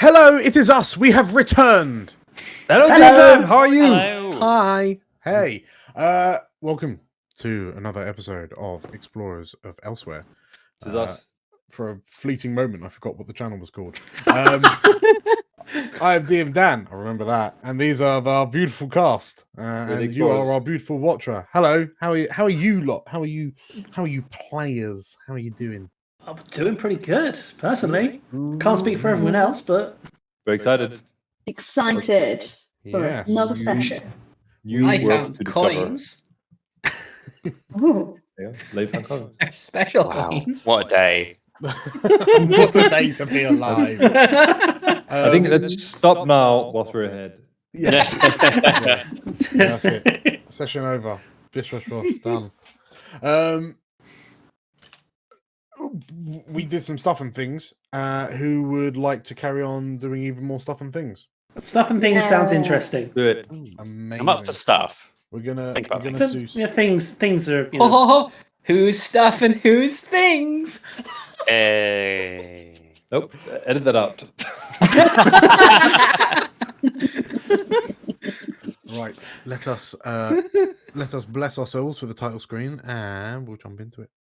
Hello, it is us. We have returned. Hello, Dan. How are you? Hello. Hi. Hey. Welcome to another episode of Explorers of Elsewhere. This is us. For a fleeting moment, I forgot what the channel was called. I am DM Dan. I remember that. And these are our beautiful cast. And you are our beautiful watcher. Hello. How are you lot? How are you players? How are you doing? I'm doing pretty good, personally. Can't speak for everyone else, but Very excited. Excited for Yes. another session. New I worlds found to discover. coins. Ooh. Yeah, Leif found coins. Special Wow. coins. What a day. What a day to be alive. I think let's stop now whilst we're ahead. Yeah. Yeah, that's it. Session over. Bish, rush, rush, done. We did some stuff and things. Who would like to carry on doing even more stuff and things? Stuff and things sounds interesting. Do it. Amazing. I'm up for stuff. We're gonna Think about do Yeah, things are. You know, Oh, whose stuff and whose things? Hey. Nope. Edit that out. right. Let us bless ourselves with the title screen, and we'll jump into it.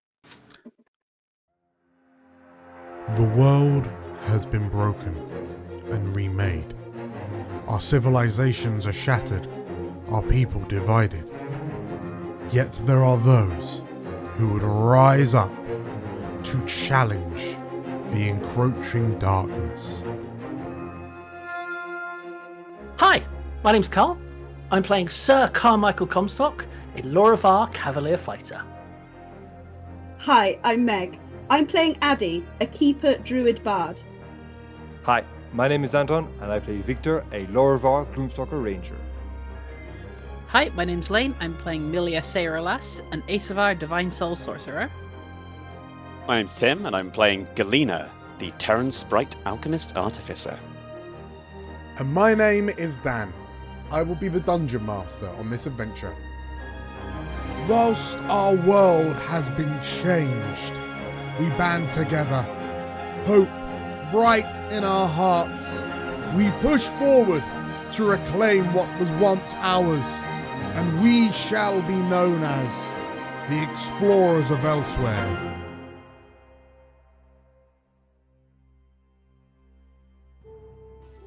The world has been broken and remade. Our civilizations are shattered, our people divided. Yet there are those who would rise up to challenge the encroaching darkness. Hi, my name's Carl. I'm playing Sir Carmichael Comstock, a Lorivar Cavalier fighter. Hi, I'm Meg. I'm playing Addie, a keeper druid bard. Hi, my name is Anton, and I play Victor, a Lorivar Gloomstalker Ranger. Hi, my name's Lane. I'm playing Milia Sayralast, an Asavar Divine Soul Sorcerer. My name's Tim, and I'm playing Galena, the Terran Sprite Alchemist Artificer. And my name is Dan. I will be the Dungeon Master on this adventure. Whilst our world has been changed, we band together. Hope bright in our hearts. We push forward to reclaim what was once ours, and we shall be known as the Explorers of Elsewhere.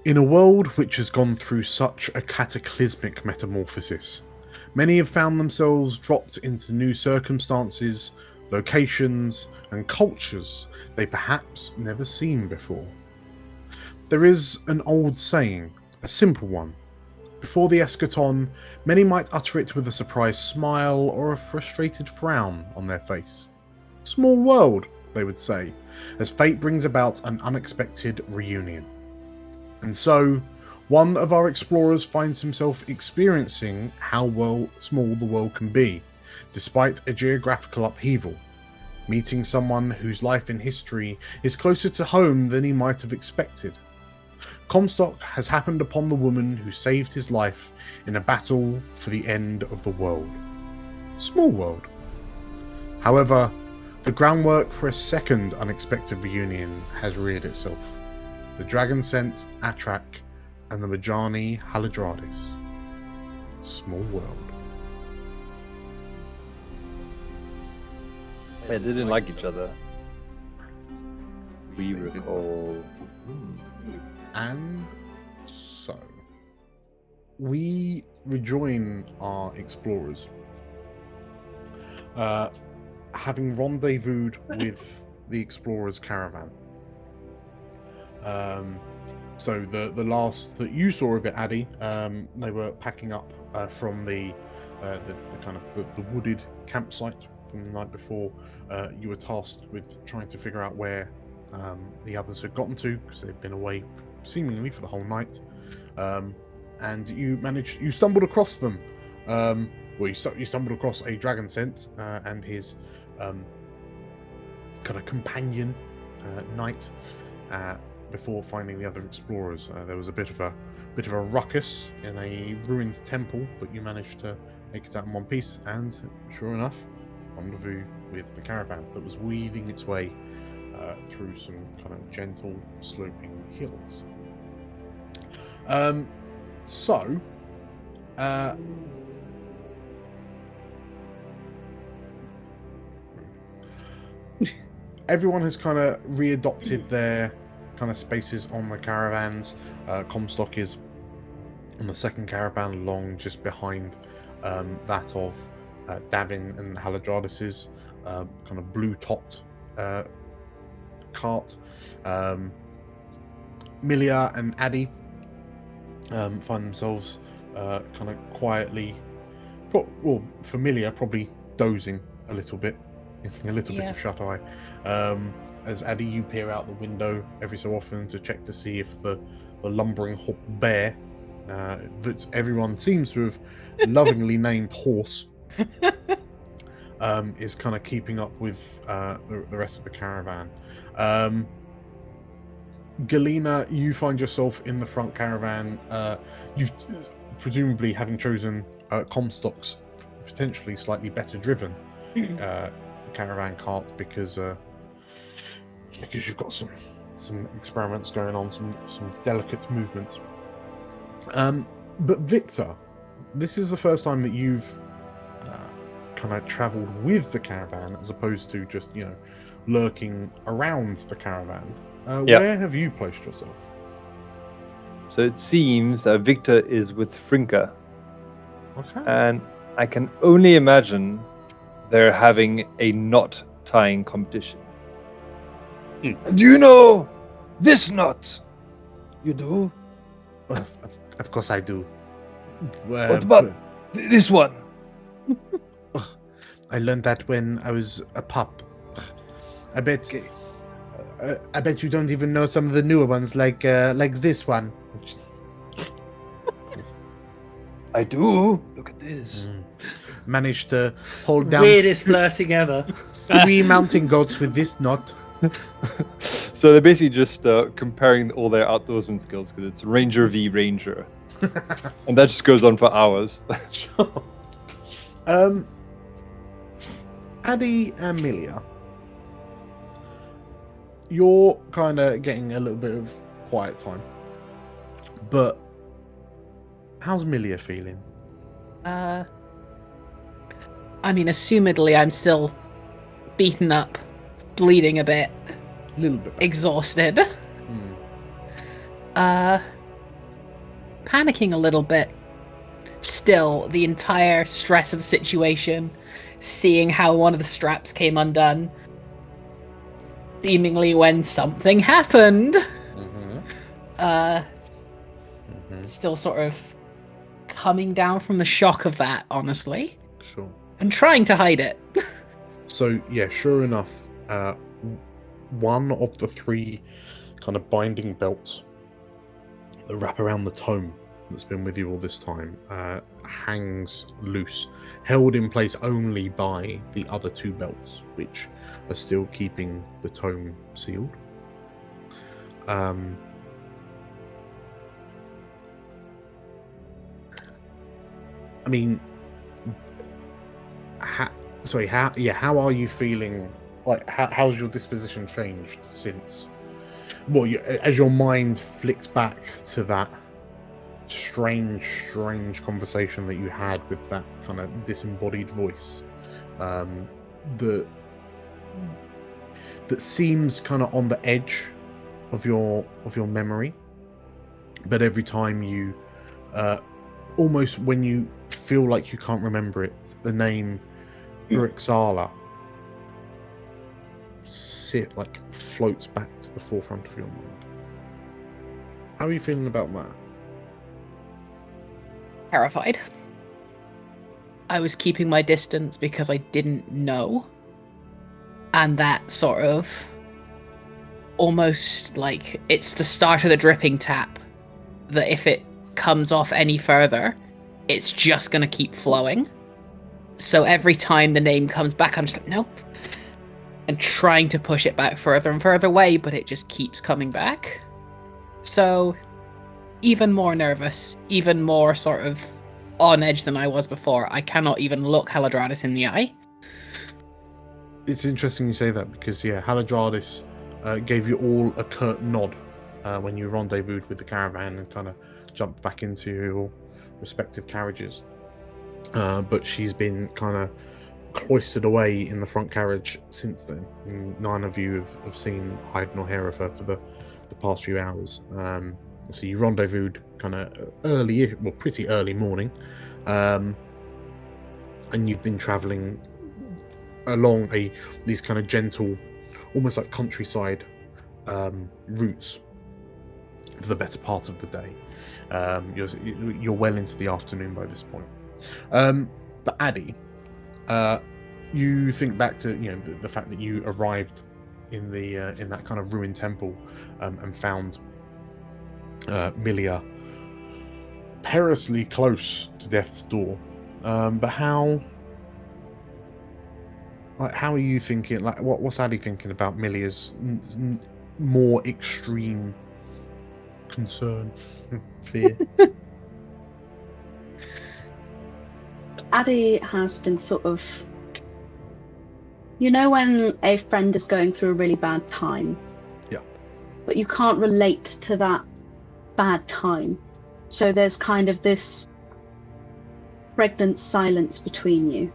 In a world which has gone through such a cataclysmic metamorphosis, many have found themselves dropped into new circumstances, locations, and cultures they perhaps never seen before. There is an old saying, a simple one. Before the eschaton, many might utter it with a surprised smile or a frustrated frown on their face. Small world, they would say, as fate brings about an unexpected reunion. And so, one of our explorers finds himself experiencing how small the world can be, despite a geographical upheaval, meeting someone whose life in history is closer to home than he might have expected. Comstock has happened upon the woman who saved his life in a battle for the end of the world. Small world. However, the groundwork for a second unexpected reunion has reared itself. The dragon scent Atrak and the Majani Haladradis. Small world. They didn't like each other. We recall. And so, we rejoin our explorers, having rendezvoused with the explorers' caravan. So the last that you saw of it, Addie, they were packing up from the kind of the wooded campsite from the night before. You were tasked with trying to figure out where the others had gotten to, because they'd been away seemingly for the whole night. And you stumbled across them. You stumbled across a dragon scent and his kind of companion knight. Before finding the other explorers, there was a bit of a ruckus in a ruined temple, but you managed to make it out in one piece, and sure enough, rendezvous with the caravan that was weaving its way through some kind of gentle sloping hills. So, everyone has kind of readopted their kind of spaces on the caravans. Comstock is on the second caravan along just behind that of Davin and Haladradis's kind of blue-topped cart. Milia and Addie find themselves kind of quietly, well, for Milia, probably dozing a little bit, getting a little bit of shut-eye. As Addie, you peer out the window every so often to check to see if the lumbering bear that everyone seems to have lovingly named Horse is kind of keeping up with the rest of the caravan. Galena, you find yourself in the front caravan. You've presumably, having chosen Comstock's potentially slightly better driven caravan cart because you've got some experiments going on, some delicate movements. But Victor, this is the first time that you've kind of travelled with the caravan as opposed to just, lurking around the caravan. Where have you placed yourself? So it seems that Victor is with Frinka. Okay. And I can only imagine they're having a knot tying competition. Do you know this knot? You do? Of course I do. What about this one? I learned that when I was a pup. I bet. Okay. I bet you don't even know some of the newer ones, like this one. I do. Look at this. Managed to hold down Weirdest flirting ever. 3 mountain goats with this knot. So they're basically just comparing all their outdoorsman skills because it's Ranger v Ranger, and that just goes on for hours. Sure. Addie and Milia, you're kind of getting a little bit of quiet time, but how's Milia feeling? I mean, assumedly, I'm still beaten up, bleeding a bit, A little bit. exhausted. Panicking a little bit. Still, the entire stress of the situation, seeing how one of the straps came undone, seemingly when something happened. Still sort of coming down from the shock of that, honestly. Sure. And trying to hide it. So, yeah, sure enough, one of the 3 kind of binding belts that wrap around the tome that's been with you all this time hangs loose, held in place only by the other 2 belts, which are still keeping the tome sealed. I mean, how are you feeling? Like, how's your disposition changed since? Well, as your mind flicks back to that strange conversation that you had with that kind of disembodied voice, that seems kind of on the edge of your memory, but every time you, almost when you feel like you can't remember it, the name Urixala floats back to the forefront of your mind. How are you feeling about that? Terrified. I was keeping my distance because I didn't know. And that sort of almost like it's the start of the dripping tap, that if it comes off any further, it's just going to keep flowing. So every time the name comes back, I'm just like, no. And trying to push it back further and further away, but it just keeps coming back. So even more nervous, even more sort of on edge than I was before. I cannot even look Haladradis in the eye. It's interesting you say that because, yeah, Haladradis gave you all a curt nod when you rendezvoused with the caravan and kind of jumped back into your respective carriages. But she's been kind of cloistered away in the front carriage since then. None of you have seen hide nor hair of her for the past few hours. So you rendezvoused kind of pretty early morning, and you've been traveling along these kind of gentle, almost like countryside routes for the better part of the day. You're well into the afternoon by this point. But Addie, you think back to the fact that you arrived in that kind of ruined temple and found Milia perilously close to death's door. But how are you thinking? Like, what's Addie thinking about Milia's more extreme concern, fear? Addie has been sort of, when a friend is going through a really bad time. Yeah. But you can't relate to that bad time. So there's kind of this pregnant silence between you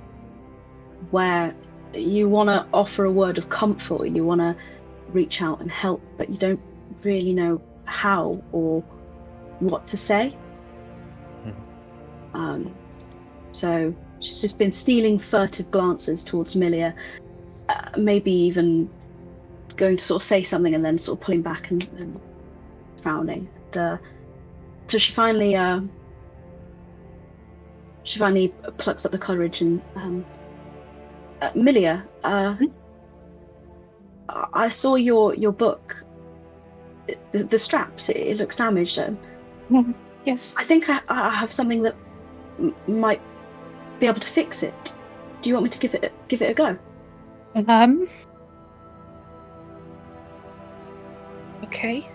where you want to offer a word of comfort, you want to reach out and help, but you don't really know how or what to say. So she's just been stealing furtive glances towards Milia, maybe even going to sort of say something and then sort of pulling back and frowning. So she finally plucks up the courage and Milia, I saw your book. The straps, it looks damaged. Yes. I think I have something that might be able to fix it. Do you want me to give it a go? Okay.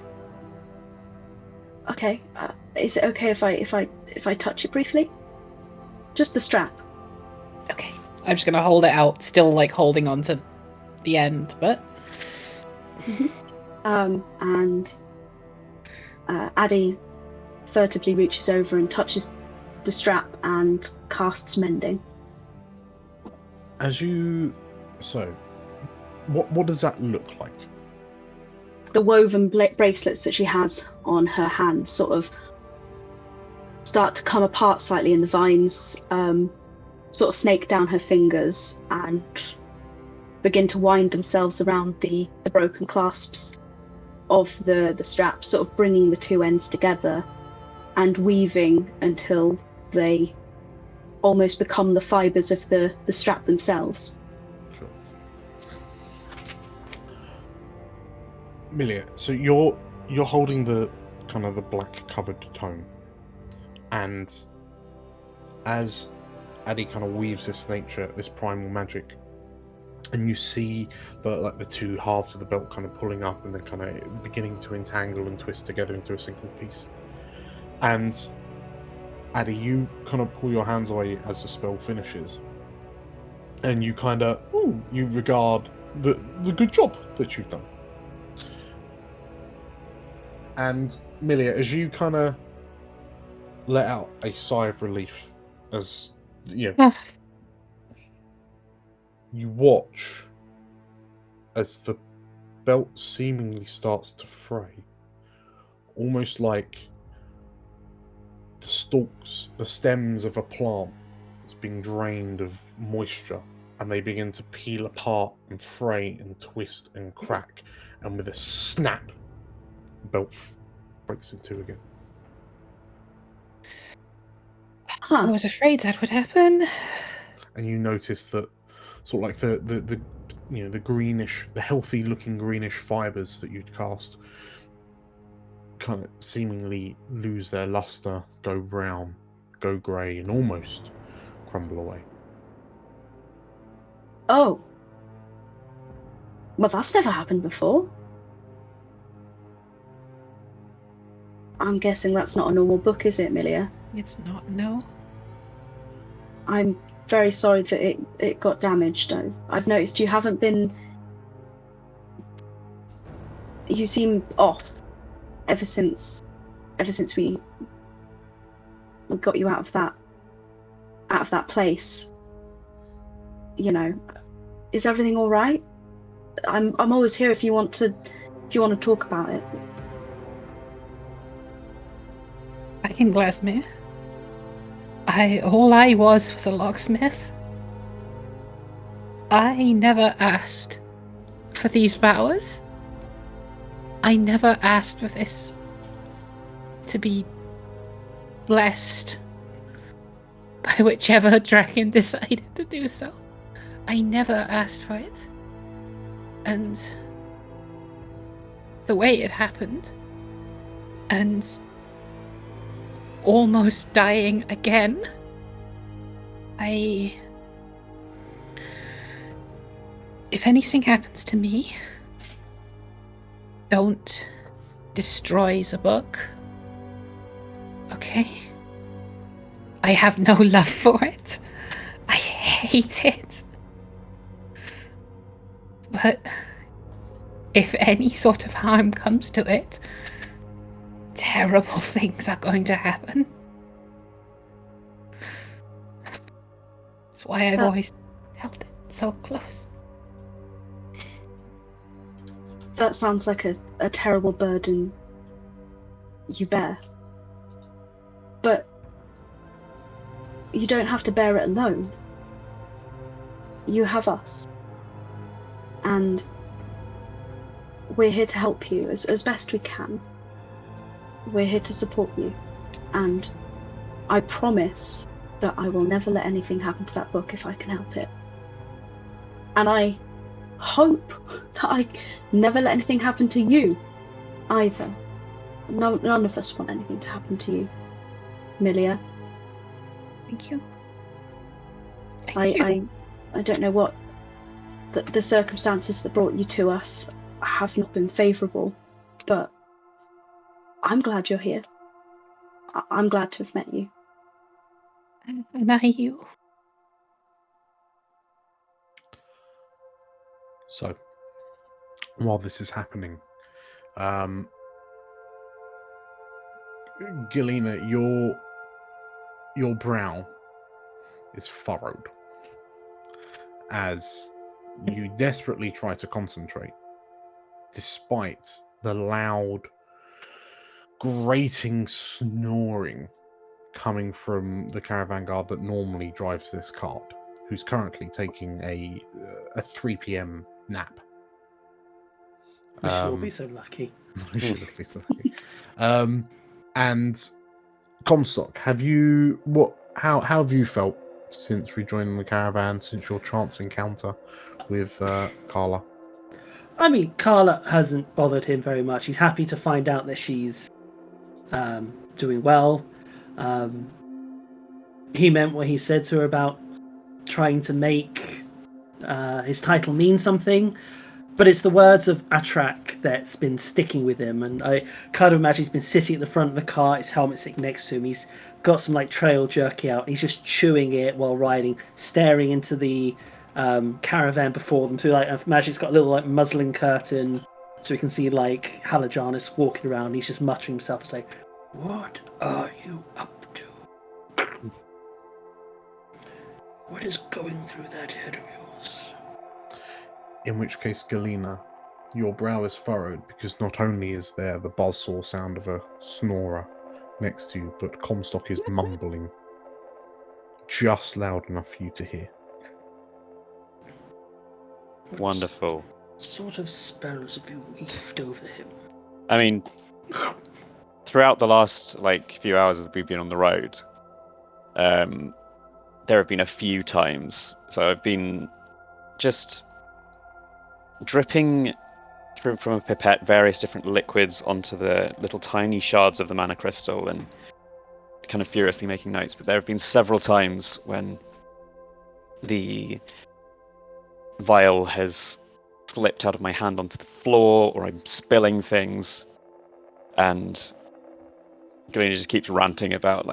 Okay. Is it okay if I touch it briefly? Just the strap. Okay. I'm just gonna hold it out, still like holding on to the end, but. And Addie furtively reaches over and touches the strap and casts mending. What does that look like? The woven bracelets that she has on her hands sort of start to come apart slightly, and the vines sort of snake down her fingers and begin to wind themselves around the broken clasps of the strap, sort of bringing the two ends together and weaving until they almost become the fibers of the strap themselves. Sure. Milia, so you're holding the kind of the black covered tome, and as Addie kind of weaves this primal magic, and you see the two halves of the belt kind of pulling up and then kind of beginning to entangle and twist together into a single piece. And Addie, you kind of pull your hands away as the spell finishes, and you kind of you regard the good job that you've done. And Milia, as you kind of let out a sigh of relief, as you watch as the belt seemingly starts to fray, almost like the stalks, the stems of a plant that's being drained of moisture, and they begin to peel apart and fray and twist and crack, and with a snap, the belt breaks in two again. I was afraid that would happen. And you notice that sort of like the greenish, the healthy looking greenish fibers that you'd cast kind of seemingly lose their luster, go brown, go grey, and almost crumble away. Oh. Well, that's never happened before. I'm guessing that's not a normal book, is it, Milia? It's not, no. I'm very sorry that it got damaged. I've noticed you haven't been... You seem off. ever since we got you out of that place. You know, is everything all right? I'm always here if you want to talk about it. Back in Glasmere, all I was a locksmith. I never asked for these powers. I never asked for this to be blessed by whichever dragon decided to do so. I never asked for it. And the way it happened, and almost dying again, if anything happens to me, don't destroy the book. Okay? I have no love for it. I hate it. But if any sort of harm comes to it, terrible things are going to happen. That's why I've always held it so close. That sounds like a terrible burden you bear. But you don't have to bear it alone. You have us. And we're here to help you as best we can. We're here to support you. And I promise that I will never let anything happen to that book if I can help it. And I hope that I never let anything happen to you either. None of us want anything to happen to you, Milia. Thank you. I don't know what the circumstances that brought you to us have not been favourable, but I'm glad you're here. I'm glad to have met you. And are you? So, while this is happening, Galena, your brow is furrowed as you desperately try to concentrate, despite the loud, grating snoring coming from the caravan guard that normally drives this cart, who's currently taking a 3 p.m. nap. She'll be so lucky. She'll be so lucky. And Comstock, how have you felt since rejoining the caravan, since your chance encounter with Carla? I mean, Carla hasn't bothered him very much. He's happy to find out that she's doing well. He meant what he said to her about trying to make his title mean something, but it's the words of Atrak that's been sticking with him. And I kind of imagine he's been sitting at the front of the car, his helmet sitting next to him. He's got some like trail jerky out. He's just chewing it while riding, staring into the caravan before them. So like, I imagine it's got a little like muslin curtain, so we can see like Halajanus walking around. He's just muttering himself and saying, "What are you up to? What is going through that head of yours?" In which case, Galena, your brow is furrowed because not only is there the buzzsaw sound of a snorer next to you, but Comstock is mumbling just loud enough for you to hear. Wonderful. What sort of spells have you weaved over him? I mean, throughout the last few hours that we've been on the road, there have been a few times. So I've been just dripping from a pipette various different liquids onto the little tiny shards of the mana crystal and kind of furiously making notes. But there have been several times when the vial has slipped out of my hand onto the floor, or I'm spilling things, and Galena just keeps ranting about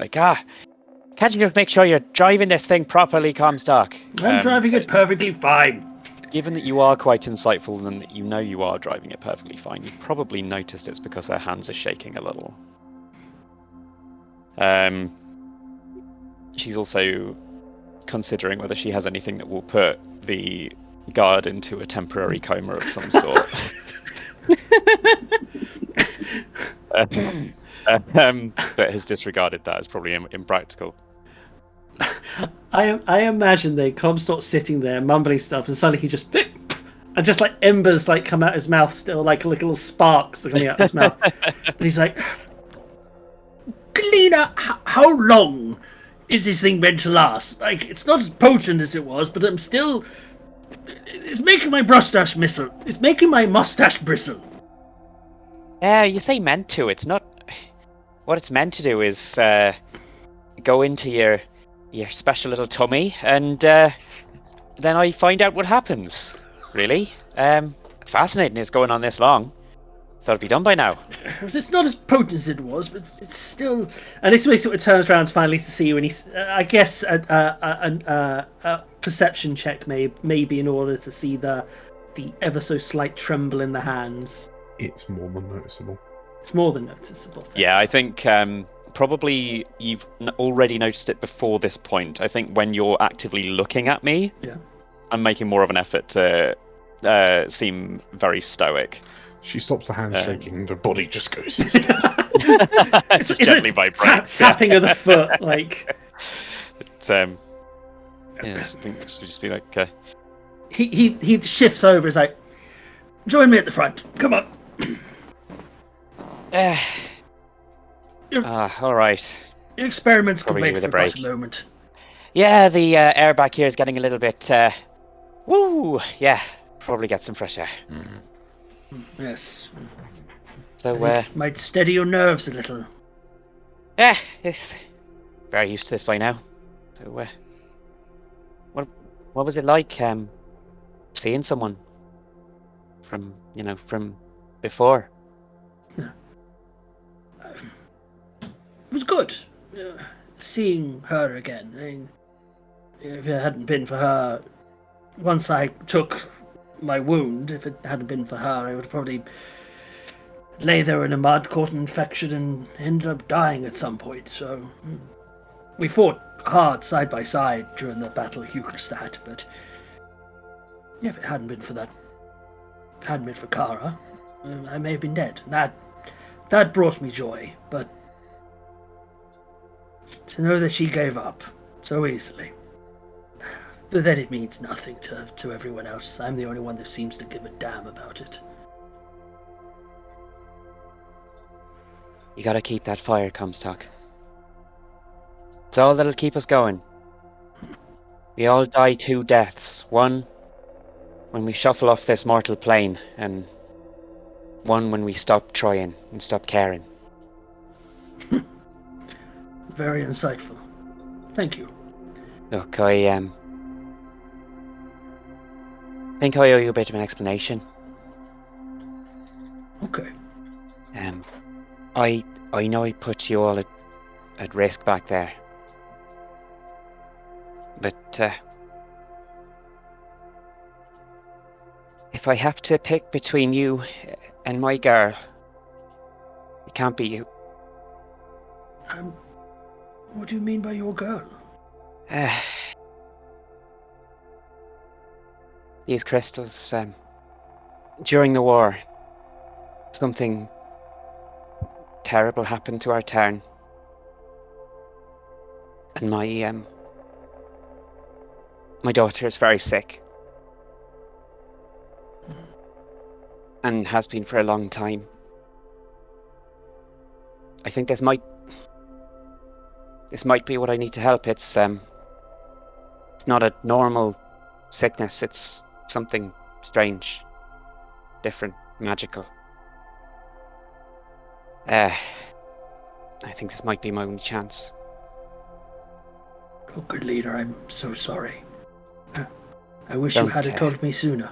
can't you just make sure you're driving this thing properly, Comstock? I'm driving it perfectly fine. Given that you are quite insightful and that you know you are driving it perfectly fine, you've probably noticed it's because her hands are shaking a little. She's also considering whether she has anything that will put the guard into a temporary coma of some sort. But has disregarded that as probably impractical. I imagine that Comstock's sitting there mumbling stuff, and suddenly he just and just like embers like come out his mouth, still like little sparks are coming out his mouth, and he's like, "Galena, how long is this thing meant to last? Like, it's not as potent as it was, but it's making my mustache bristle. It's making my mustache bristle." You say meant to. It's not. What it's meant to do is go into your special little tummy, and then I find out what happens. Really, it's fascinating. It's going on this long. Thought it'd be done by now. It's not as potent as it was, but it's still. And this way, sort of turns around finally to see you, and he's. I guess a perception check maybe in order to see the ever so slight tremble in the hands. It's more than noticeable. It's more than noticeable. Yeah, I think probably you've already noticed it before this point. I think when you're actively looking at me, I'm making more of an effort to seem very stoic. She stops the hand shaking, and the body just goes. Just gently vibrates. Tapping of the foot, like. But, yeah, I think it should just be like. He shifts over. He's like, "Join me at the front. Come on." All right. Your experiments can Probably wait with for a break. a moment. Yeah, the air back here is getting a little bit. Woo! Yeah, probably get some fresh air. Yes. So, might steady your nerves a little. Yeah, it's very used to this by now. So, what was it like seeing someone from before? It was good seeing her again. I mean, if it hadn't been for her, once I took my wound, if it hadn't been for her, I would probably lay there in a mud, caught an infection, and ended up dying at some point. So we fought hard side by side during the Battle of Heukelstadt, but if it hadn't been for that, hadn't been for Kara, I may have been dead. That brought me joy, but to know that she gave up so easily. But then it means nothing to everyone else. I'm the only one that seems to give a damn about it. You gotta keep that fire, Comstock. It's all that'll keep us going. We all die 2 deaths. One, when we shuffle off this mortal plane, and one when we stop trying and stop caring. Very insightful. Thank you. Look, I think I owe you a bit of an explanation. Okay. I know I put you all at risk back there. But if I have to pick between you and my girl, it can't be you. What do you mean by your girl? These crystals, during the war, something terrible happened to our town. And my daughter is very sick. And has been for a long time. I think this might be what I need to help. It's not a normal sickness, it's something strange, different, magical. I think this might be my only chance. Oh, good leader, I'm so sorry. I wish you had told me sooner.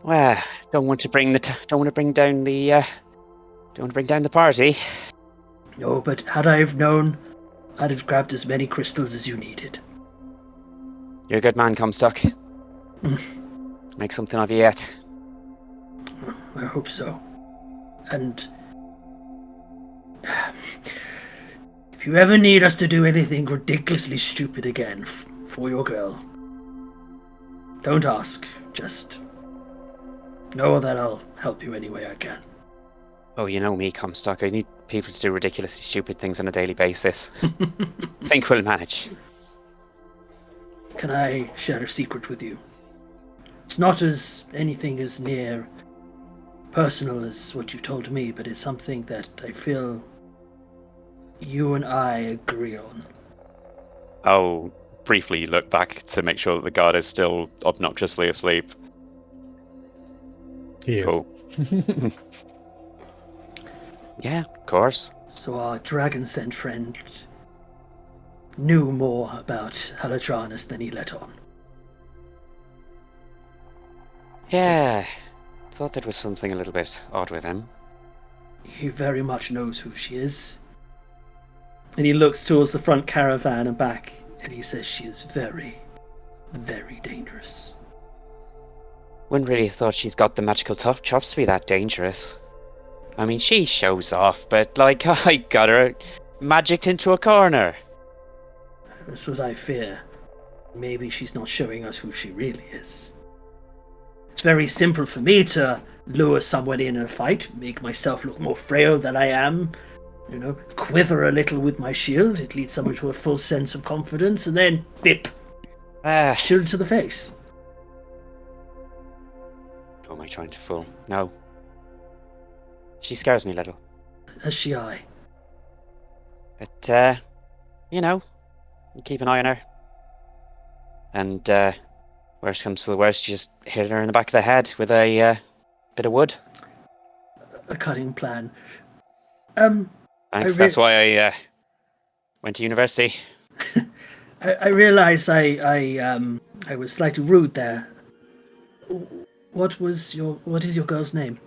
Well, don't want to bring down the party. No, but had I have known, I'd have grabbed as many crystals as you needed. You're a good man, Comstock. make something of you yet. I hope so. And if you ever need us to do anything ridiculously stupid again for your girl, don't ask. Just know that I'll help you any way I can. Oh, you know me, Comstock. I need people to do ridiculously stupid things on a daily basis. Think we'll manage. Can I share a secret with you? It's not anything as near personal as what you told me, but it's something that I feel you and I agree on. I'll briefly look back to make sure that the guard is still obnoxiously asleep. He is. Cool. Yeah, of course. So our dragon-sent friend knew more about Halatranus than he let on. Yeah, thought there was something a little bit odd with him. He very much knows who she is. And he looks towards the front caravan and back, and he says she is very, very dangerous. Wouldn't really have thought she's got the magical chops to be that dangerous. I mean, she shows off, but like, I got her magicked into a corner. That's what I fear. Maybe she's not showing us who she really is. It's very simple for me to lure someone in a fight, make myself look more frail than I am, quiver a little with my shield. It leads someone to a full sense of confidence, and then, bip, shield to the face. Who am I trying to fool? No. She scares me a little. As she I. But, keep an eye on her. And, worst comes to the worst, you just hit her in the back of the head with a, bit of wood. A cutting plan. Thanks, that's why I, went to university. I realize I was slightly rude there. What is your girl's name?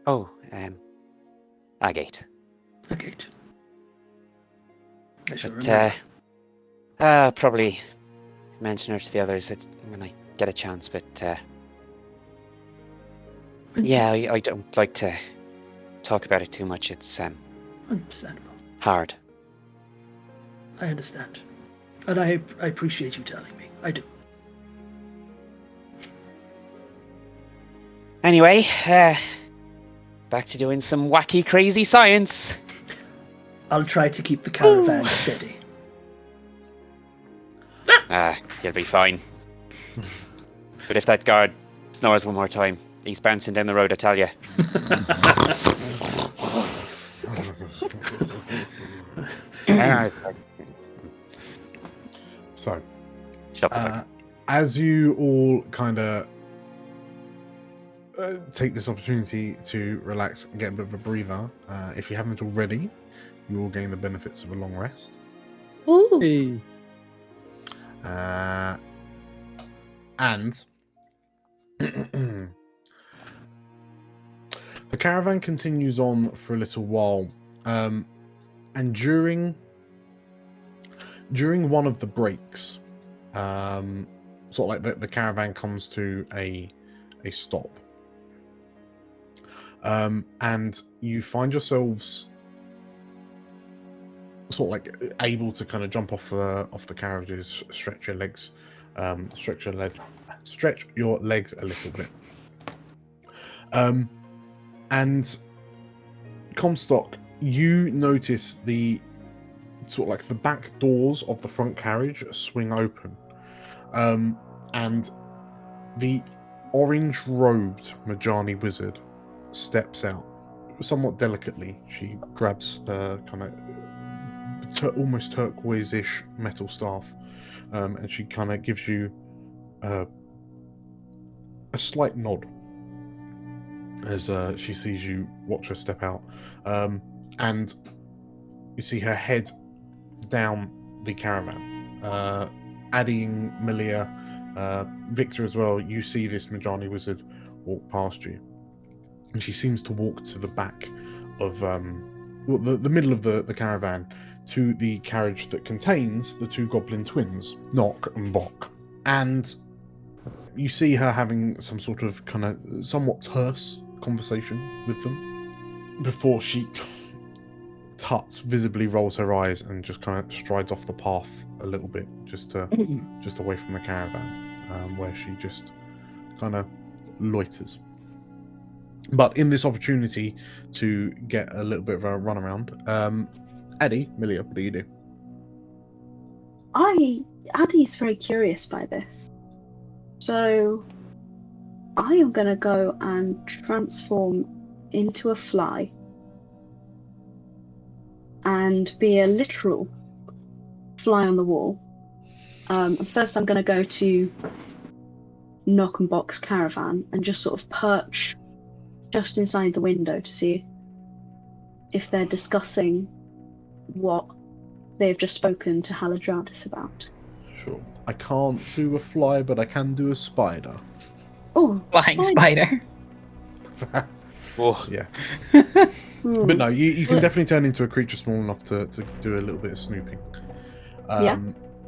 Oh, Agate. Agate. I shall But, remember. I'll probably mention her to the others when I get a chance, but, yeah, I don't like to talk about it too much. It's, Understandable. hard. I understand. And I appreciate you telling me. I do. Anyway, back to doing some wacky, crazy science. I'll try to keep the caravan steady. You'll be fine. But if that guard snores one more time, he's bouncing down the road, I tell you. So, Shut the fuck. as you all kind of take this opportunity to relax and get a bit of a breather, if you haven't already, you will gain the benefits of a long rest. Ooh. Hey. And the caravan continues on for a little while, and during one of the breaks, sort of like the caravan comes to a stop, and you find yourselves sort of like able to kind of jump off the carriages, stretch your legs a little bit. And Comstock, you notice the sort of like the back doors of the front carriage swing open, and the orange-robed Majani wizard steps out somewhat delicately. She grabs kind of almost turquoise-ish metal staff, and she kind of gives you a slight nod as she sees you watch her step out, and you see her head down the caravan. Addie, Milia, Victor as well, you see this Majani wizard walk past you, and she seems to walk to the back of the middle of the caravan, to the carriage that contains the two goblin twins, Knock and Bok. And you see her having some sort of kind of somewhat terse conversation with them before she visibly rolls her eyes and just kind of strides off the path a little bit, just away from the caravan, where she just kind of loiters. But in this opportunity to get a little bit of a run around, Addie, Milia, what do you do? Addie's very curious by this. So I am going to go and transform into a fly and be a literal fly on the wall. First I'm going to go to Knock and Box caravan and just sort of perch just inside the window to see if they're discussing what they've just spoken to Haladradis about. Sure. I can't do a fly, but I can do a spider. Oh, Flying spider. Oh. Yeah. But no, you can definitely turn into a creature small enough to do a little bit of snooping. Yeah.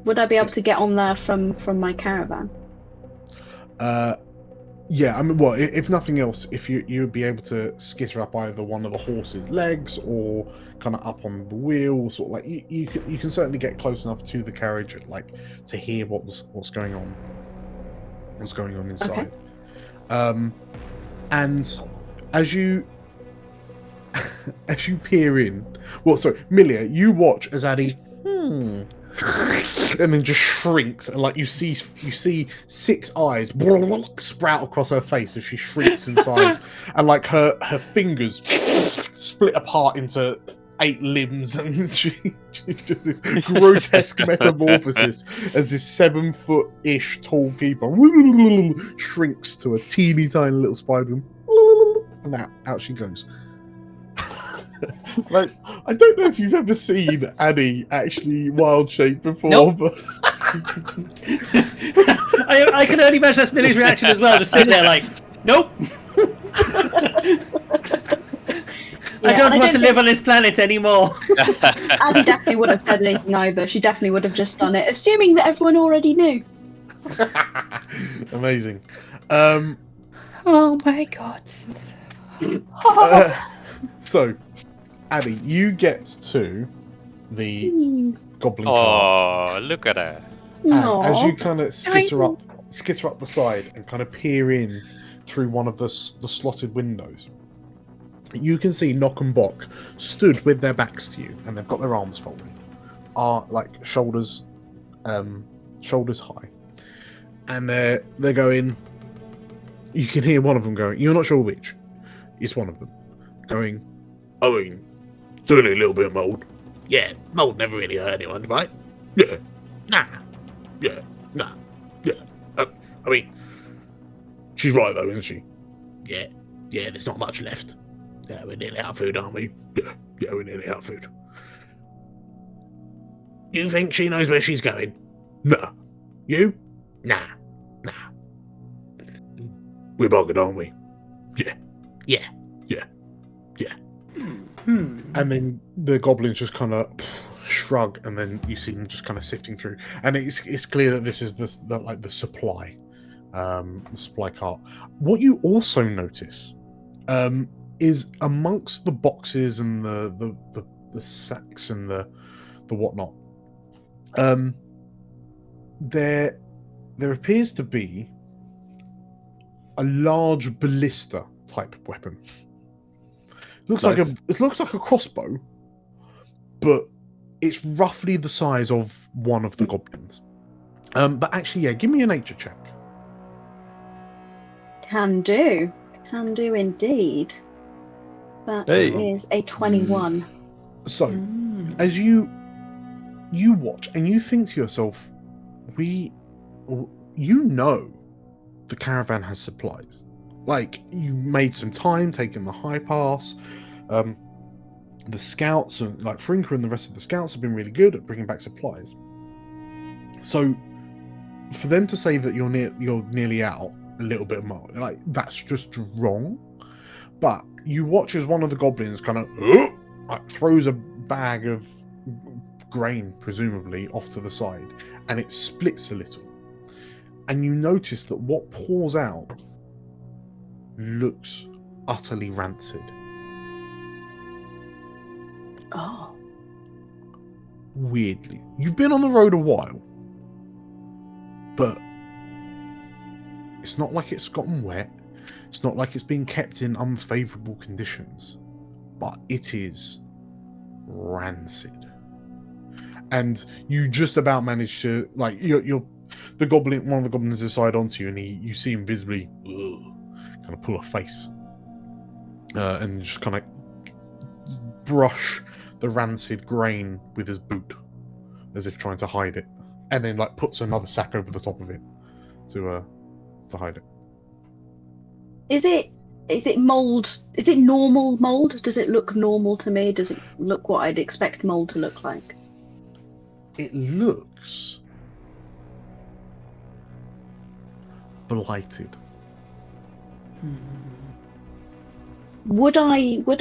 Would I be able to get on there from my caravan? Yeah, I mean, well, if nothing else, if you'd be able to skitter up either one of the horse's legs or kind of up on the wheels, or like you can certainly get close enough to the carriage, like to hear what's going on inside. Okay. And as you peer in, Milia, you watch as Addie and then just shrinks, and like you see 6 eyes sprout across her face as she shrinks in size, and like her fingers split apart into 8 limbs, and she just this grotesque metamorphosis as this 7-foot-ish tall keeper shrinks to a teeny tiny little spider, and out she goes. Like, I don't know if you've ever seen Addie actually wild shape before, nope. But I can only imagine that's Millie's reaction as well, just sitting there like, nope. I don't want to live on this planet anymore. Addie definitely would have said anything either. She definitely would have just done it, assuming that everyone already knew. Amazing. Oh my god. So, Addie, you get to the goblin cart. Oh, look at her. And as you kind of skitter up the side and kind of peer in through one of the slotted windows, you can see Knock and Bock stood with their backs to you, and they've got their arms folded, are like shoulders high, and they're going. You can hear one of them going. You're not sure which. It's one of them going. I mean, certainly a little bit of mold. Yeah, mold never really hurt anyone, right? Yeah, nah. Yeah, nah. Yeah. I mean, she's right though, isn't she? Yeah. There's not much left. Yeah, we're nearly out of food, aren't we? Yeah, we're nearly out of food. You think she knows where she's going? No. You? Nah. We're buggered, aren't we? Yeah. And then the goblins just kind of shrug, and then you see them just kind of sifting through, and it's clear that this is the supply cart. What you also notice is amongst the boxes and the sacks and the whatnot, there appears to be a large ballista type weapon. It looks like a crossbow, but it's roughly the size of one of the goblins. But actually, yeah, give me a nature check. Can do indeed. That is a 21. So, as you watch and you think to yourself, the caravan has supplies. Like, you made some time taking the high pass. The scouts, like Frinker and the rest of the scouts, have been really good at bringing back supplies. So, for them to say that you're nearly out a little bit more, like, that's just wrong. But you watch as one of the goblins kind of throws a bag of grain, presumably, off to the side, and it splits a little. and you notice that what pours out looks utterly rancid. Oh. Weirdly. You've been on the road a while, but it's not like it's gotten wet. It's not like it's been kept in unfavorable conditions, but it is rancid. And you just about manage to, like, you're the goblin, one of the goblins decide onto you, and you see him visibly kind of pull a face and just kind of brush the rancid grain with his boot as if trying to hide it, and then like puts another sack over the top of it to hide it. Is it mold? Is it normal mold? Does it look normal to me? Does it look what I'd expect mold to look like? It looks blighted. Would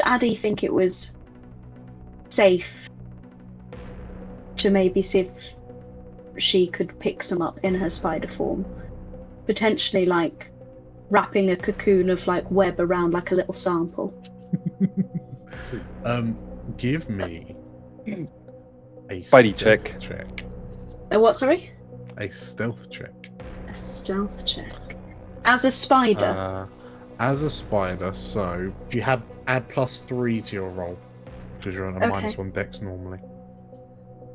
Addie think it was safe to maybe see if she could pick some up in her spider form? Potentially like wrapping a cocoon of like web around like a little sample. Give me a Spidey stealth check. A what, sorry? A stealth check. A stealth check. As a spider? As a spider, so if you add +3 to your roll, because you're on a -1 dex normally.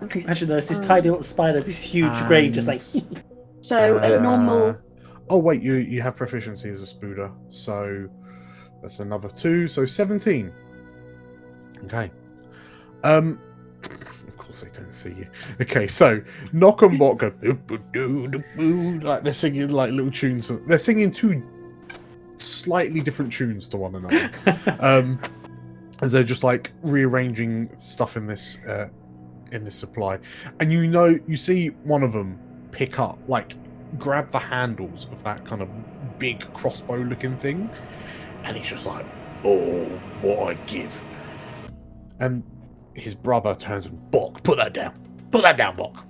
Okay. Imagine there's this tiny little spider, this huge grain, just like. So a normal. Oh wait, you have proficiency as a spooder, so that's another 2, so 17. Okay. Of course they don't see you. Okay, so Knock and Bot go like they're singing like little tunes. They're singing 2 slightly different tunes to one another. As they're just like rearranging stuff in this supply, and you see one of them pick up, like grab the handles of that kind of big crossbow looking thing, and he's just like, oh, what I give. And his brother turns and, Bok, put that down, Bok.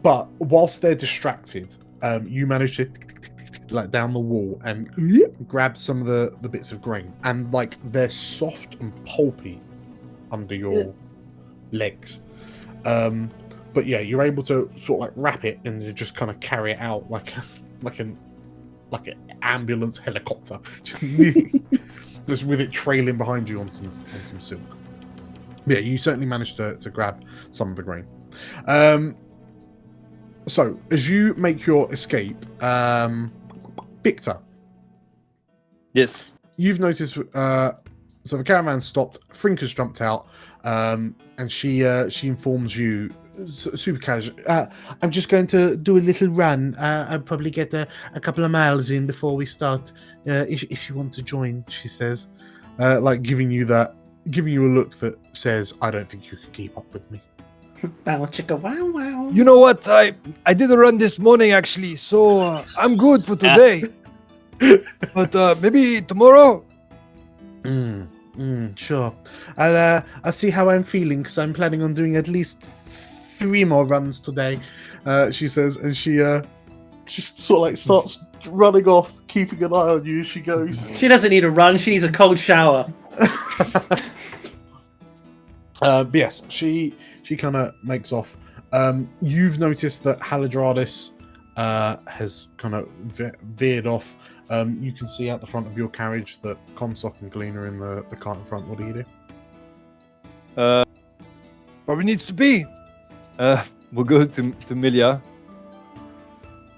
But whilst they're distracted, you manage to like down the wall and grab some of the bits of grain, and like they're soft and pulpy under your legs. But yeah, you're able to sort of like wrap it and just kind of carry it out like an ambulance helicopter, just with it trailing behind you on some silk. Yeah, you certainly managed to grab some of the grain. So as you make your escape, Victor. Yes. You've noticed. So the caravan stopped. Frinker's jumped out, and she informs you, super casual. I'm just going to do a little run. I'll probably get a couple of miles in before we start. If you want to join, she says, like giving you a look that says, "I don't think you could keep up with me." Bow chicka wow wow. You know what? I did a run this morning actually, so I'm good for today. But maybe tomorrow. Sure. I'll see how I'm feeling, because I'm planning on doing at least 3 more runs today. She says, and she just sort of like starts running off, keeping an eye on you as she goes. She doesn't need a run. She needs a cold shower. But yes, she kind of makes off. You've noticed that Haladradis has kind of veered off. You can see out the front of your carriage that Comstock and Galena are in the cart in front. What do you do? Probably needs to be. We'll go to Milia,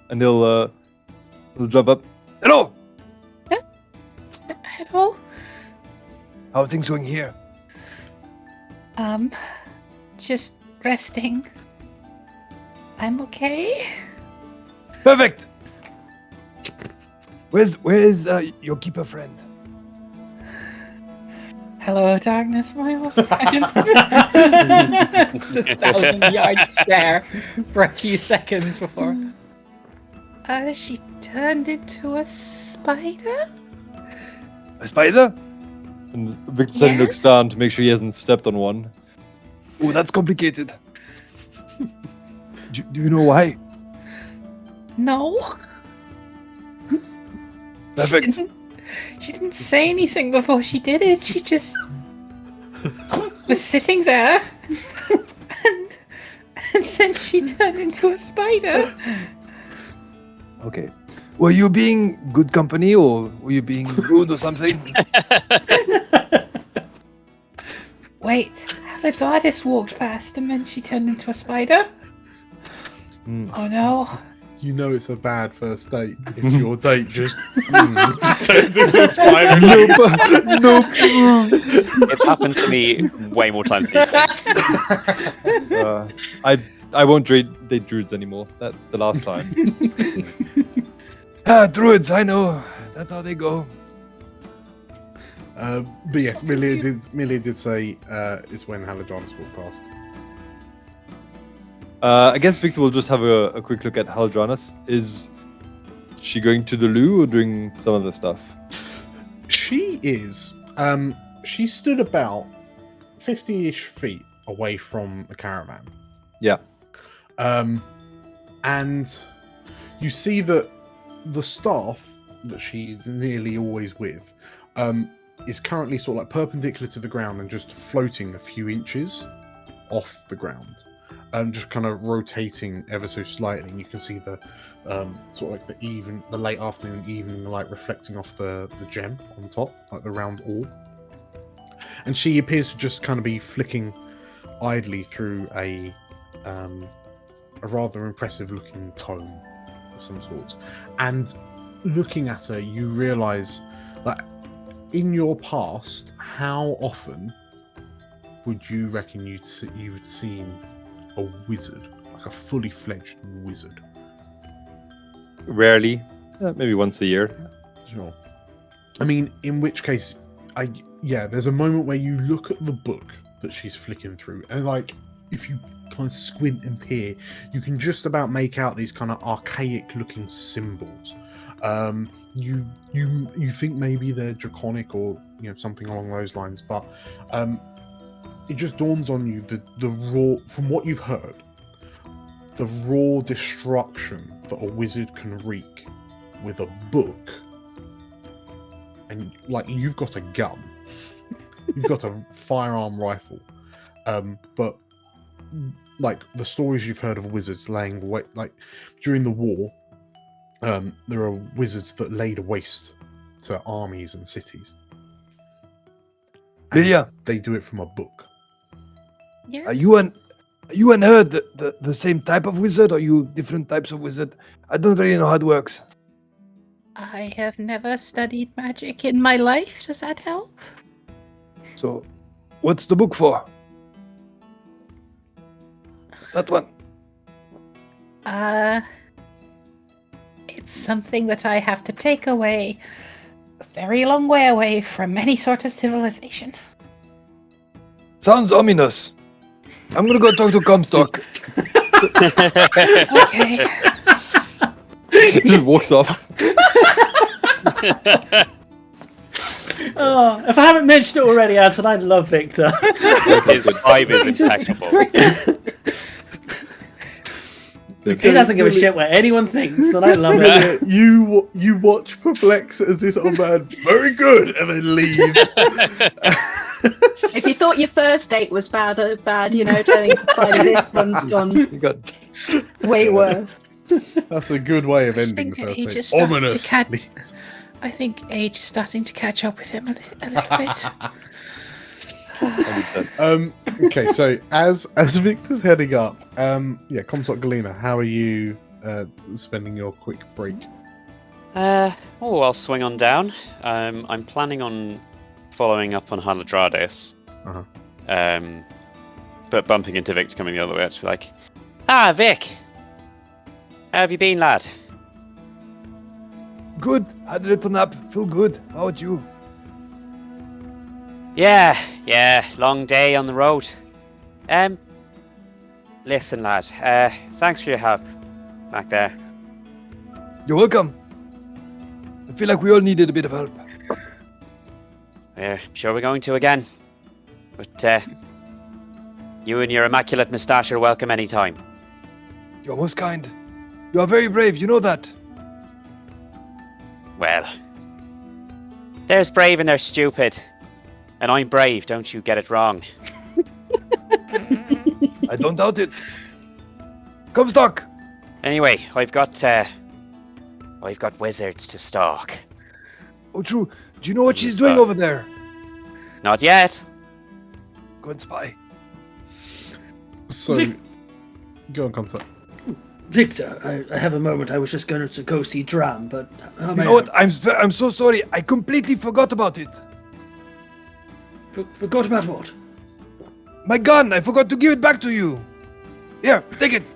and he'll jump up. Hello. Hello. How are things going here? Just resting. I'm okay. Perfect. Where's your keeper friend? Hello, darkness, my old friend. It's 1,000-yard stare for a few seconds before. She turned into a spider? A spider? And Victor suddenly looks down to make sure he hasn't stepped on one. Oh, that's complicated. Do you know why? No. Perfect. She didn't say anything before she did it. She just was sitting there, and then she turned into a spider. Okay. Were you being good company or were you being rude or something? Wait, Alexardis walked past, and then she turned into a spider. Oh no. You know it's a bad first date if your date just turns into a spider. Nope. It's happened to me way more times than you think. I won't date druids anymore. That's the last time. Druids, I know. That's how they go. But yes, Milia did say it's when Haladranus walked past. I guess Victor will just have a quick look at Haldranus. Is she going to the loo or doing some other stuff? She is. She stood about 50-ish feet away from the caravan. Yeah. And you see that the staff that she's nearly always with is currently sort of like perpendicular to the ground and just floating a few inches off the ground. Just kind of rotating ever so slightly, and you can see the sort of like the late afternoon evening light reflecting off the gem on top, like the round orb. And she appears to just kind of be flicking idly through a rather impressive looking tome of some sort. And looking at her, you realise that in your past, how often would you reckon you would seen a wizard, like a fully fledged wizard? Rarely. Maybe once a year. Sure. I mean, in which case, there's a moment where you look at the book that she's flicking through, and like, if you kind of squint and peer, you can just about make out these kind of archaic-looking symbols. You think maybe they're draconic or something along those lines, but it just dawns on you the raw, from what you've heard, the raw destruction that a wizard can wreak with a book. And like, you've got a gun, you've got a firearm rifle, but like the stories you've heard of wizards laying waste, like during the war, there are wizards that laid waste to armies and cities. And Lydia, they do it from a book. Yes. are you and her the same type of wizard, or are you different types of wizard? I don't really know how it works. I have never studied magic in my life. Does that help? So, what's the book for? That one. It's something that I have to take away a very long way away from any sort of civilization. Sounds ominous. I'm gonna go talk to Comstock. Okay. Just walks off. Oh, if I haven't mentioned it already, Anton, I love Victor. His vibe is impeccable. He doesn't give a shit what anyone thinks, and I love it. You watch perplexed as this old man, very good, and then leaves. If you thought your first date was bad, turning to spider, this one's gone You got way worse. That's a good way of I ending the think first he date. just started to Ominous. catch. leaves. I think age is starting to catch up with him a little bit. 100%. Okay, so as Victor's heading up, Comstock Galena, how are you spending your quick break? I'll swing on down. I'm planning on following up on Haladradis. But bumping into Vic's coming the other way, it's like, Vic! How have you been, lad? good. Had a little nap. Feel good. How about you? Yeah, long day on the road. Listen, lad, thanks for your help back there. You're welcome. I feel like we all needed a bit of help. We're sure we're going to again. But, you and your immaculate moustache are welcome anytime. You're most kind. You are very brave, you know that. Well, there's brave and there's stupid. And I'm brave, don't you get it wrong. I don't doubt it. Comstock! Anyway, I've got wizards to stalk. Oh, true. Do you know what she's doing over there? Not yet. Go and spy. So, go on, Comstock. Victor, I have a moment. I was just going to go see Dram, but... You know what? I'm so sorry. I completely forgot about it. Forgot about what? My gun! I forgot to give it back to you. Here, take it.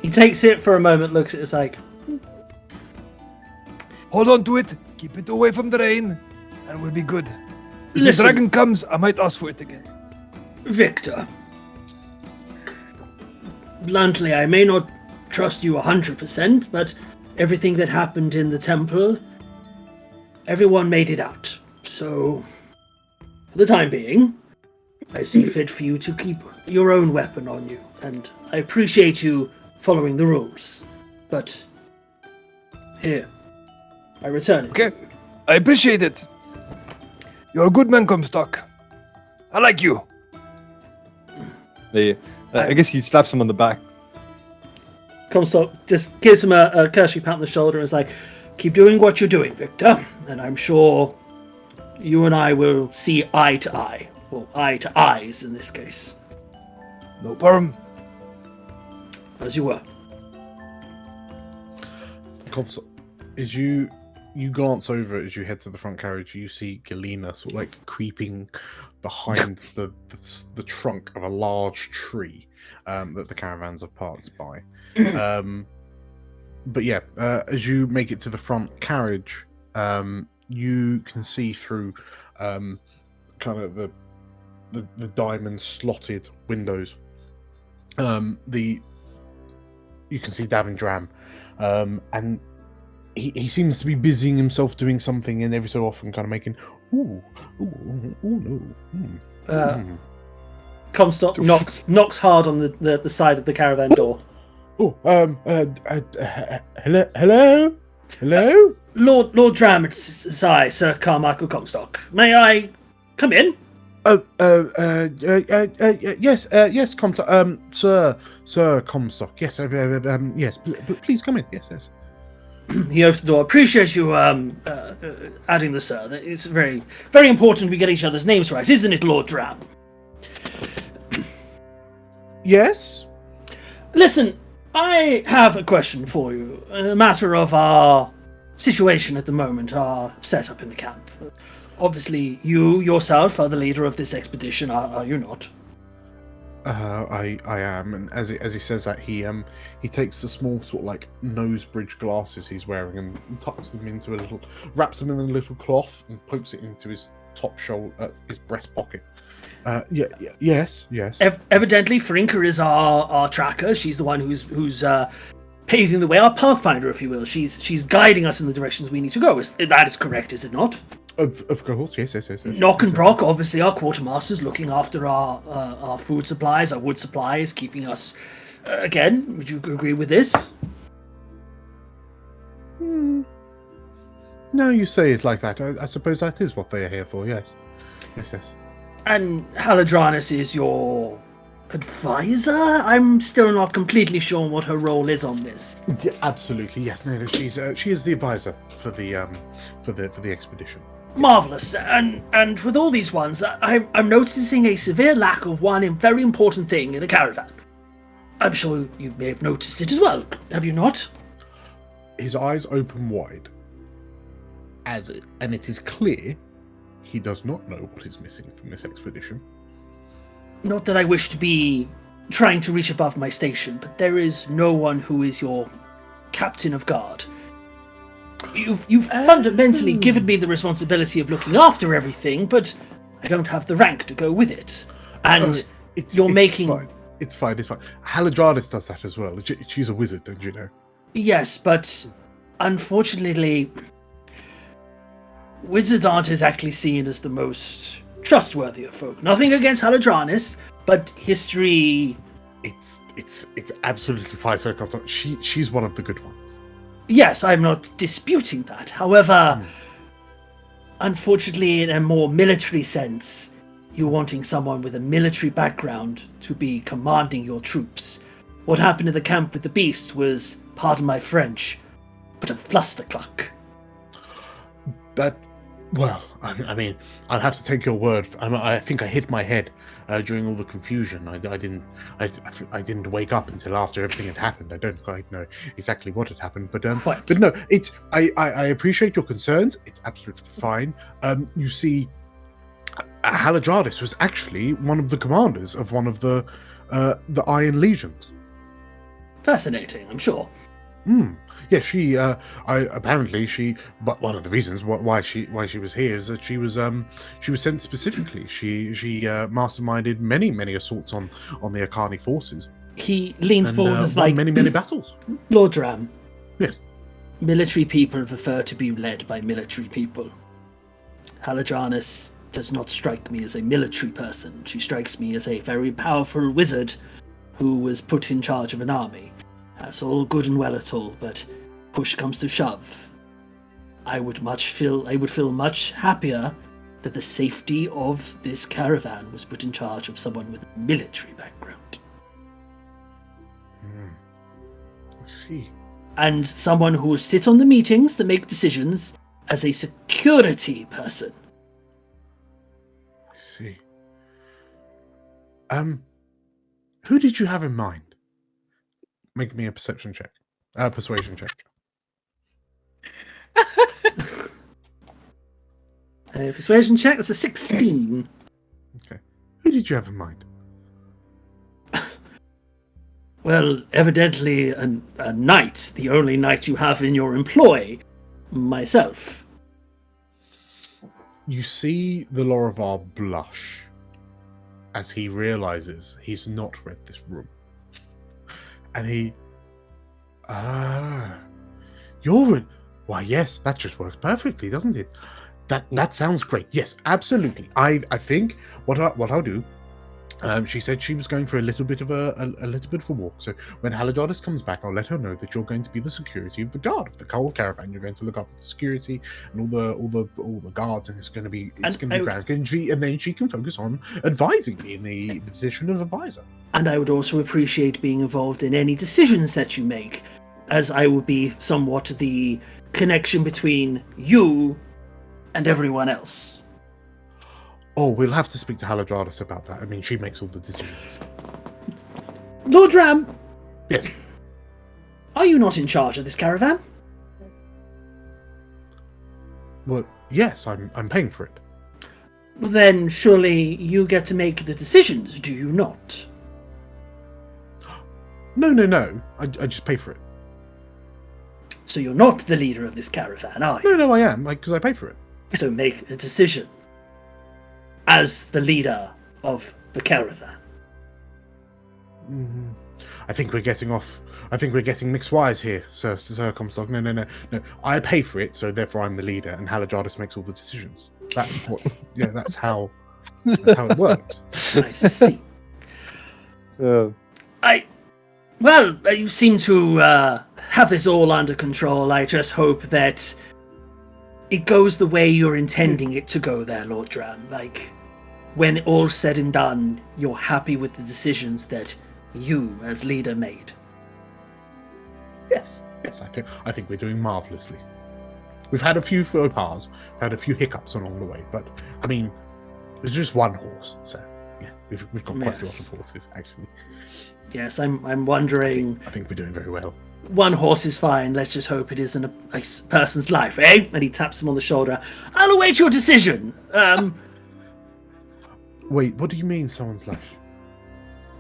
He takes it for a moment, looks at it, it's like... Hold on to it. Keep it away from the rain, and we'll be good. If Listen. the dragon comes, I might ask for it again. Victor. Bluntly, I may not trust you 100%, but everything that happened in the temple, everyone made it out. So, for the time being, I see fit for you to keep your own weapon on you, and I appreciate you following the rules. But, here, I return it. Okay, I appreciate it. You're a good man, Comstock. I like you. I guess he slaps him on the back. Comstock just gives him a cursory pat on the shoulder and is like, keep doing what you're doing, Victor, and I'm sure you and I will see eye to eye. Well, eye to eyes in this case. No problem. As you were. Comstock, as you glance over as you head to the front carriage, you see Galena sort of like creeping behind the trunk of a large tree that the caravans are parked by. But yeah, as you make it to the front carriage, you can see through kind of the diamond slotted windows. You can see Davin Dram, and he seems to be busying himself doing something, and every so often kind of making no. Comstock knocks hard on the side of the caravan door. Hello. Lord Dram, it's I, Sir Carmichael Comstock. May I come in? Yes, Comstock. Sir Comstock. Yes, yes. Please come in. Yes. He opens the door. Appreciate you adding the sir. It's very, very important we get each other's names right, isn't it, Lord Dram? Yes. Listen, I have a question for you. A matter of our situation at the moment, our setup in the camp. Obviously, you yourself are the leader of this expedition, are you not? I am, and as he says that, he takes the small sort of like nose bridge glasses he's wearing and tucks them into wraps them in a little cloth and pokes it into his top shoulder, his breast pocket. Yes. Evidently, Frinker is our tracker. She's the one who's paving the way, our pathfinder, if you will. She's guiding us in the directions we need to go. That is correct, is it not? Of course, yes. Nock and Brock, obviously our quartermasters, looking after our food supplies, our wood supplies, keeping us. Again, would you agree with this? Now you say it like that, I suppose that is what they are here for. Yes. And Haladranus is your advisor? I'm still not completely sure what her role is on this. Yeah, absolutely, yes. No, she is the advisor for the expedition. Marvelous. And with all these ones, I'm noticing a severe lack of one very important thing in a caravan. I'm sure you may have noticed it as well, have you not? His eyes open wide, and it is clear he does not know what is missing from this expedition. Not that I wish to be trying to reach above my station, but there is no one who is your captain of guard. You've fundamentally given me the responsibility of looking after everything, but I don't have the rank to go with it. And you're making... Fine. It's fine. Haladradis does that as well. She's a wizard, don't you know? Yes, but unfortunately, wizards aren't exactly seen as the most trustworthy of folk. Nothing against Haladranus, but history It's absolutely fine, Sir Comstock. She's one of the good ones. Yes, I'm not disputing that. However, unfortunately, in a more military sense, you're wanting someone with a military background to be commanding your troops. What happened in the camp with the beast was, pardon my French, but a flustercluck. Well, I mean, I'll have to take your word. I think I hit my head during all the confusion. I didn't wake up until after everything had happened. I don't quite know exactly what had happened, but no, I appreciate your concerns. It's absolutely fine. You see, Haladradis was actually one of the commanders of one of the Iron Legions. Fascinating, I'm sure. Yeah, but one of the reasons why she was here is that she was sent specifically. She masterminded many assaults on the Akani forces. He leans forward and is won like, many battles. Lord Dram. Yes. Military people prefer to be led by military people. Haladradis does not strike me as a military person. She strikes me as a very powerful wizard who was put in charge of an army. That's all good and well at all, but push comes to shove. I would feel much happier that the safety of this caravan was put in charge of someone with a military background. I see. And someone who will sit on the meetings to make decisions as a security person. I see. Who did you have in mind? Make me a persuasion check. Persuasion check, that's a 16. Okay. Who did you have in mind? Well, evidently a knight, the only knight you have in your employ. Myself. You see the Lorivar blush as he realizes he's not read this room. And you're in. Why, yes, that just works perfectly, doesn't it? That sounds great. Yes, absolutely. I think what I'll do. She said she was going for a little bit of a walk. So when Haladradis comes back, I'll let her know that you're going to be the security of the guard of the whole caravan. You're going to look after the security and all the guards, and it's going to be grand. And then she can focus on advising me in the position of advisor. And I would also appreciate being involved in any decisions that you make, as I would be somewhat the connection between you and everyone else. Oh, we'll have to speak to Haladradis about that. I mean, she makes all the decisions. Lord Ram! Yes. Are you not in charge of this caravan? Well, yes, I'm paying for it. Well, then surely you get to make the decisions, do you not? No. I just pay for it. So you're not the leader of this caravan, are you? No, I am, because I pay for it. So make a decision. As the leader of the caravan. I think we're getting mixed wires here, Sir Comstock. No. I pay for it, so therefore I'm the leader, and Haladradis makes all the decisions. That's what. Yeah, that's how it works. I see. You seem to have this all under control. I just hope that it goes the way you're intending it to go there, Lord Dram. Like, when all's said and done, you're happy with the decisions that you, as leader, made. Yes, I think we're doing marvelously. We've had a few faux pas, had a few hiccups along the way, but I mean, it's just one horse, so yeah, we've got quite a lot of horses actually. Yes, I'm wondering. I think we're doing very well. One horse is fine. Let's just hope it isn't a person's life, eh? And he taps him on the shoulder. I'll await your decision. Wait, what do you mean, someone's life?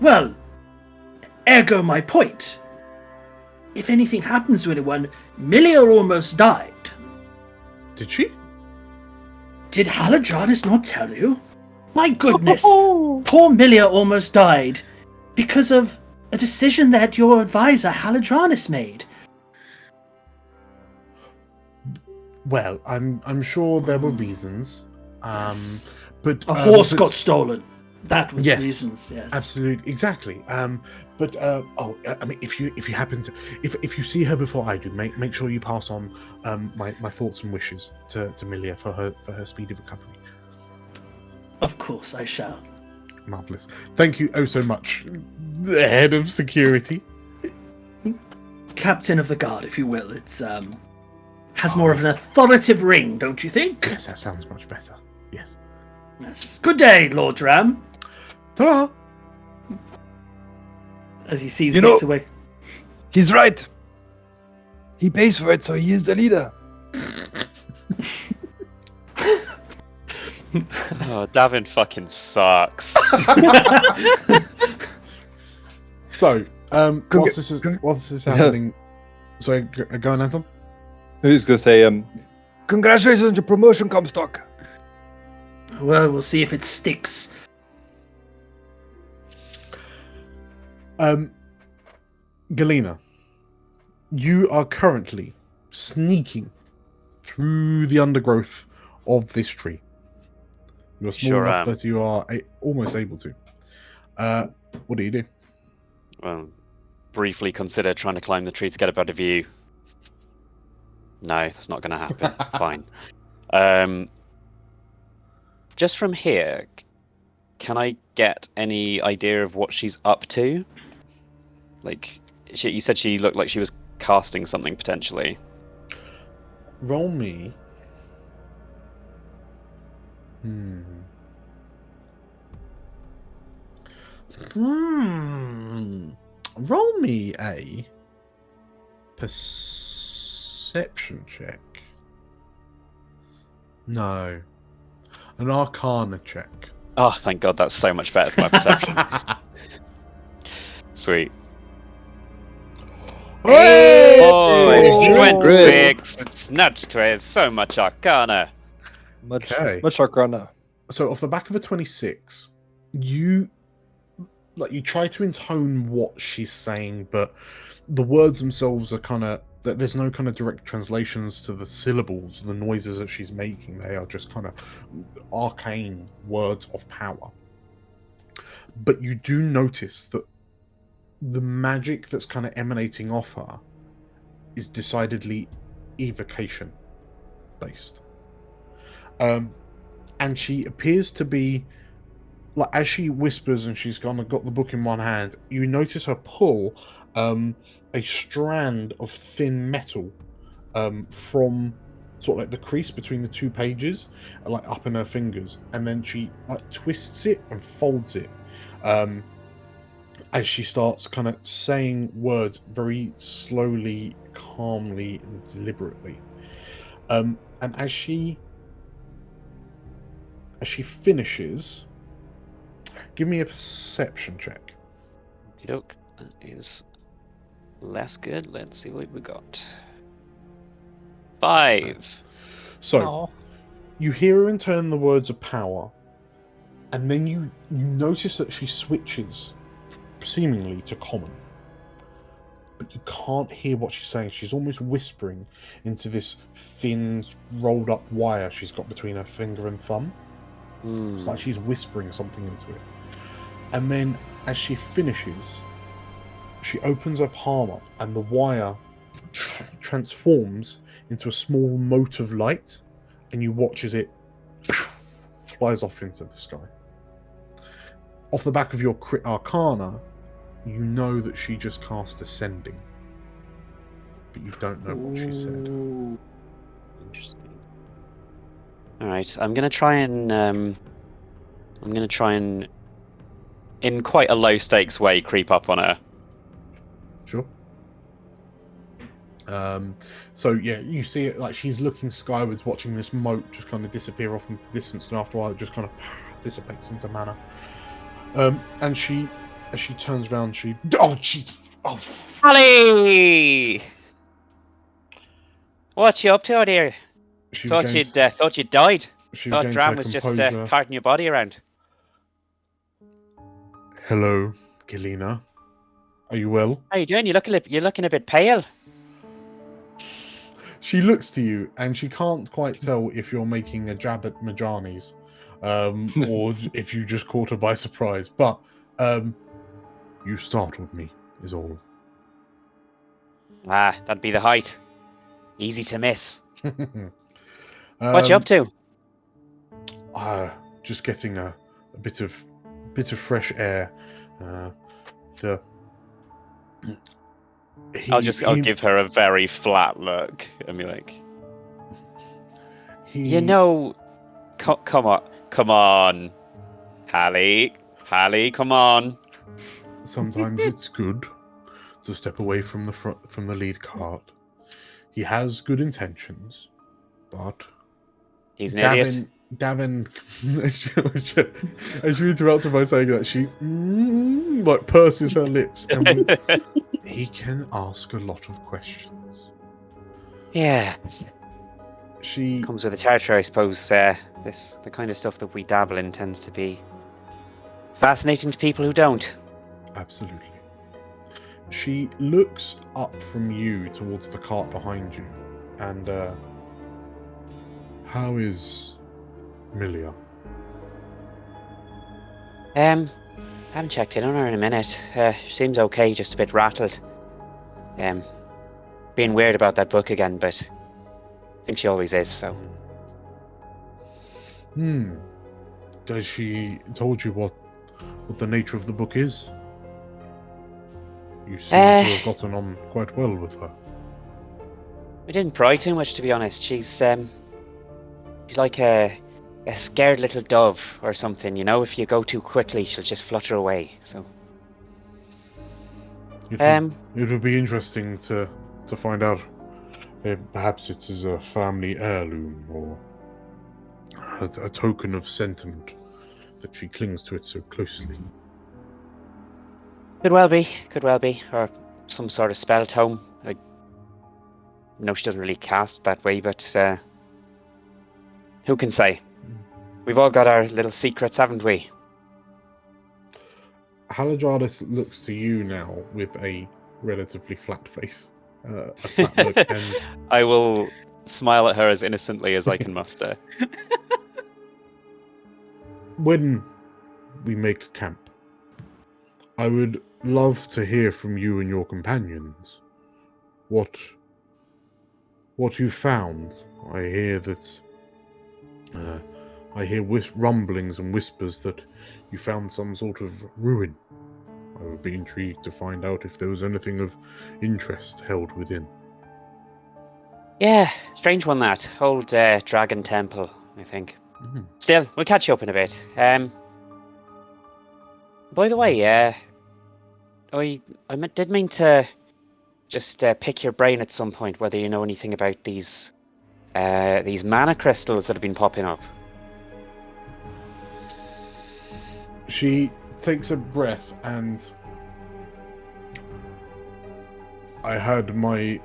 Well, ergo my point. If anything happens to anyone, Milia almost died. Did she? Did Haladradis not tell you? My goodness. Poor Milia almost died because of a decision that your advisor Haladradis made. Well, I'm sure there were reasons. Yes. But a horse got stolen. That was Yes, reasons, yes. Absolutely, exactly. I mean, if you happen to, if you see her before I do, make sure you pass on my thoughts and wishes to Milia for her speedy recovery. Of course, I shall. Marvelous. Thank you so much, the head of security. Captain of the guard, if you will. It's has more of an authoritative ring, don't you think? Yes, that sounds much better. Yes. Yes. Good day, Lord Ram. Ta-ra! As he sees You Victor know- away. He's right. He pays for it, so he is the leader. Oh, Davin fucking sucks. So, whilst this is happening, sorry, go on, Anton. I was gonna say, congratulations on your promotion, Comstock. Well, we'll see if it sticks. Galena, you are currently sneaking through the undergrowth of this tree. You're small Sure enough am. that you are almost able to. What do you do? Well, briefly consider trying to climb the tree to get a better view. No, that's not going to happen. Fine. Just from here, can I get any idea of what she's up to? Like, you said she looked like she was casting something potentially. Roll me. Roll me a perception check. No. An arcana check. Oh, thank God, that's so much better for my perception. Sweet. Hey! Oh, 26! It's not 12, so much arcana. Much Okay. arcana. So off the back of a 26, you try to intone what she's saying, but the words themselves are kind of, there's no kind of direct translations to the syllables, the noises that she's making. They are just kind of arcane words of power. But you do notice that the magic that's kind of emanating off her is decidedly evocation based. And she appears to be, like, as she whispers and she's got the book in one hand, you notice her pull a strand of thin metal from sort of like the crease between the two pages, like up in her fingers, and then she twists it and folds it as she starts kind of saying words very slowly, calmly, and deliberately. And as she finishes, give me a perception check. Okey-doke. That is less good. Let's see what we got. 5. So Aw. you hear her intone the words of power, and then you notice that she switches seemingly to common, but you can't hear what she's saying. She's almost whispering into this thin rolled up wire she's got between her finger and thumb. It's like she's whispering something into it. And then as she finishes, she opens her palm up and the wire transforms into a small mote of light, and you watch as it flies off into the sky. Off the back of your crit arcana, you know that she just cast Ascending, but you don't know what she said. Interesting. Alright, I'm gonna try and in quite a low stakes way creep up on her. Sure. So yeah, you see it like she's looking skywards, watching this mote just kind of disappear off into the distance, and after a while it just kind of dissipates into mana. And as she turns around, Holly! What you up to out here? she Thought regains- you'd died. she Thought regains Dram her was just composure. carting your body around. Hello, Galena. Are you well? How you doing? You're looking a bit pale. She looks to you, and she can't quite tell if you're making a jab at Majani's, or if you just caught her by surprise. But you startled me, is all. Ah, that'd be the height. Easy to miss. What you up to? Just getting a bit of fresh air. I'll give her a very flat look and be like, come on, Hallie, come on. Sometimes it's good to step away from the lead cart. He has good intentions, but he's an idiot. Davin, as you interrupted by saying that, she like purses her lips, and he can ask a lot of questions. Yeah, she comes with the territory, I suppose. The kind of stuff that we dabble in tends to be fascinating to people who don't. Absolutely. She looks up from you towards the cart behind you, and how is Milia? Haven't checked in on her in a minute. Seems okay, just a bit rattled. Being weird about that book again, but I think she always is, so. Has she told you what the nature of the book is? You seem to have gotten on quite well with her. We didn't pry too much, to be honest. She's like a scared little dove or something, you know? If you go too quickly, she'll just flutter away, so. It would be interesting to find out. Perhaps it is a family heirloom or a token of sentiment that she clings to it so closely. Could well be, or some sort of spell tome. I know she doesn't really cast that way, but who can say? We've all got our little secrets, haven't we? Halajardis looks to you now with a relatively flat face, a flat look, and I will smile at her as innocently as I can muster. When we make camp, I would love to hear from you and your companions what you found. I hear that rumblings and whispers that you found some sort of ruin. I would be intrigued to find out if there was anything of interest held within. Yeah, strange one that. Old dragon temple, I think. Mm-hmm. Still, we'll catch you up in a bit. By the way, I did mean to just pick your brain at some point whether you know anything about these mana crystals that have been popping up. She takes a breath, and I had my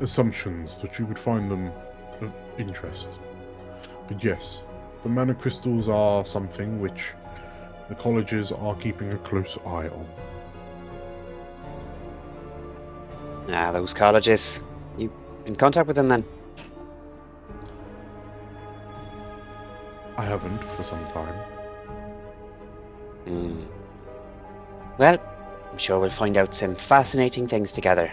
assumptions that you would find them of interest. But yes, the mana crystals are something which the colleges are keeping a close eye on. Ah, those colleges. You in contact with them then? I haven't for some time. Well, I'm sure we'll find out some fascinating things together.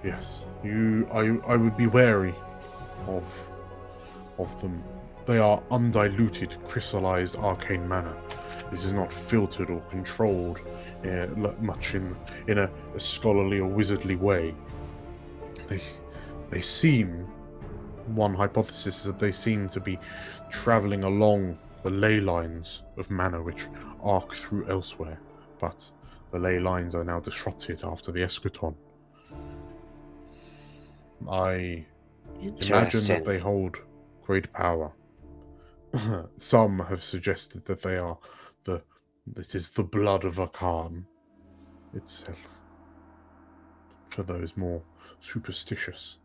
Yes, I would be wary of them. They are undiluted, crystallized arcane mana. This is not filtered or controlled much in a scholarly or wizardly way. They seem. One hypothesis is that they seem to be travelling along the ley lines of mana which arc through elsewhere, but the ley lines are now disrupted after the eschaton. I imagine that they hold great power. Some have suggested that it is the blood of Akan itself, for those more superstitious.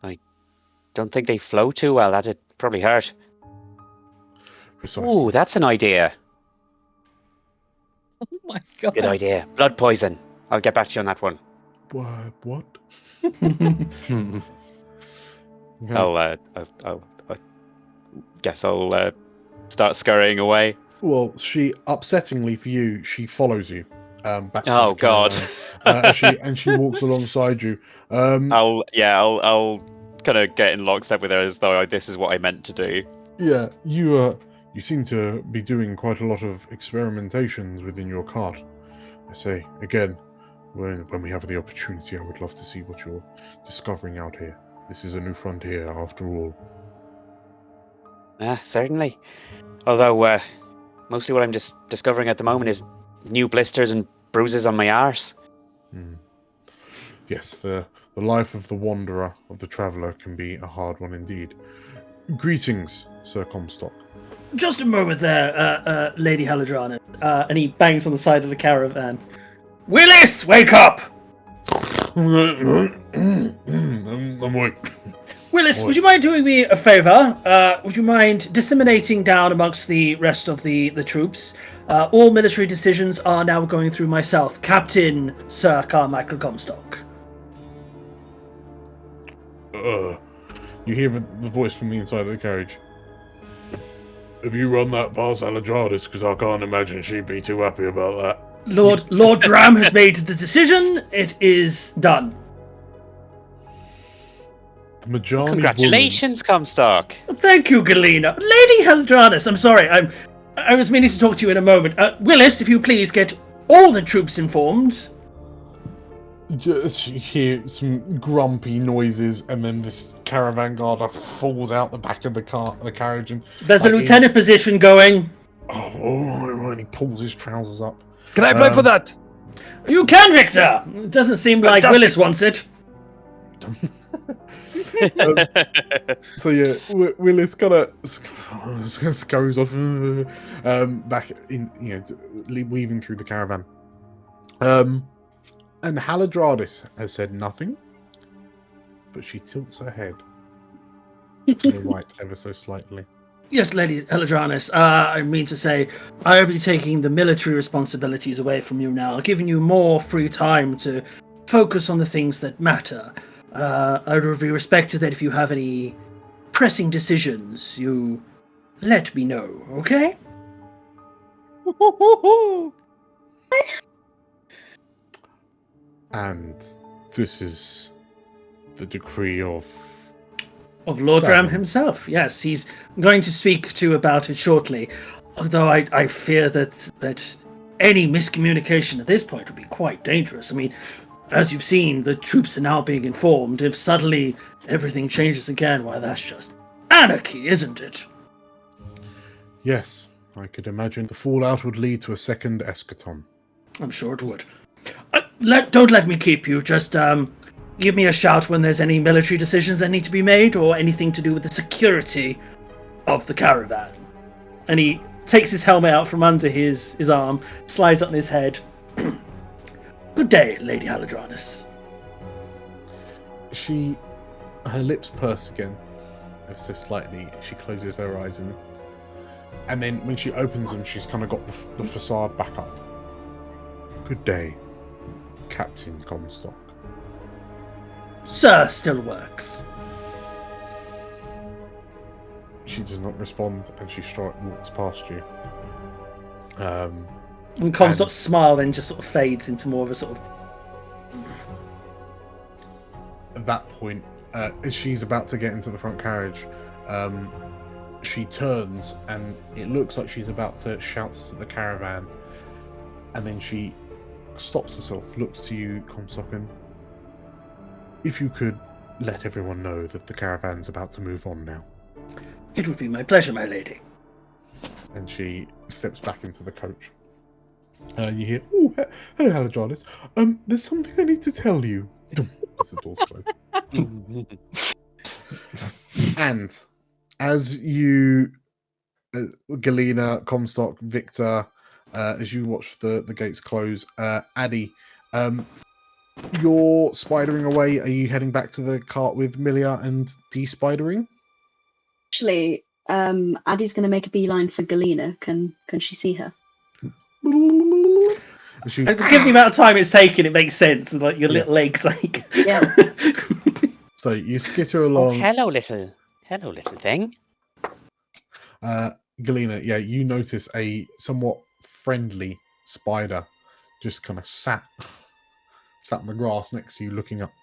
I don't think they flow too well. That'd probably hurt. Precisely. Ooh, that's an idea. Oh my god. Good idea. Blood poison. I'll get back to you on that one. What? Okay. I'll guess I'll start scurrying away. Well, she upsettingly for you, she follows you back to Oh the God! caravan. And she walks alongside you. I'll kind of get in lockstep with her as though this is what I meant to do. Yeah, you seem to be doing quite a lot of experimentations within your cart. I say again, when we have the opportunity, I would love to see what you're discovering out here. This is a new frontier, after all. Certainly. Although mostly what I'm just discovering at the moment is new blisters and bruises on my arse. Yes, the life of the wanderer, of the traveller, can be a hard one indeed. Greetings, Sir Comstock. Just a moment there, Lady Haladranus. And he bangs on the side of the caravan. Willis, wake up! I'm awake. Willis, would you mind doing me a favour? Would you mind disseminating down amongst the rest of the troops? All military decisions are now going through myself, Captain Sir Carmichael Comstock. You hear the voice from the inside of the carriage. Have you run that past Aladradis? Because I can't imagine she'd be too happy about that. Lord Dram has made the decision. It is done. The Majani Congratulations, Comstock. Thank you, Galena. Lady Haladranus, I'm sorry. I was meaning to talk to you in a moment. Willis, if you please get all the troops informed. Just hear some grumpy noises, and then this caravan guard falls out the back of the carriage, and There's a lieutenant position going. Oh, and he pulls his trousers up. Can I apply for that? You can, Victor. It doesn't seem like Willis wants it. So yeah, Willis kind of scurries off, back in, weaving through the caravan. And Haladradis has said nothing, but she tilts her head to the right ever so slightly. Yes, Lady Haladranus, I mean to say, I will be taking the military responsibilities away from you now, giving you more free time to focus on the things that matter. I would be respected that if you have any pressing decisions, you let me know, okay? And this is the decree of Lord Dram himself. Yes, he's going to speak to you about it shortly. Although I fear that any miscommunication at this point would be quite dangerous. I mean, as you've seen, the troops are now being informed. If suddenly everything changes again, why, that's just anarchy, isn't it? Yes, I could imagine the fallout would lead to a second eschaton. I'm sure it would. Don't let me keep you. Just give me a shout when there's any military decisions that need to be made or anything to do with the security of the caravan. And he takes his helmet out from under his arm, slides it on his head. Good day, Lady Haladranus. Her lips purse again, so slightly. She closes her eyes, and then when she opens them, she's kind of got the facade back up. Good day, Captain Comstock. Sir still works. She does not respond, and she walks past you. And Comstock's smile then just sort of fades into more of a sort of... At that point, as she's about to get into the front carriage, she turns, and it looks like she's about to shout at the caravan, and then she stops herself, looks to you, Comstock, and if you could let everyone know that the caravan's about to move on now. It would be my pleasure, my lady. And she steps back into the coach. You hear, oh, hello, Haladradis. There's something I need to tell you. As the door's closed. And as you, Galena, Comstock, Victor, as you watch the gates close, Addie, you're spidering away. Are you heading back to the cart with Milia and de-spidering? Actually, Addie's going to make a beeline for Galena. Can she see her? Given the amount of time it's taken, it makes sense. And like your little legs, like yeah. So you skitter Oh, along. hello, little thing. Galena, yeah, you notice a somewhat friendly spider just kind of sat on the grass next to you, looking up.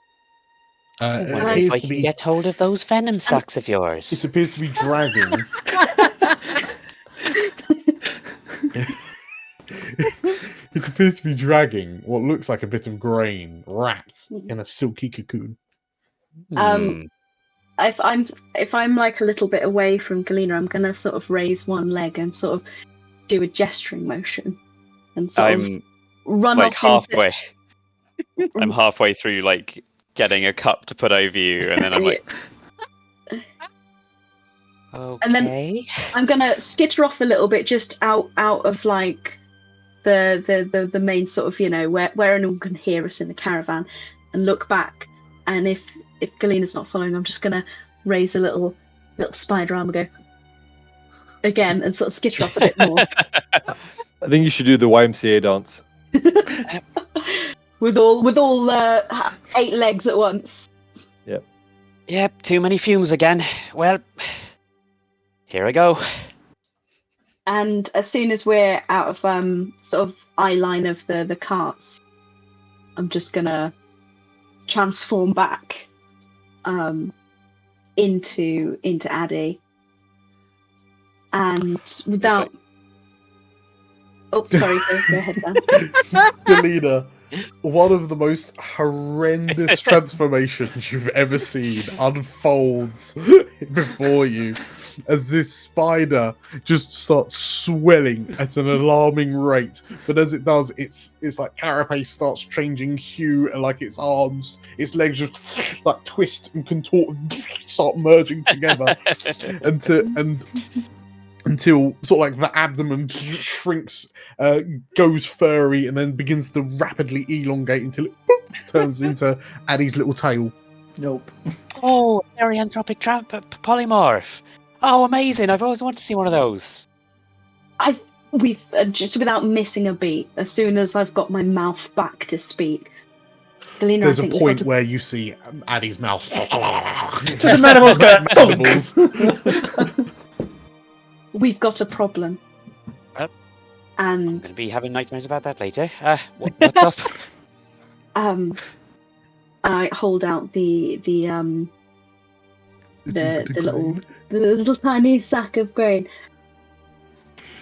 I It wonder if appears I to can be. get hold of those venom sacs of It yours. appears to be dragging. It appears to be dragging what looks like a bit of grain wrapped in a silky cocoon. Hmm. If I'm like a little bit away from Galena, I'm gonna sort of raise one leg and sort of do a gesturing motion and sort of I'm run like off halfway. I'm halfway through, like getting a cup to put over you, and then I'm like, okay. And then I'm gonna skitter off a little bit, just out of like the main sort of, where anyone can hear us in the caravan, and look back. And if Galena's not following, I'm just gonna raise a little spider arm and go again and sort of skitter off a bit more. I think you should do the YMCA dance. with all 8 legs at once. Yep, too many fumes again. Well, here I go. And as soon as we're out of sort of eye line of the carts, I'm just gonna transform back into Addie. And without sorry, go ahead, Dan. Galena, one of the most horrendous transformations you've ever seen unfolds before you as this spider just starts swelling at an alarming rate. But as it does, it's like carapace starts changing hue, and like its arms, its legs just like twist and contort and start merging together until sort of like the abdomen shrinks, goes furry, and then begins to rapidly elongate until it turns into Addie's little tail. Nope. Oh, very anthropic polymorph. Oh, amazing! I've always wanted to see one of those. We've just without missing a beat. As soon as I've got my mouth back to speak, Galena, There's I a think point where you see Addie's mouth. The mandibles go Mandibles. we've got a problem. Well, I'm And going to be having nightmares about that later. What's up? I hold out the little tiny sack of grain.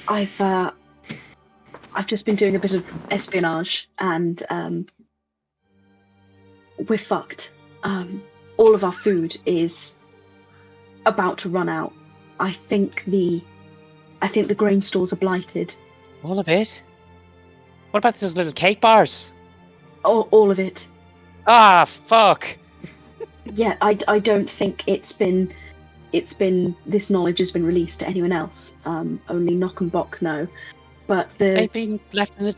I've just been doing a bit of espionage, and we're fucked. All of our food is about to run out. I think the grain stores are blighted. All of it? What about those little cake bars? All of it. Ah, fuck! Yeah, I don't think it's been this knowledge has been released to anyone else. Only Knock and Bock know. But They've been left in the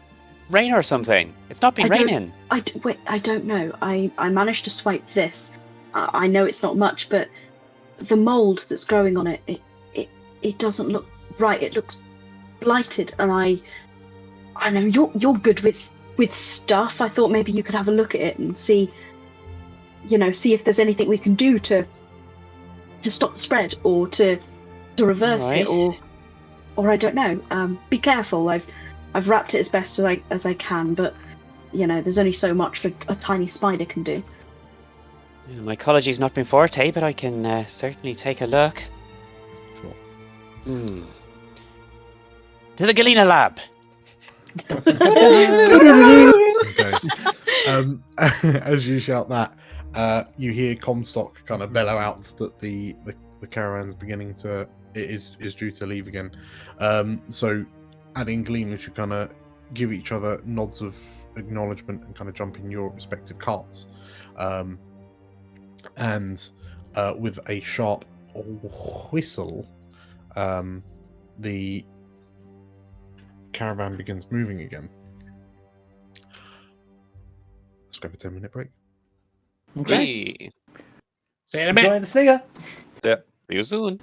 rain or something. It's not been raining. I don't know. I managed to swipe this. I know it's not much, but the mold that's growing on it doesn't look right. It looks blighted, and I know you're good with stuff. I thought maybe you could have a look at it and see if there's anything we can do to stop the spread, or to reverse it, or I don't know. Be careful. I've wrapped it as best as I can, but there's only so much a tiny spider can do. Yeah, my ecology's not been forte, but I can certainly take a look. Sure. To the Galena lab. Okay. As you shout that, you hear Comstock kind of bellow out that the caravan's beginning to is due to leave again. So Addie and Galena should kind of give each other nods of acknowledgement and kind of jump in your respective carts. And with a sharp whistle, the caravan begins moving again. Let's go for a 10-minute break. Okay. See you in a bit. Enjoy the stinger. Yeah. See you soon.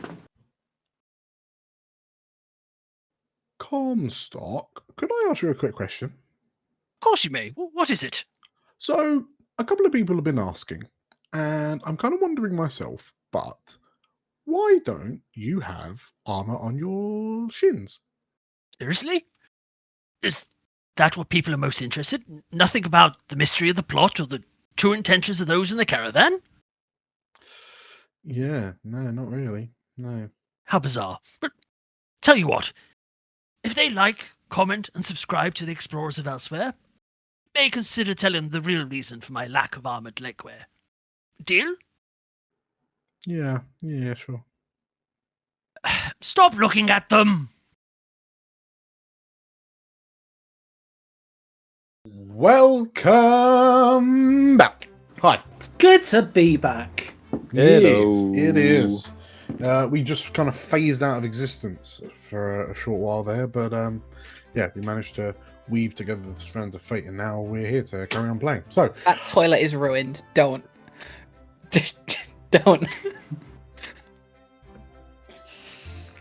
Comstock, could I ask you a quick question? Of course you may. What is it? So, a couple of people have been asking, And I'm kind of wondering myself, but why don't you have armor on your shins? Seriously? Is that what people are most interested in? Nothing about the mystery of the plot or the true intentions of those in the caravan? Yeah, no, not really. No. How bizarre. But tell you what, if they like, comment, and subscribe to the Explorers of Elsewhere, may consider telling the real reason for my lack of armored legwear. Deal? Yeah, sure. Stop looking at them! Welcome back. Hi. It's good to be back. Yes, it Hello. is. We just kind of phased out of existence for a short while there, but yeah, we managed to weave together the strands of fate, and now we're here to carry on playing. So, That toilet is ruined. Don't. Don't.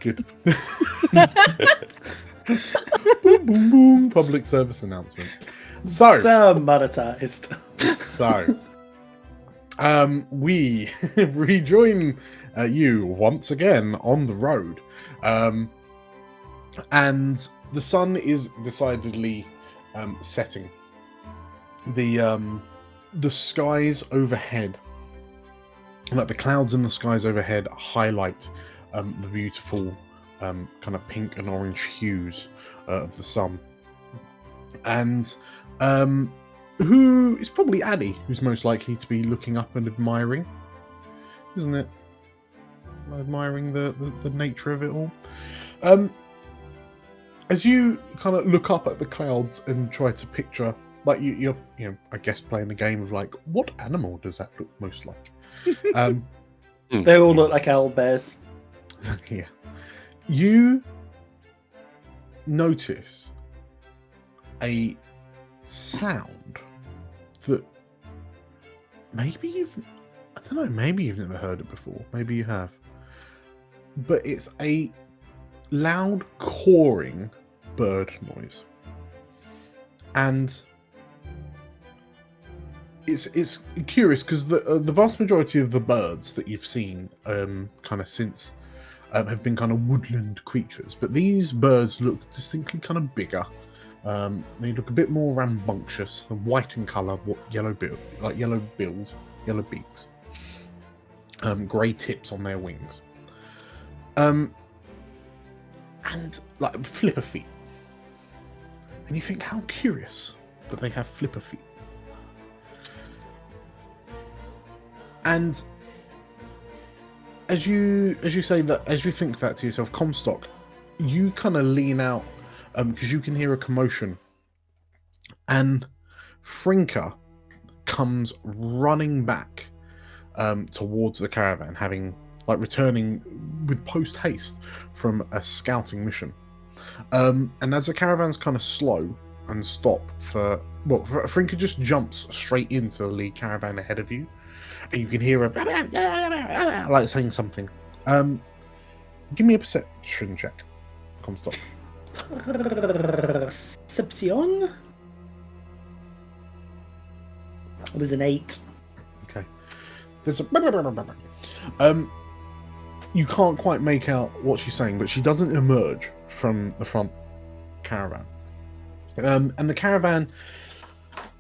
good. Boom, boom, boom. Public service announcement. So, Monetized. we rejoin you once again on the road, and the sun is decidedly setting. The skies overhead, like the clouds in the skies overhead, highlight the beautiful kind of pink and orange hues of the sun, and who is probably Addie, who's most likely to be looking up and admiring, isn't it? Admiring the nature of it all. As you kind of look up at the clouds and try to picture, like you're I guess playing a game of like, what animal does that look most like? They all look like owl bears. Yeah. You notice a sound that maybe you've never heard it before. Maybe you have. But it's a loud cawing bird noise. And it's curious because the vast majority of the birds that you've seen kind of since have been kind of woodland creatures, but these birds look distinctly kind of bigger. They look a bit more rambunctious. They're white in colour, yellow bills, yellow beaks, grey tips on their wings, and like flipper feet. And you think, how curious that they have flipper feet. And as you say that, as you think that to yourself, Comstock, you kind of lean out because you can hear a commotion, and Frinker comes running back towards the caravan, having returning with post haste from a scouting mission. And as the caravan's kind of slow and stop Frinker just jumps straight into the lead caravan ahead of you, and you can hear a like saying something. Give me a perception check, Comstock. Perception? It was an 8. Okay. There's a you can't quite make out what she's saying, but she doesn't emerge from the front caravan. And the caravan,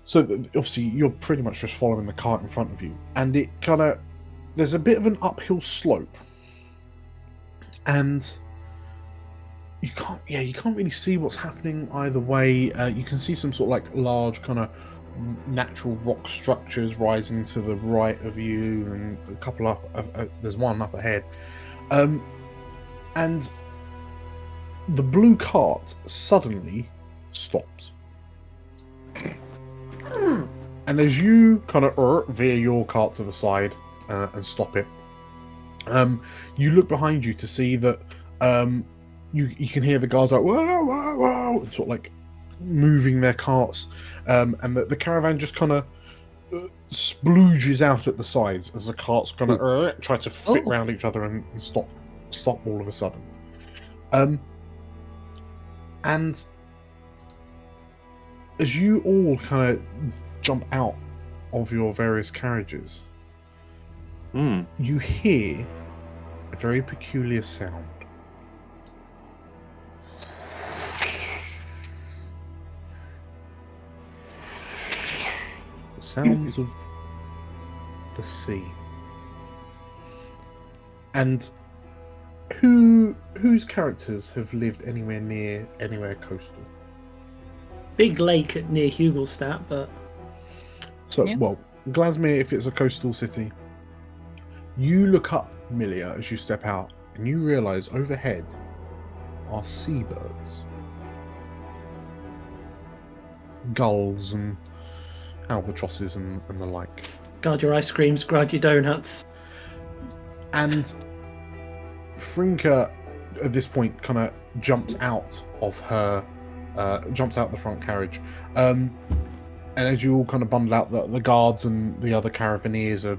so obviously you're pretty much just following the cart in front of you, and it kind of, there's a bit of an uphill slope, and you can't really see what's happening either way. You can see some sort of like large kind of natural rock structures rising to the right of you, and a couple up. There's one up ahead, and the blue cart suddenly stops. And as you kind of veer your cart to the side and stop it, you look behind you to see that you can hear the guards like whoa, whoa, whoa, and sort of like moving their carts, and the caravan just kind of splooges out at the sides as the carts kind of try to fit around each other and stop all of a sudden. And as you all kind of jump out of your various carriages, You hear a very peculiar sound. The sounds of the sea. And whose characters have lived anywhere coastal? Big lake near Hugelstadt, but So, Yeah. well, Glasmere, if it's a coastal city, you look up Milia as you step out, and you realise overhead are seabirds. Gulls and albatrosses and the like. guard your ice creams, guard your donuts. And Frinka, at this point, kind of jumps out the front carriage. And as you all kind of bundle out, the guards and the other caravaneers are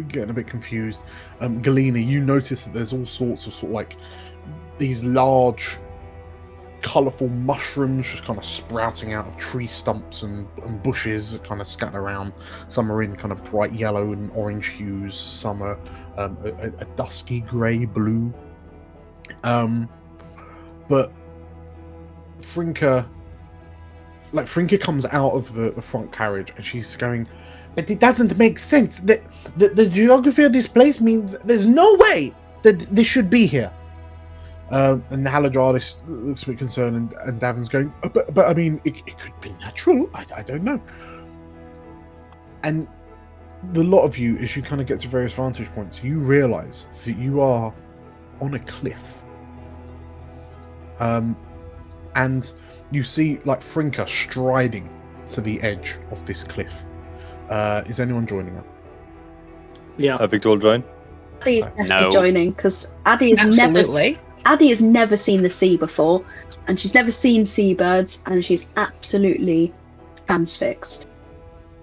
getting a bit confused. Galena, you notice that there's all sorts of like these large, colourful mushrooms just kind of sprouting out of tree stumps and bushes that kind of scatter around. Some are in kind of bright yellow and orange hues. Some are a dusky grey blue. But Frinka comes out of the front carriage and she's going, but it doesn't make sense. The geography of this place means there's no way that this should be here. And Haladradis looks a bit concerned, and Davin's going, but I mean, it could be natural. I don't know. And the lot of you, as you kind of get to various vantage points, you realise that you are on a cliff. And you see, like, Frinka striding to the edge of this cliff. Is anyone joining her? Yeah. Victor will join. Addie is definitely No. joining because Addie has never seen the sea before, and she's never seen seabirds, and she's absolutely transfixed.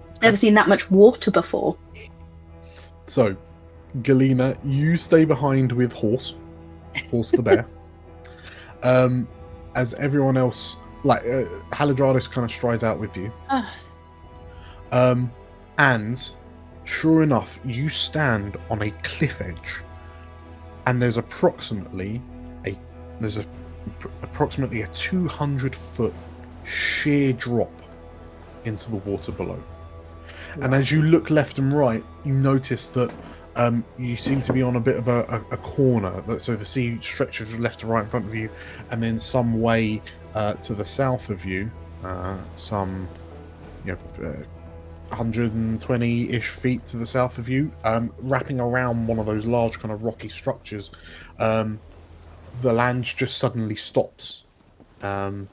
She's never seen that much water before. So, Galena, you stay behind with Horse the bear. As everyone else, like Haladradis, kind of strides out with you. And sure enough, you stand on a cliff edge, and there's approximately a 200-foot sheer drop into the water below. And as you look left and right, you notice that you seem to be on a bit of a corner. So the sea stretches left to right in front of you, and then some way to the south of you, 120-ish feet to the south of you, wrapping around one of those large kind of rocky structures, the land just suddenly stops. And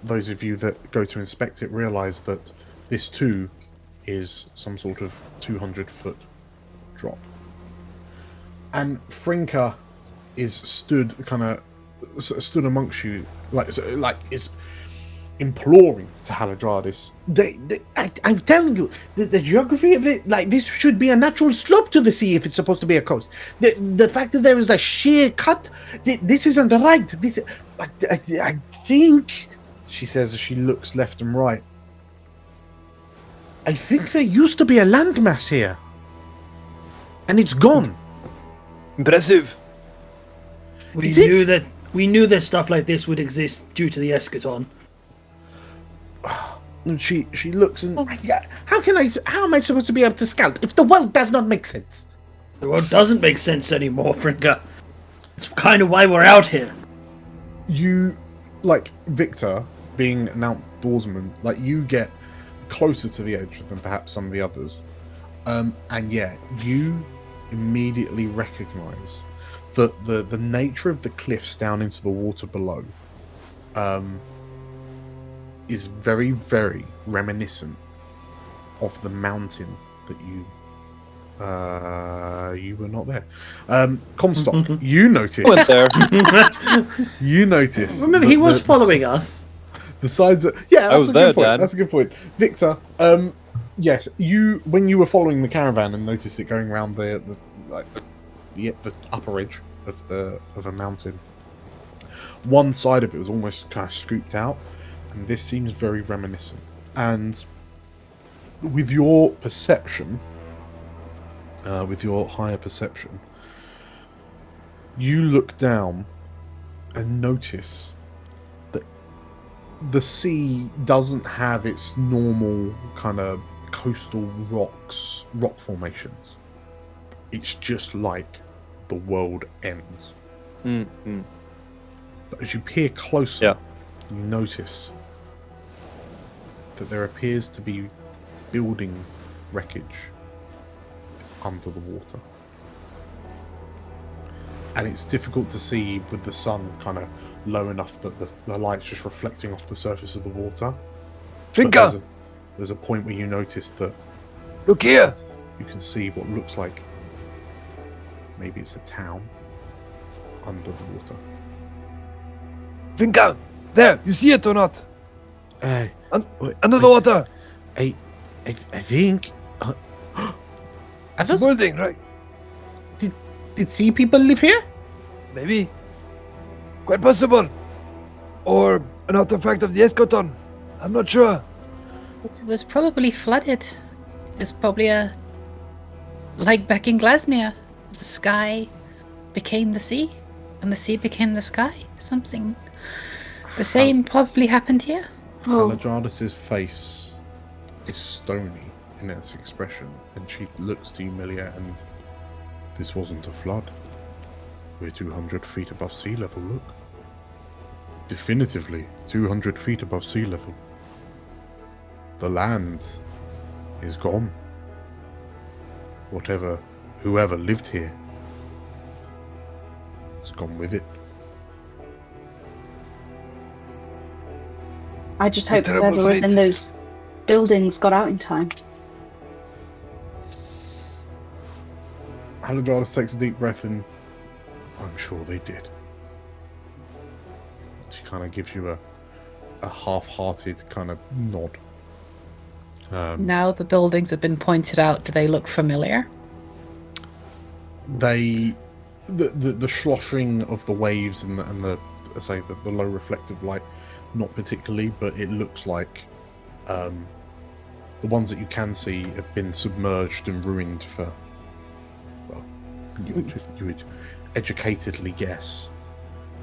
those of you that go to inspect it realise that this too is some sort of 200-foot drop. And Frinka is stood amongst you, like is imploring to Haladradis. I'm telling you, the geography of it, like, this should be a natural slope to the sea if it's supposed to be a coast. The fact that there is a sheer cut, this isn't right. I think, she says as she looks left and right, I think there used to be a landmass here, and it's gone. Impressive. We knew that stuff like this would exist due to the eschaton. And she looks and how am I supposed to be able to scout if the world does not make sense? The world doesn't make sense anymore, Frinka. It's kind of why we're out here. You, like Victor, being an outdoorsman, like, you get closer to the edge than perhaps some of the others, and you immediately recognize that the nature of the cliffs down into the water below is very, very reminiscent of the mountain that you were not there. Comstock, you notice. Went there. You notice. Remember, he was following us. The sides of, I was there, Dan. That's a good point. Victor, yes, when you were following the caravan and noticed it going around the upper edge of a mountain, one side of it was almost kind of scooped out, and this seems very reminiscent. And with your perception, with your higher perception, you look down and notice that the sea doesn't have its normal kind of coastal rock formations. It's just like the world ends. Mm-hmm. But as you peer closer, you notice that there appears to be building wreckage under the water. And it's difficult to see with the sun kind of low enough that the light's just reflecting off the surface of the water. Finka! There's a point where you notice that Look here! you can see what looks like maybe it's a town under the water. Finka! There! You see it or not? Under the water! I think... It's a building, right? Did sea people live here? Maybe. Quite possible. Or an artifact of the Escoton. I'm not sure. It was probably flooded. It's probably like back in Glasmere. The sky became the sea, and the sea became the sky. Something the same probably happened here. Haladradis' face is stony in its expression, and she looks to you, Milia, and this wasn't a flood. We're 200 feet above sea level, look. Definitively 200 feet above sea level. The land is gone. Whoever lived here has gone with it. I just hope whoever was in those buildings got out in time. Haladradis takes a deep breath and I'm sure they did. She kind of gives you a half-hearted kind of nod. Now the buildings have been pointed out. Do they look familiar? The sloshing of the waves and the low reflective light, not particularly, but it looks like the ones that you can see have been submerged and ruined for, well, you would educatedly guess,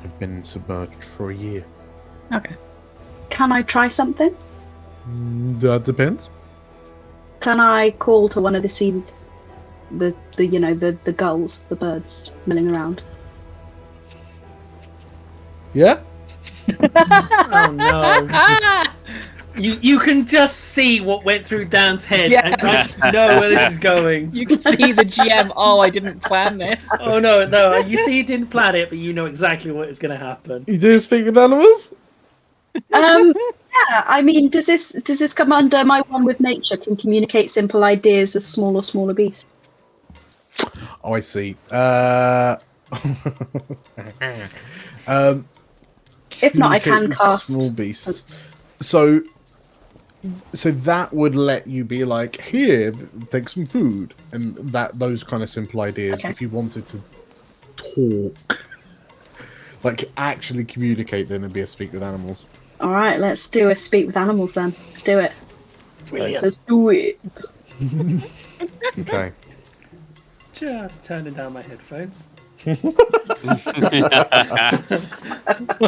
have been submerged for a year. Okay. Can I try something? That depends. Can I call to one of the gulls, the birds milling around? Yeah? Oh no. You can just see what went through Dan's head, and I just know where this is going. You can see the GM. Oh, I didn't plan this. Oh no. You see, you didn't plan it, but you know exactly what is going to happen. You do speak with animals? Yeah. I mean, does this come under my one with nature? Can communicate simple ideas with smaller beasts? Oh, I see. If not, I can cast small beasts. So that would let you be like, here, take some food, and those kind of simple ideas. Okay. If you wanted to talk, like actually communicate, then it'd be a speak with animals. All right, let's do a speak with animals then. Let's do it. Let's do it. Okay. Just turning down my headphones.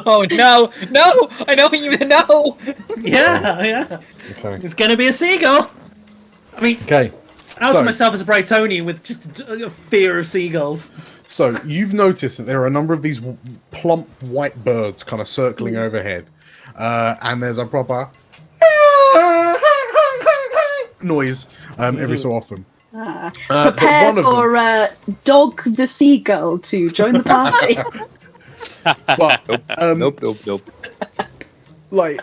Oh no! I know what you mean. No. Yeah. Okay. It's gonna be a seagull. I mean, Okay. out of myself as a Brightonian with just a fear of seagulls. So you've noticed that there are a number of these plump white birds kind of circling overhead, and there's a proper noise every so often. Prepare for Dog the Seagull to join the party. But Nope. like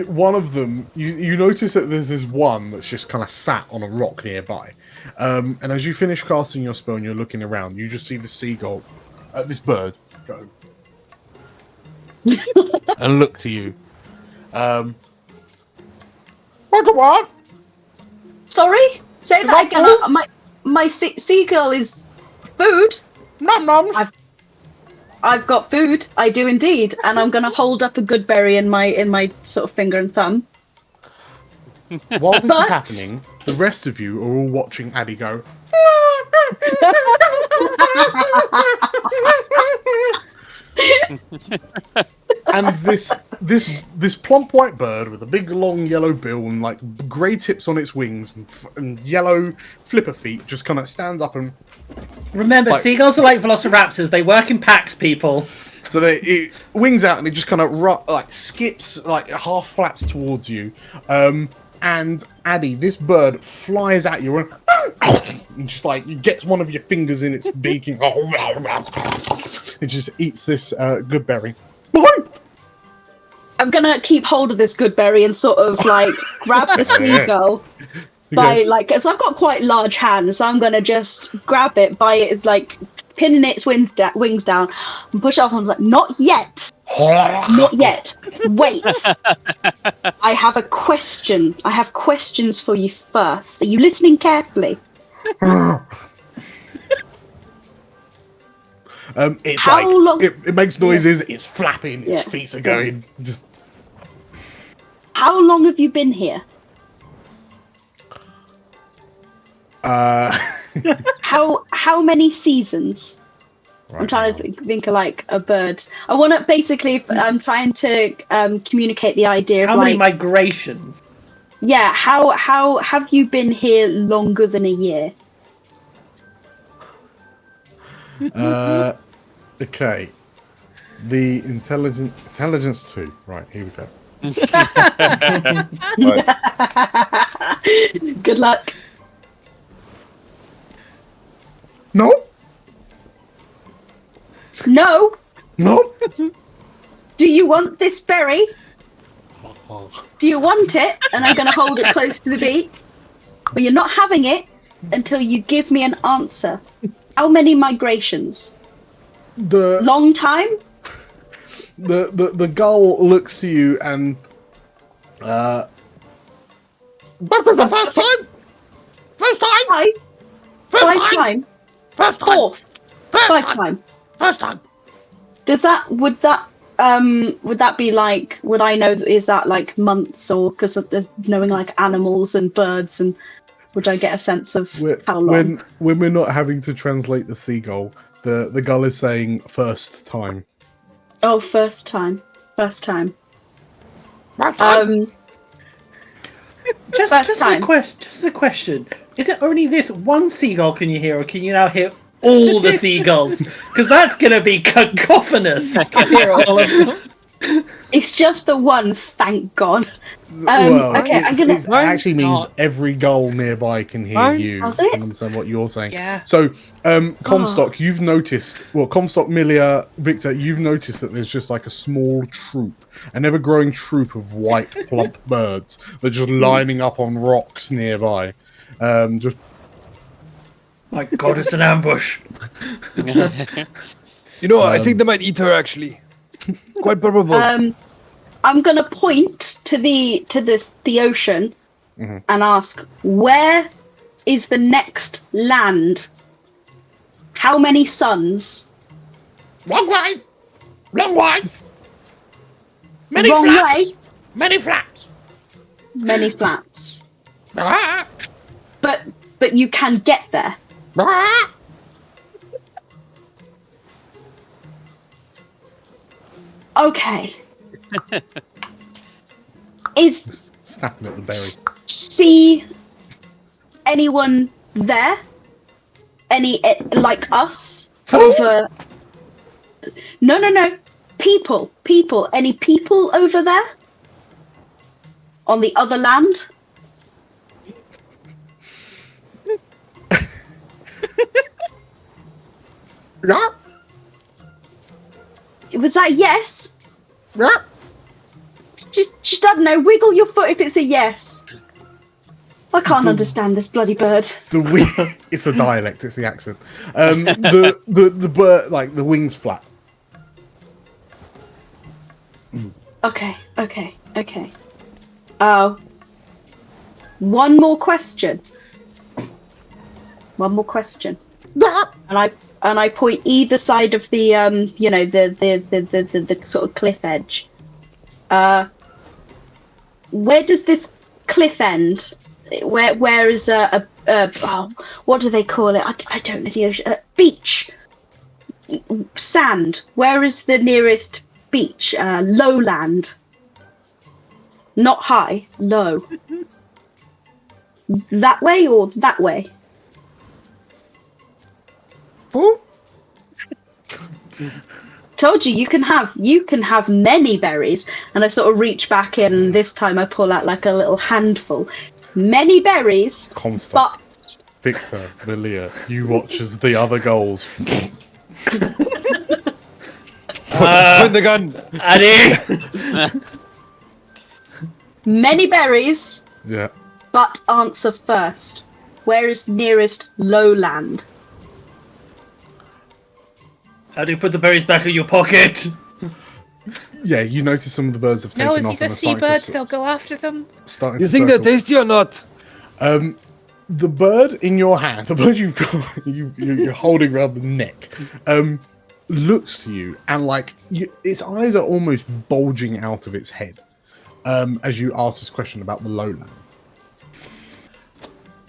one of them, you notice that there's this one that's just kind of sat on a rock nearby, and as you finish casting your spell and you're looking around, you just see the seagull, this bird, go and look to you. What? Sorry? Say that again. My seagull is food. Nom. I've got food. I do indeed, and I'm going to hold up a good berry in my sort of finger and thumb. While this is happening, the rest of you are all watching Addie go. And this plump white bird with a big long yellow bill and like grey tips on its wings and yellow flipper feet just kind of stands up and Remember, seagulls are like velociraptors. They work in packs, people. So it wings out and it just kind of skips, like half flaps towards you. And Addie, this bird flies at you and just like gets one of your fingers in its beak and it just eats this good berry. I'm gonna keep hold of this good berry and sort of like grab the seagull by like, because I've got quite large hands, so I'm gonna just grab it by it, like pinning its wings down and push it off. I'm like, not yet, not yet. Wait, I have a question. I have questions for you first. Are you listening carefully? It's How like long- it makes noises. It's flapping. Its feet are going. Just... How long have you been here? How many seasons? Right, I'm trying to think of like a bird. I want to basically. I'm trying to communicate the idea of How many like, migrations? yeah. How have you been here longer than a year? Okay. The intelligence 2. Right, here we go. Good luck. No. No. No. Do you want this berry? Do you want it? And I'm going to hold it close to the beak. But you're not having it until you give me an answer. How many migrations? Long time? The gull looks to you and but for the first time. First time. Five time. First time. Fourth. Five time. First time. Would that be like, would I know, is that like months, or because of the knowing like animals and birds, and would I get a sense of how long? When we're not having to translate the seagull, the gull is saying first time. Oh, first time. First time. Just time. a question. Is it only this one seagull can you hear, or can you now hear all the seagulls? Because that's going to be cacophonous. Can hear all of them. It's just the one, thank God. Well, okay, it actually means every gull nearby can hear you Does it? and understand what you're saying. Yeah. So, Comstock, you've noticed, Comstock, Milia, Victor, you've noticed that there's just like a small troop, an ever-growing troop of white, plump birds that are just lining up on rocks nearby. Just... My God, it's an ambush. You know, I think they might eat her, actually. Quite probable. I'm gonna point to the ocean and ask, where is the next land? How many suns? Wrong way! Wrong way! Many Wrong flaps! way? Many flaps! Many flaps. Ah! But you can get there. Ah! Okay. Is Snapping at the berry. see anyone there? Any like us? Over? No. People. Any people over there? On the other land? Yeah? Was that a yes? Yeah? Just I don't know. Wiggle your foot if it's a yes. I can't understand this bloody bird. It's a dialect. It's the accent. The bird, like the wings flap. Okay. One more question. And I point either side of the the sort of cliff edge. Where does this cliff end? Where is a what do they call it? I don't know the ocean. Beach. Sand. Where is the nearest beach? Lowland. Not high, low. That way or that way? Oh, Told you you can have many berries. And I sort of reach back in, and this time I pull out like a little handful. Many berries, Comstock, but Victor, Malia, you watch as the other goals. Point the gun. Addie! many berries, Yeah. but answer first. Where is nearest lowland? How do you put the berries back in your pocket? Yeah, you notice some of the birds have taken No, off. these are and are starting seabirds. to They'll go after them. starting You to think they're circle. tasty or not? The bird in your hand, the bird you've got, you're holding around the neck, looks to you and its eyes are almost bulging out of its head as you ask this question about the lowland.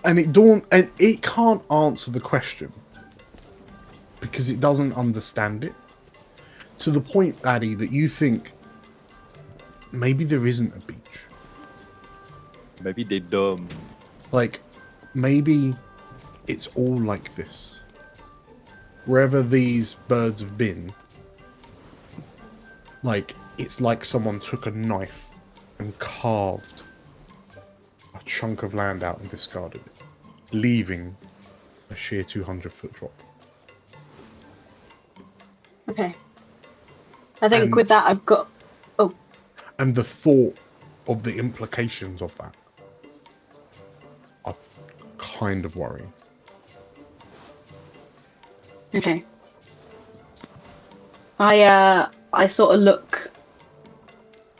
And it can't answer the question because it doesn't understand it. To the point, Addie, that you think maybe there isn't a beach. Maybe they dumb. Like, maybe it's all like this. Wherever these birds have been, it's like someone took a knife and carved a chunk of land out and discarded it, leaving a sheer 200-foot drop. Okay. I think And- with that I've got. Oh, And the thought of the implications of that are kind of worrying. okay. I sort of look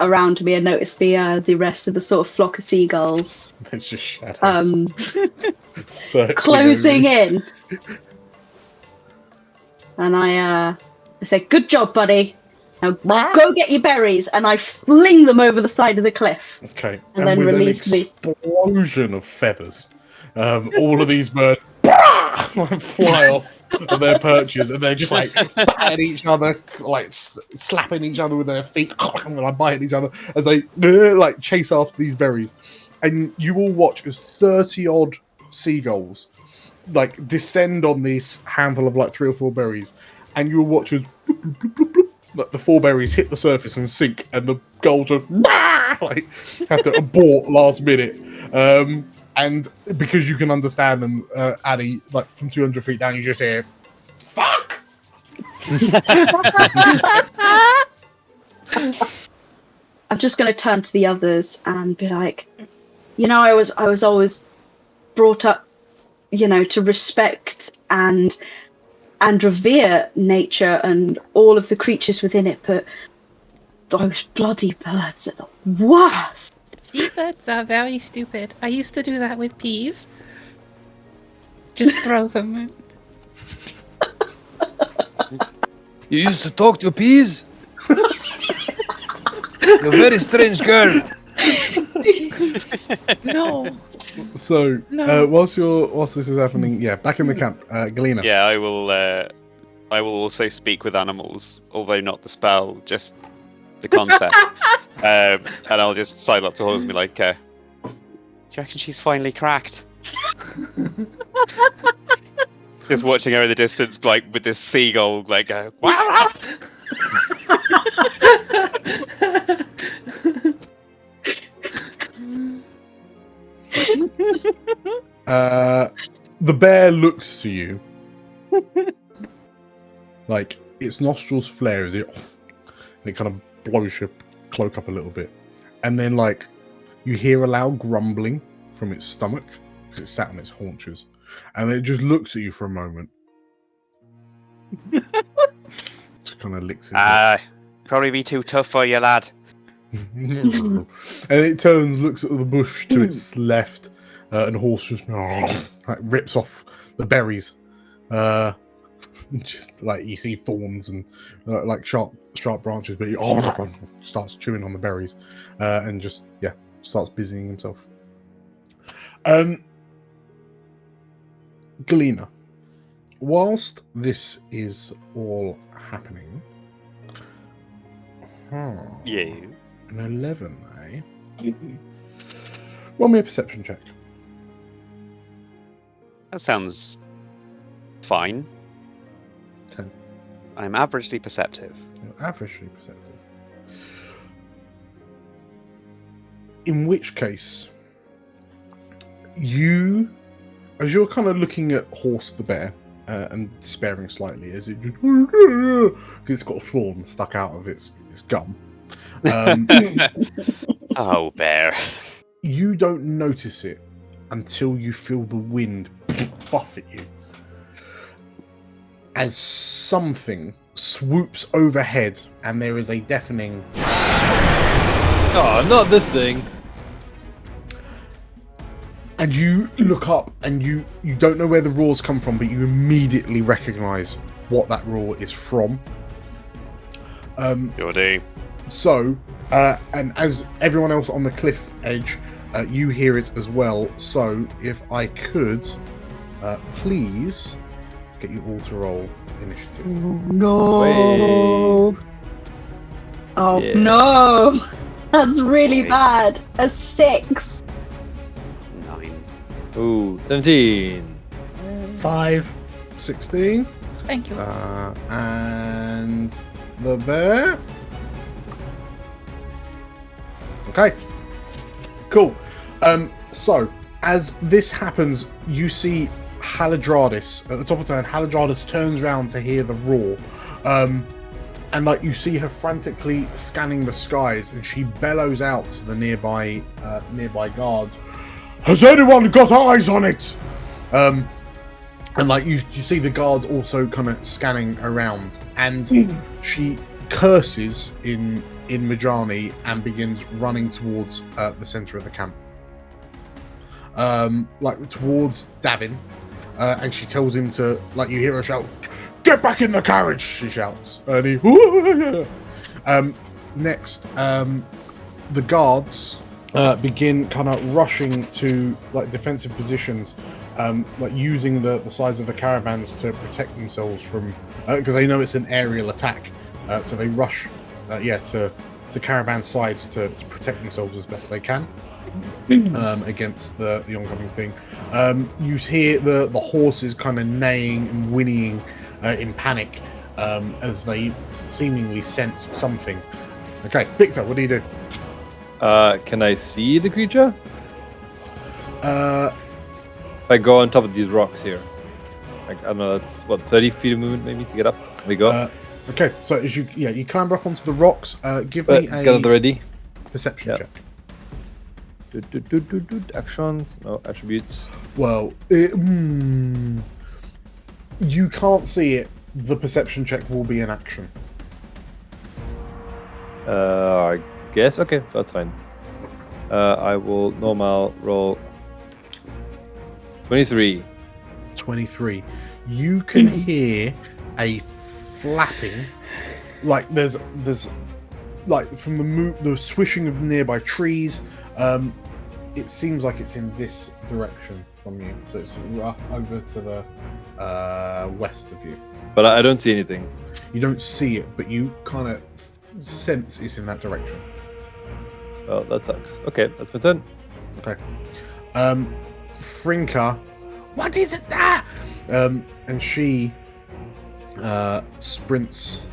around me and notice the rest of the sort of flock of seagulls It's just shadows. Circling closing over. in. And I say, "Good job, buddy. Now go get your berries," and I fling them over the side of the cliff. Okay, And then with release an the- explosion of feathers, all of these birds fly off of their perches, and they're just like batting each other, like slapping each other with their feet, and like biting each other as they like chase after these berries. And you all watch as 30-odd seagulls like descend on this handful of like 3 or 4 berries, and you'll watch as bloop, bloop, bloop, bloop, bloop, like the 4 berries hit the surface and sink, and the gulls are like have to abort last minute. And because you can understand them, Addie, like from 200 feet down, you just hear "fuck." I'm just going to turn to the others and be like, I was always brought up, to respect and revere nature and all of the creatures within it, but those bloody birds are the worst. Seabirds are very stupid. I used to do that with peas. Just throw them in. You used to talk to peas? You're a very strange girl. No. So, No. whilst this is happening, back in the camp, Galena. Yeah, I will also speak with animals, although not the spell, just the concept. And I'll just sidle up to Horse and be like, do you reckon she's finally cracked? Just watching her in the distance, like with this seagull, like go. "Wah!" The bear looks to you, like its nostrils flare as and it kind of blows your cloak up a little bit, and then like you hear a loud grumbling from its stomach because it's sat on its haunches, and it just looks at you for a moment. Just kind of licks its lips. Probably be too tough for you, lad. And it turns, looks at the bush to its left, and the horse just like rips off the berries. Just like you see thorns and like sharp branches, but he starts chewing on the berries, and just starts busying himself. Galena, whilst this is all happening, Yeah. an 11, eh? Roll me a perception check. That sounds fine. 10. I'm averagely perceptive. You're averagely perceptive. In which case, as you're kind of looking at Horse the bear and despairing slightly as it just, because it's got a thorn stuck out of its gum. Oh, bear. You don't notice it until you feel the wind buffet you as something swoops overhead and there is a deafening Oh, not this thing. and you look up and you don't know where the roars come from, but you immediately recognize what that roar is from. Your day. So, and as everyone else on the cliff edge, you hear it as well. So, if I could, please get you all to roll initiative. No. Wait. Oh Yeah. no. That's really Wait. bad. A 6. 9. Ooh, 17. 5. 16. Thank you. And the bear. Okay. Cool. So, as this happens, you see Haladradis at the top of the turn. Haladradis turns around to hear the roar. And like you see her frantically scanning the skies, and she bellows out to the nearby guards. Has anyone got eyes on it? And like you see the guards also kind of scanning around, and she curses in Majani and begins running towards the center of the camp, like towards Davin, and she tells him to, like, you hear her shout, "Get back in the carriage!" She shouts, and he. Next, the guards begin kind of rushing to like defensive positions, like using the sides of the caravans to protect themselves from, because they know it's an aerial attack, so they rush, to caravan sides to protect themselves as best they can against the oncoming thing. You hear the horses kind of neighing and whinnying in panic as they seemingly sense something. Okay, Victor, what do you do? Can I see the creature? Uh, If I go on top of these rocks here, like, I don't know, that's what, 30 feet of movement maybe to get up. There we go. okay, so as you clamber up onto the rocks. Give me Got it a ready. perception check. Actions, no attributes. Well, you can't see it. The perception check will be an action. I guess. Okay, that's fine. I will normal roll 23. 23. You can hear a flapping, like there's like from the swishing of nearby trees. It seems like it's in this direction from you, so it's over to the west of you. But I don't see anything. You don't see it, but you kind of sense it's in that direction. Oh, that sucks. Okay, that's my turn. Okay. Frinka, what is it there? And she sprints.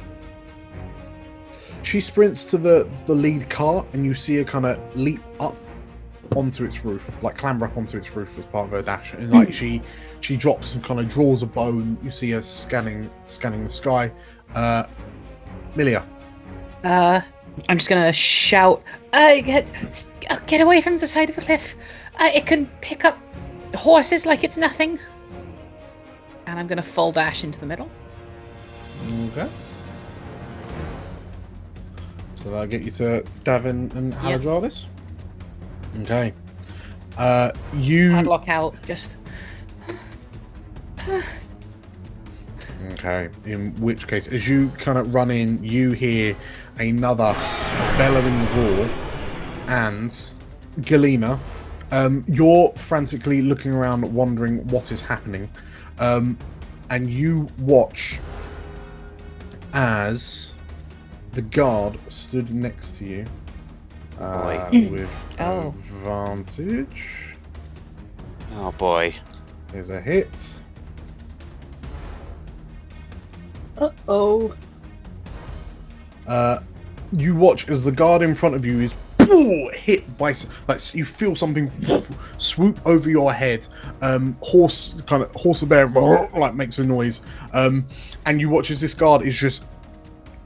She sprints to the lead cart, and you see her kind of leap up onto its roof, like clamber up onto its roof as part of her dash. And like she drops and kind of draws a bow, and you see her scanning the sky. Milia. I'm just gonna shout, get away from the side of the cliff. It can pick up horses like it's nothing. And I'm gonna full dash into the middle. Okay. So that'll get you to Davin and Haladradis. Okay. You Padlock out, just... Okay, in which case, as you kind of run in, you hear another bellowing roar, and Galena, you're frantically looking around, wondering what is happening. And you watch as the guard stood next to you with advantage. Oh boy. There's a hit. Uh-oh. You watch as the guard in front of you is hit by, like, you feel something swoop over your head. Horse or bear like makes a noise. And you watch as this guard is just,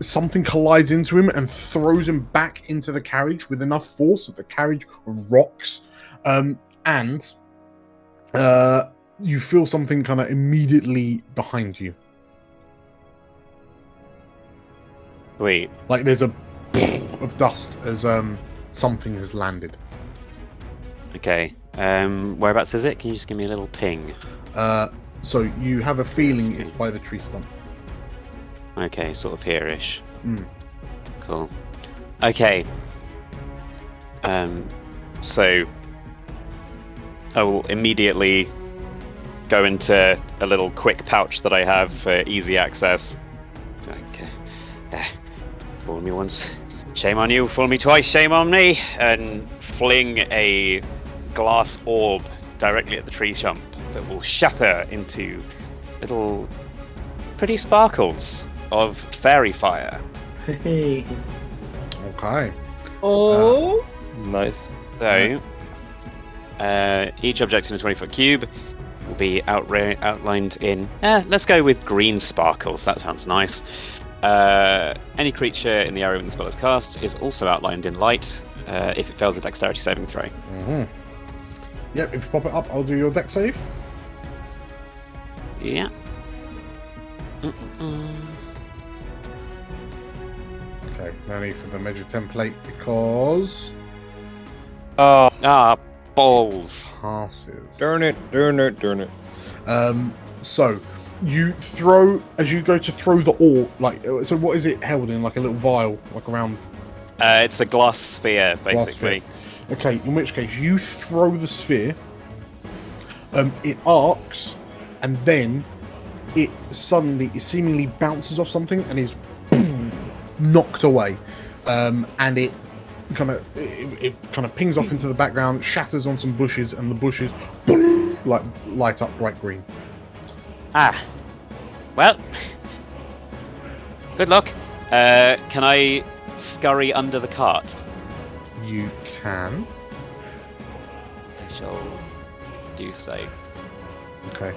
something collides into him and throws him back into the carriage with enough force that the carriage rocks. And you feel something kind of immediately behind you. Sweet. Like there's a of dust as something has landed. Okay. Whereabouts is it? Can you just give me a little ping? So you have a feeling it's by the tree stump. Okay, sort of here-ish. Mm. Cool. Okay. So I will immediately go into a little quick pouch that I have for easy access. Okay. Fool me once, shame on you. Fool me twice, shame on me. And fling a glass orb directly at the tree stump that will shatter into little pretty sparkles of fairy fire. Hey. Okay. Oh. Nice. So, each object in a 20-foot cube will be outlined in... let's go with green sparkles. That sounds nice. Any creature in the area when the spell is cast is also outlined in light if it fails a dexterity saving throw. Mm-hmm. Yep, if you pop it up, I'll do your dex save. Yeah. Okay, no need for the measure template because... balls. Passes. Darn it. So, you throw, as you go to throw the orb, like, so what is it held in? Like a little vial, like around... It's a glass sphere, basically. Okay, in which case, you throw the sphere, it arcs, and then it seemingly bounces off something and is knocked away. And it kind of pings off into the background, shatters on some bushes, and the bushes like light up bright green. Well, good luck. Can I scurry under the cart? You can. I shall do so. Okay.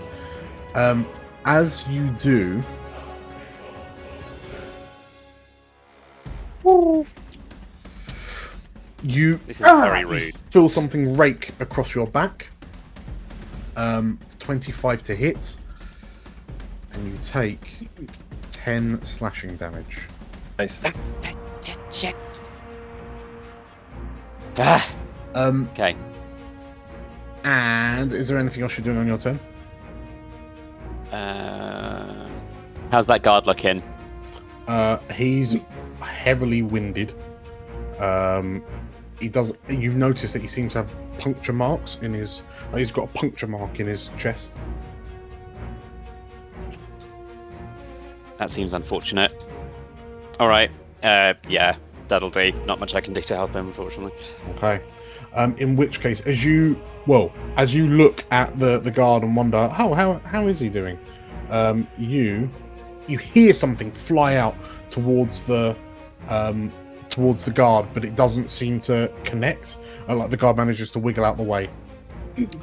As you do, you This is very rude. you feel something rake across your back. 25 to hit, and you take 10 slashing damage. Nice. Shit. Okay. And is there anything else you're doing on your turn? How's that guard looking? He's heavily winded. You've noticed that he seems to have puncture marks in his... he's got a puncture mark in his chest. That seems unfortunate. Alright. Yeah, that'll do. Not much I can do to help him, unfortunately. Okay. In which case, as you look at the guard and wonder, how is he doing? You hear something fly out towards the guard, but it doesn't seem to connect. Like the guard manages to wiggle out the way.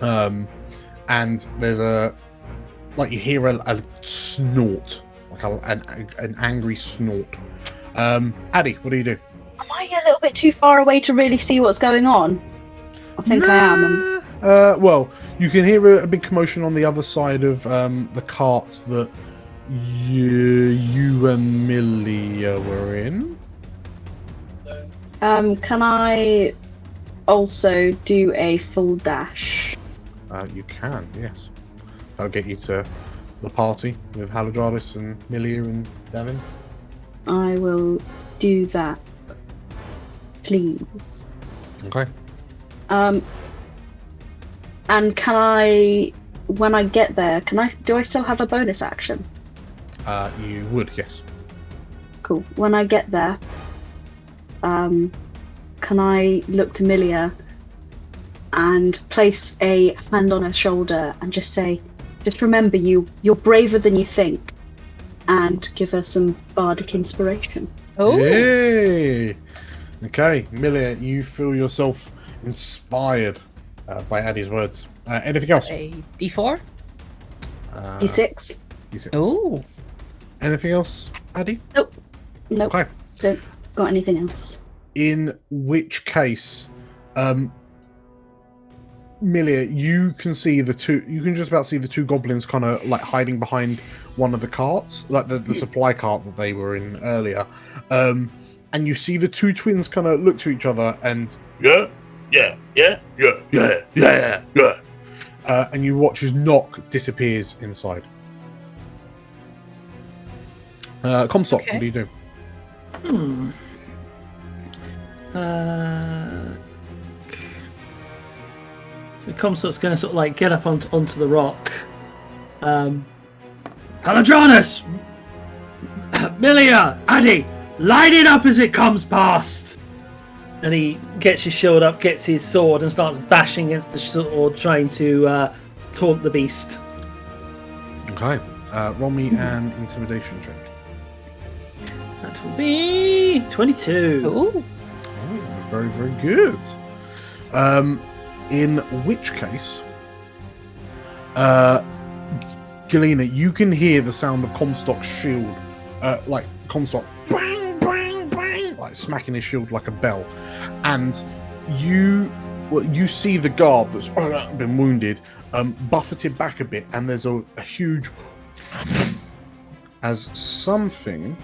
And there's you hear a snort, like an angry snort. Addie, what do you do? Am I a little bit too far away to really see what's going on? I think I am. Well, you can hear a big commotion on the other side of the carts that you and Millia were in. Can I also do a full dash? You can, yes. That'll get you to the party with Halidradis and Millia and Davin. I will do that, please. Okay. And can I when I get there, do I still have a bonus action? You would, yes. Cool. When I get there, can I look to Milia and place a hand on her shoulder and just say, just remember you're braver than you think, and give her some bardic inspiration. Oh, Yay! Okay, Milia, you feel yourself inspired by Addie's words. Anything else? a D4. D6. D6. Oh, Anything else, Addie? Nope. Okay. Don't got anything else. In which case, Milia, you can see you can just about see the two goblins kind of like hiding behind one of the carts, like the supply cart that they were in earlier. And you see the two twins kind of look to each other and and you watch as Nock disappears inside. Comstock, Okay. what do you do? So Comstock's going to sort of like get up onto the rock. Paladranus! Milia! Addie! Light it up as it comes past! And he gets his shield up, gets his sword, and starts bashing against the sword, trying to taunt the beast. Okay. Roll me an intimidation check. That will be 22. oh, Oh, very, very good. In which case, Galena, you can hear the sound of Comstock's shield, like Comstock bang, bang, bang, like smacking his shield like a bell, and you see the guard that's been wounded, buffeted back a bit, and there's a huge as something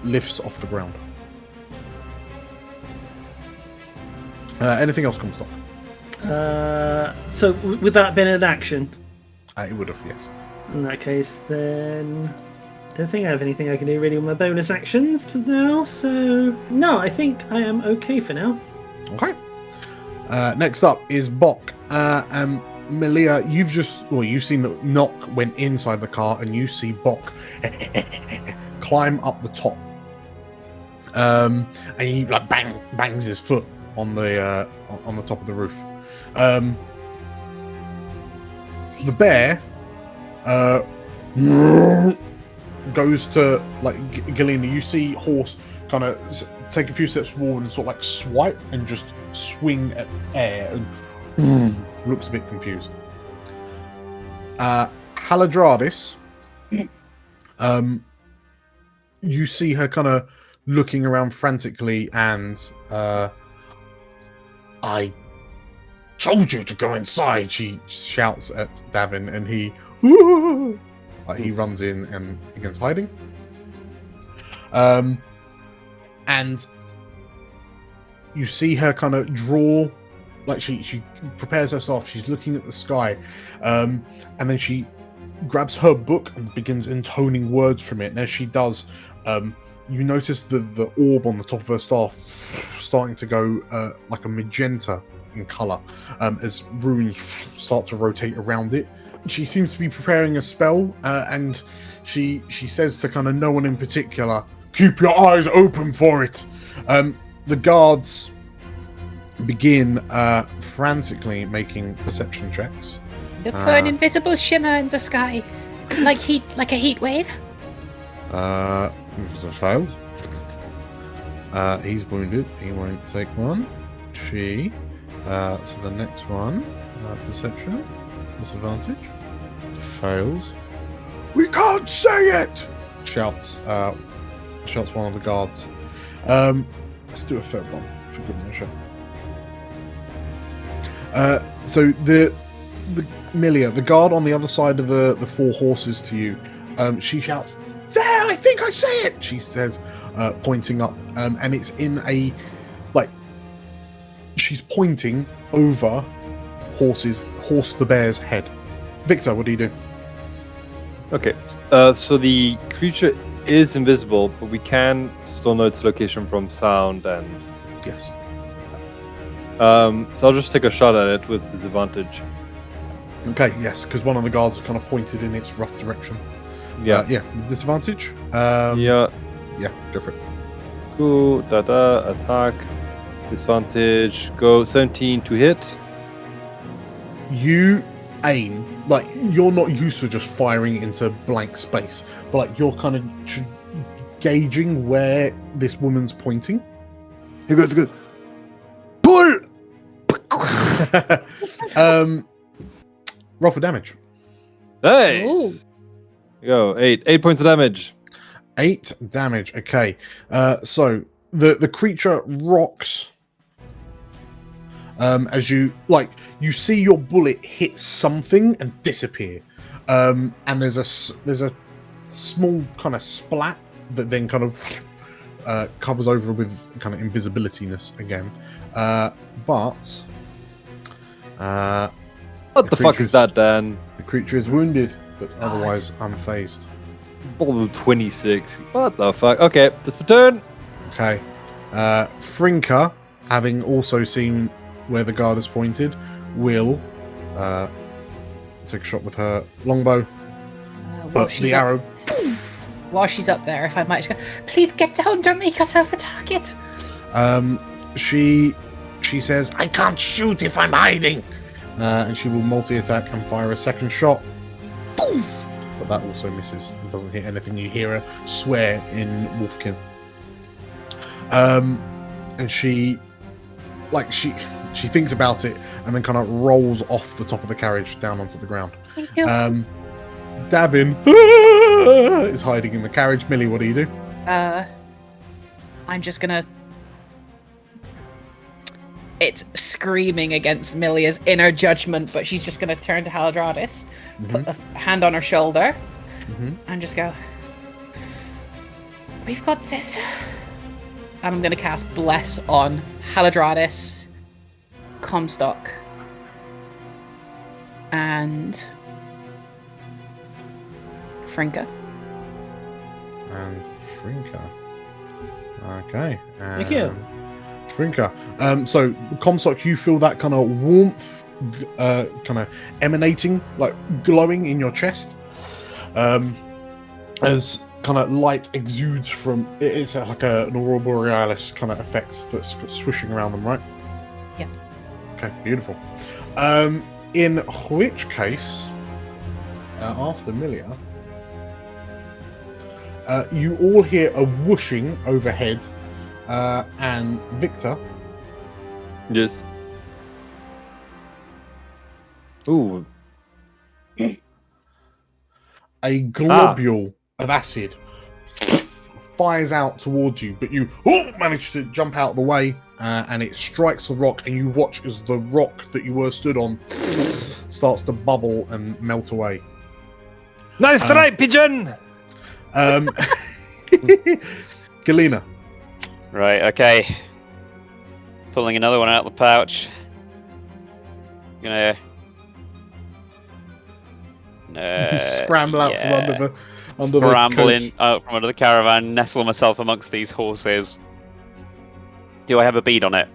lifts off the ground. Anything else, Comstock? So would that have been an action? It would have, yes. In that case, then don't think I have anything I can do really with my bonus actions for now. So no, I think I am okay for now. Okay. Next up is Bok. Milia, you've seen that Nock went inside the car, and you see Bok climb up the top. And he like bangs his foot on the top of the roof. The bear goes to like Galena. You see horse kind of take a few steps forward and sort of like swipe and just swing at air and looks a bit confused. Haladradis, you see her kind of looking around frantically, and I told you to go inside, she shouts at Davin, and he runs in and begins hiding. And you see her kind of draw, like she prepares herself, she's looking at the sky, and then she grabs her book and begins intoning words from it, and as she does, you notice the orb on the top of her staff starting to go like a magenta in colour, as runes start to rotate around it. She seems to be preparing a spell, and she says to kind of no one in particular, "Keep your eyes open for it." The guards begin frantically making perception checks. look for an invisible shimmer in the sky, like a heat wave. Fails. He's wounded. He won't take one. She. So the next one, perception, disadvantage, fails. We can't say it! Shouts one of the guards. Let's do a third one for good measure. So the Milia, the guard on the other side of the four horses to you, she shouts, "There! I think I say it!" She says, pointing up, and it's in a she's pointing over Horse the bear's head. Victor, what do you do? Okay, so the creature is invisible, but we can still know its location from sound and... Yes. So I'll just take a shot at it with disadvantage. Okay, yes, because one of the guards are kind of pointed in its rough direction. Yeah. Yeah, with disadvantage. Yeah. Yeah, go for it. Cool. Attack. Disadvantage. Go 17 to hit. You aim, like, you're not used to just firing into blank space, but like you're kind of gauging where this woman's pointing. You guys good. Pull! Roll for damage. Nice. Go. 8 points of damage. 8 damage. Okay. So the creature rocks as you see your bullet hit something and disappear. And there's a small kind of splat that then kind of covers over with kind of invisibilityness again. But what the fuck is that, Dan? The creature is wounded, but otherwise unfazed. Level 26. What the fuck? Okay, that's my turn. Okay. Frinka, having also seen where the guard is pointed, will take a shot with her longbow. But the arrow... While she's up there, if I might go, please get down, don't make yourself a target. She says, I can't shoot if I'm hiding. And she will multi-attack and fire a second shot. But that also misses. It doesn't hit anything. You hear her swear in Wolfkin. And she thinks about it and then kind of rolls off the top of the carriage down onto the ground. Thank you. Davin is hiding in the carriage. Millie, what do you do? I'm just gonna... It's screaming against Milia's inner judgment, but she's just gonna turn to Haladradis, put a hand on her shoulder, and just go, we've got this. And I'm gonna cast Bless on Haladradis, Comstock, and Frinka. And Frinka. Okay. Thank you. Frinka. So, Comstock, you feel that kind of warmth kind of emanating, like glowing in your chest. As kind of light exudes from... It's like an Aurora Borealis kind of effect that's swishing around them, right? Yeah. Okay, beautiful. In which case, after Milia... you all hear a whooshing overhead, and Victor. Yes. Ooh. A globule of acid fires out towards you, but you manage to jump out of the way, and it strikes the rock, and you watch as the rock that you were stood on starts to bubble and melt away. Nice try, pigeon! Galena. Right, okay. Pulling another one out of the pouch. Gonna... Scramble out from under the Scrambling coach. out from under the caravan, nestle myself amongst these horses. Do I have a bead on it?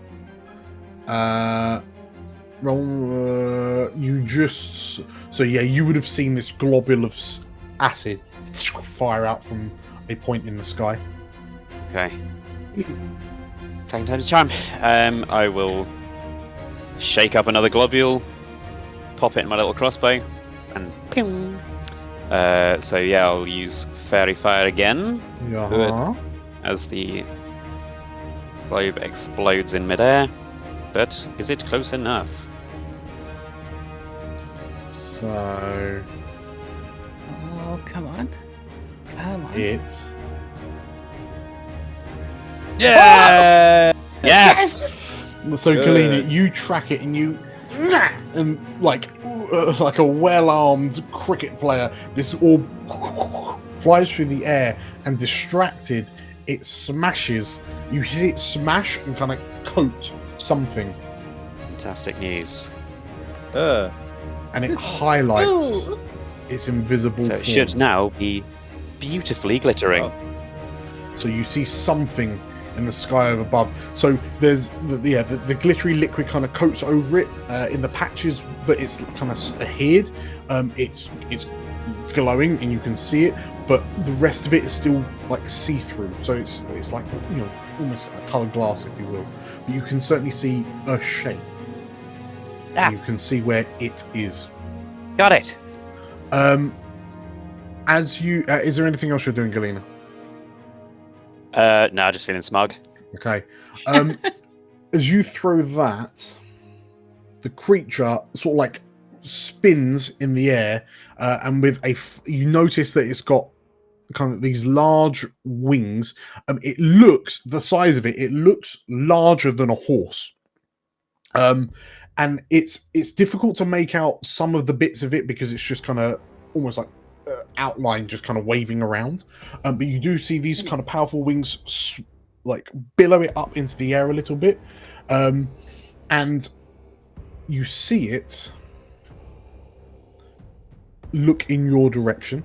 You just... So yeah, you would have seen this globule of acid fire out from a point in the sky. Okay. Second time's a charm. I will shake up another globule, pop it in my little crossbow, and ping. So yeah, I'll use Fairy Fire again. As the globe explodes in midair. But is it close enough? So... Oh, come on. Come on. It's... Yeah! Yes! So Galena, you track it and you... And like a well-armed cricket player, this orb flies through the air, and distracted, it smashes. You hear it smash and kind of coat something. Fantastic news. And it highlights its invisible So it form. should now be beautifully glittering. So you see something in the sky over above. So there's the glittery liquid kind of coats over it in the patches, but it's kind of adhered. It's glowing and you can see it, but the rest of it is still like see-through. So it's like, you know, almost like coloured glass, if you will. But you can certainly see a shape. You can see where it is. Got it. As you, is there anything else you're doing, Galena? No, just feeling smug. Okay. As you throw that, the creature sort of like spins in the air, and with you notice that it's got kind of these large wings. It looks, the size of it, it looks larger than a horse. And it's difficult to make out some of the bits of it because it's just kind of almost like outline just kind of waving around. But you do see these kind of powerful wings like billow it up into the air a little bit. And you see it look in your direction,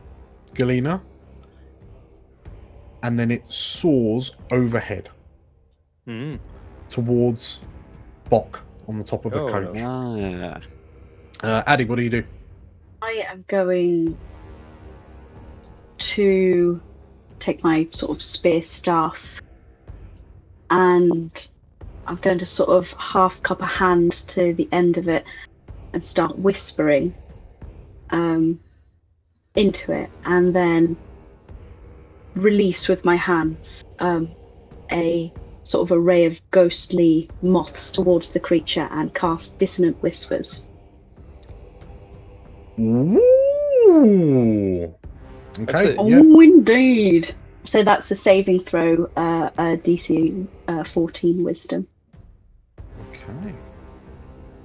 Galena, and then it soars overhead towards Bok on the top of the coach. Addie, what do you do? I am going to take my sort of spear staff, and I'm going to sort of half cup a hand to the end of it and start whispering into it, and then release with my hands a sort of array of ghostly moths towards the creature and cast dissonant whispers. Ooh. Okay. Oh, indeed. So that's a saving throw, DC 14 wisdom. Okay.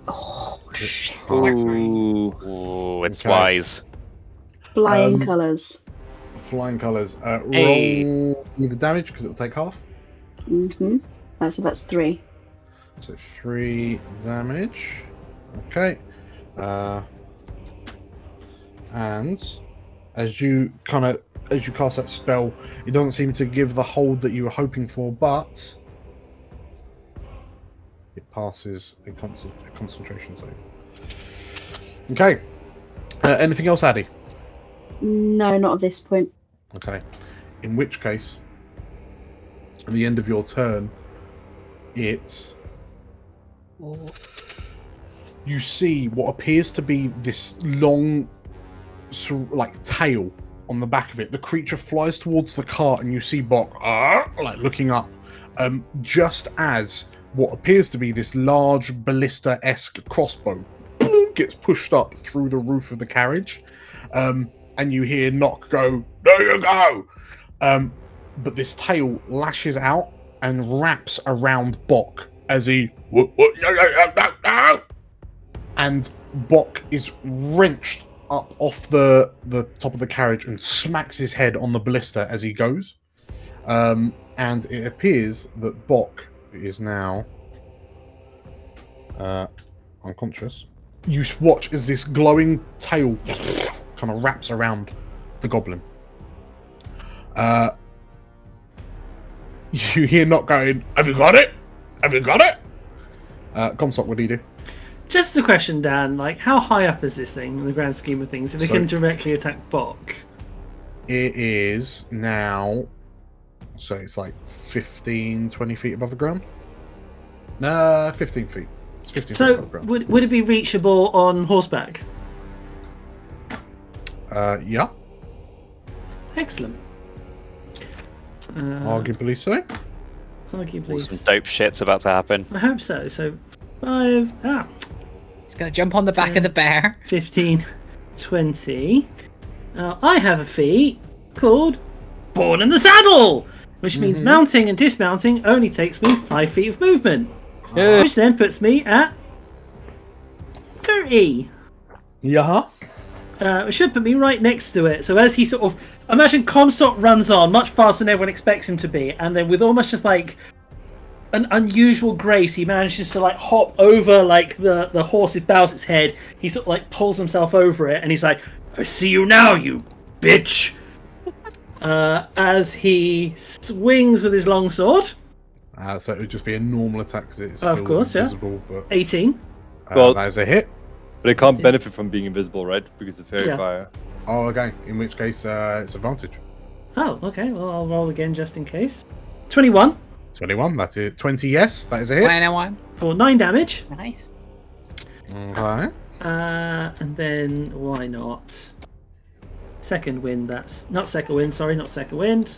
Oh, shit. Ooh, it's wise. Flying colours. Flying colours. Roll the damage because it will take half. So that's 3. So 3 damage. Okay. And as you cast that spell, it doesn't seem to give the hold that you were hoping for, but it passes a concentration save. Okay. Anything else, Addie? No, not at this point. Okay. In which case, at the end of your turn, you see what appears to be this long, like, tail on the back of it. The creature flies towards the cart, and you see Bok like looking up, just as what appears to be this large ballista-esque crossbow gets pushed up through the roof of the carriage, and you hear Nock go, "There you go!" But this tail lashes out and wraps around Bok as he no. And Bok is wrenched up off the top of the carriage and smacks his head on the ballista as he goes. And it appears that Bok is now unconscious. You watch as this glowing tail kind of wraps around the goblin. You hear Nock going, "Have you got it? Have you got it?" Comstock, what do you do? Just a question, Dan. Like, how high up is this thing in the grand scheme of things? If it can directly attack Bok, it is now. So it's like 15, 20 feet above the ground. 15 feet. It's 15 feet above the ground. Would it be reachable on horseback? Yeah. Excellent. Arguably so. Arguably. Some dope shit's about to happen. I hope so. So 5. It's gonna jump on the back of the bear. 15, 20. Now I have a feat called Born in the Saddle, which means mounting and dismounting only takes me 5 feet of movement, which then puts me at 30. Yeah. It should put me right next to it. So as he sort of, imagine Comstock runs on much faster than everyone expects him to be, and then with almost just like an unusual grace, he manages to like hop over like the horse. It bows its head. He sort of like pulls himself over it, and he's like, "I see you now, you bitch." As he swings with his longsword. So it would just be a normal attack because it's Of still course, yeah. invisible. But 18. Well- that is a hit. But it can't Yes. benefit from being invisible, right? Because of fairy Yeah. fire. Oh, okay. In which case, it's advantage. Oh, okay. Well, I'll roll again just in case. 21 21. That's it. 20. Yes, that is a hit. 21. for 9 damage. Nice. Okay. And then why not? Second wind. That's not second wind. Sorry, not second wind.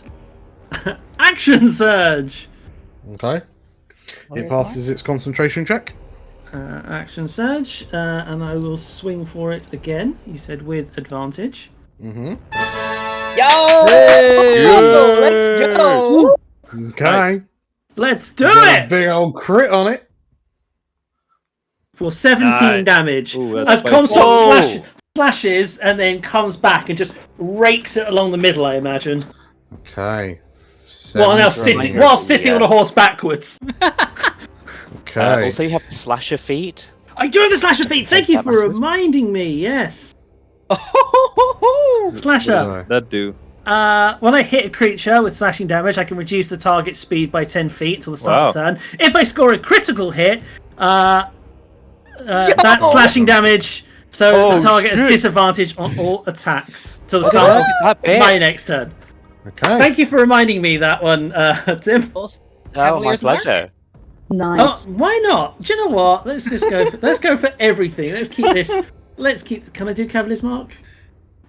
Action surge. Okay. What It is passes its concentration check. Action surge, and I will swing for it again. You said with advantage. Mm-hmm. Yo! Let's go! Okay. Nice. Let's do Got a it big old crit on it. for 17 Nice. damage. Ooh, that's As spicy. Comstock Whoa. slashes and then comes back and just rakes it along the middle, I imagine. Okay. While now 17. sitting on a horse backwards. Okay. Also, you have slasher feet. I do have the slasher feet. Thank you That for matters. reminding me. Yes. Slasher. That do. When I hit a creature with slashing damage, I can reduce the target's speed by 10 feet until the start of the turn. If I score a critical hit, that's slashing damage, so the target has disadvantage on all attacks till the start of my next turn. Okay. Thank you for reminding me that one, Tim. Oh, my Cavalier's Mark? pleasure. Nice. Oh, why not? Do you know what? Let's just go. Let's go for everything. Let's keep this. Let's keep. Can I do Cavalier's Mark?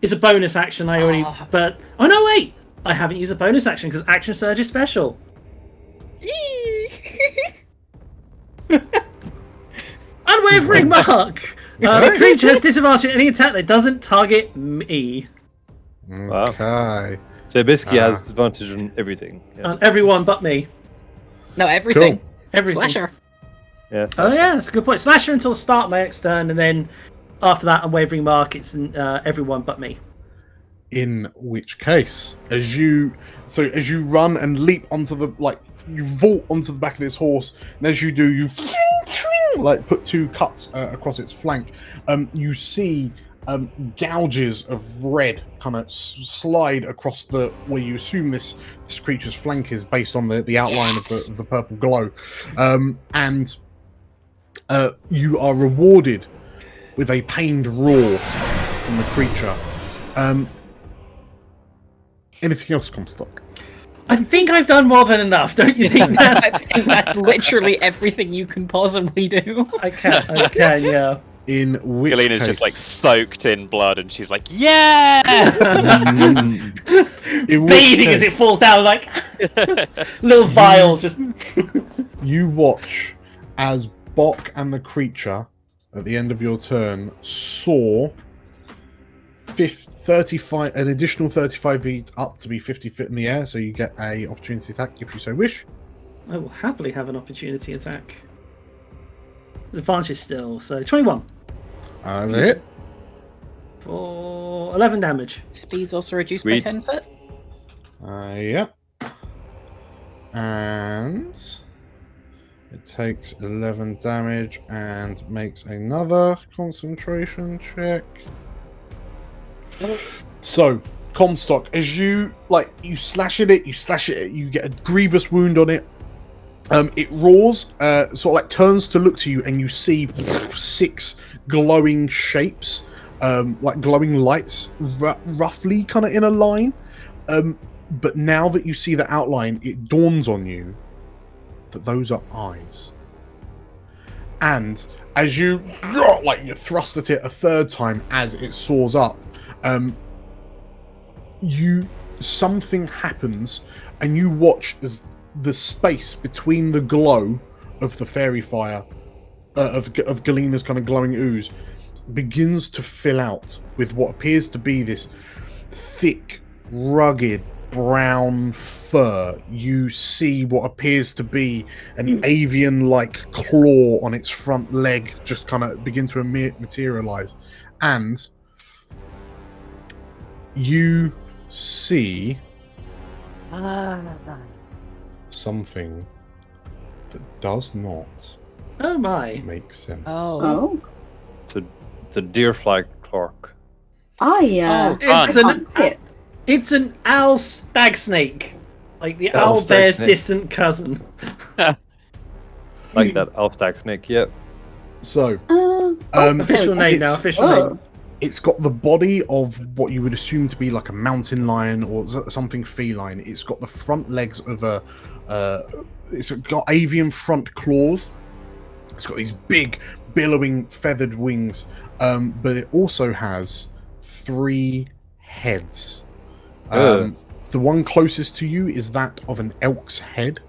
It's a bonus action. I already. But oh no, wait! I haven't used a bonus action because Action Surge is special. Unwavering Mark. The creature has disadvantage on any attack that doesn't target me. Okay. So it basically has advantage on everything. Yeah. On everyone but me. No, everything. Everything. Slasher. Yeah. Oh yeah, that's a good point. Slasher until the start of my next turn, and then after that, Unwavering Mark. It's everyone but me. In which case, as you run and leap onto the you vault onto the back of this horse, and as you do, you put 2 cuts across its flank. You see gouges of red kind of slide across the where you assume this creature's flank is based on the outline of the purple glow, and you are rewarded with a pained roar from the creature. Anything else, Comstock? I think I've done more than enough. Don't you think? I think that's literally everything you can possibly do. I can, yeah. In which Galena's case, just like soaked in blood, and she's like, "Yeah!" Bathing as it falls down, like little vial. Just you watch as Bok and the creature at the end of your turn soar 35, an additional 35 feet up to be 50 feet in the air, so you get a opportunity attack if you so wish. I will happily have an opportunity attack. Advantage still, so 21 That's a hit. for 11 damage. Speed's also reduced by 10 foot. Yeah. And it takes 11 damage and makes another concentration check. So, Comstock, as you slash at it, you get a grievous wound on it. It roars, sort of like turns to look to you, and you see 6 glowing shapes, like glowing lights, roughly kind of in a line. But now that you see the outline, it dawns on you that those are eyes. And as you thrust at it a third time as it soars up, something happens, and you watch as the space between the glow of the fairy fire of Galena's kind of glowing ooze begins to fill out with what appears to be this thick, rugged brown fur. You see what appears to be an avian-like claw on its front leg just kind of begin to materialize, and you see something that does not Oh my. make sense. Oh. It's a deer fly cloak. It's an owl stag snake, like the Oh, owl stag bear's snake. distant cousin. Like that Alstack snake, yep. So, Official name now. Official name. it's got the body of what you would assume to be like a mountain lion or something feline. It's got the front legs of a. It's got avian front claws. It's got these big, billowing, feathered wings. But it also has 3 heads. The one closest to you is that of an elk's head.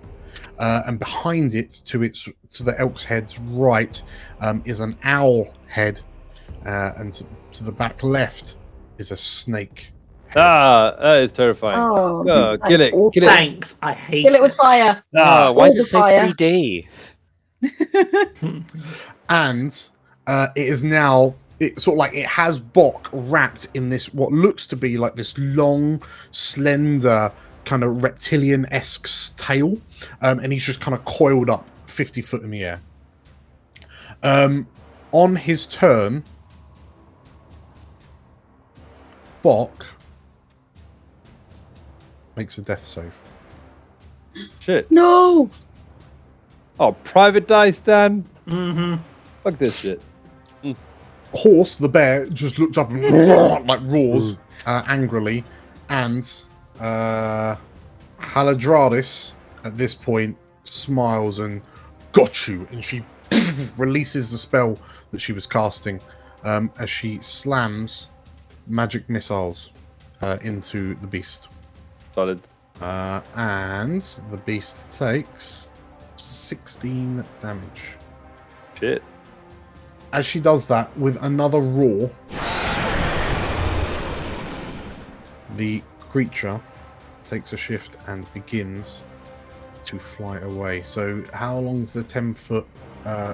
And behind it, to the elk's head's right, is an owl head, and to the back left is a snake head. That is terrifying. Oh, Kill it, kill it. Thanks. I hate kill it with fire. Oh, why All does the it say fire. 3D? And it is now, it sort of like, it has Bok wrapped in this what looks to be like this long, slender, kind of reptilian-esque tail, and he's just kind of coiled up 50 foot in the air. On his turn, Bok makes a death save. Shit. No. Oh, private dice, Dan. Mm-hmm. Fuck this shit. Horse, the bear, just looks up and like roars angrily, and Haladradis at this point smiles and got you, and she releases the spell that she was casting as she slams magic missiles into the beast. Solid. And the beast takes 16 damage. Shit. As she does that, with another roar, the creature takes a shift and begins to fly away. So how long does the 10-foot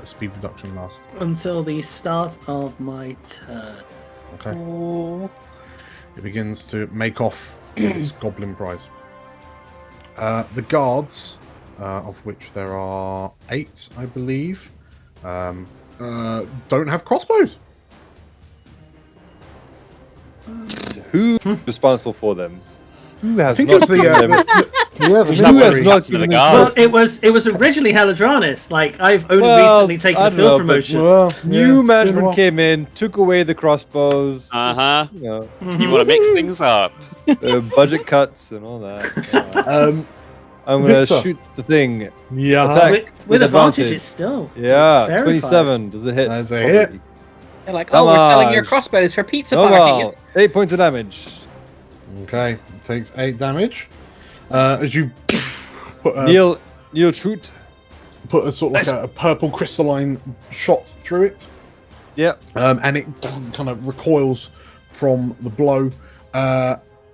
speed reduction last? Until the start of my turn. Okay. It begins to make off with its goblin prize. The guards, of which there are 8, I believe, don't have crossbows. Who's responsible for them? Who has I think not it was the given them? the Who's Who that has one? not Captain of the given guard? them? Well, it was originally Haladranis. Like I've only Well, recently taken I the don't field know, but- promotion. Well, New yeah, it's been a management while. came in, took away the crossbows. Uh-huh. You know, You want to mix things up. budget cuts and all that. I'm gonna Victor. shoot the thing. Yeah, Attack. with with advantage, advantage. it's still Yeah, verified. 27. Does it hit? That's a hit. They're like, oh, we're selling your Damage. crossbows for pizza Come parties. on. 8 points of damage. Okay, it takes 8 damage. As you put a, Neil shoot. put a sort of like a purple crystalline shot through it, Yep. and it kind of recoils from the blow.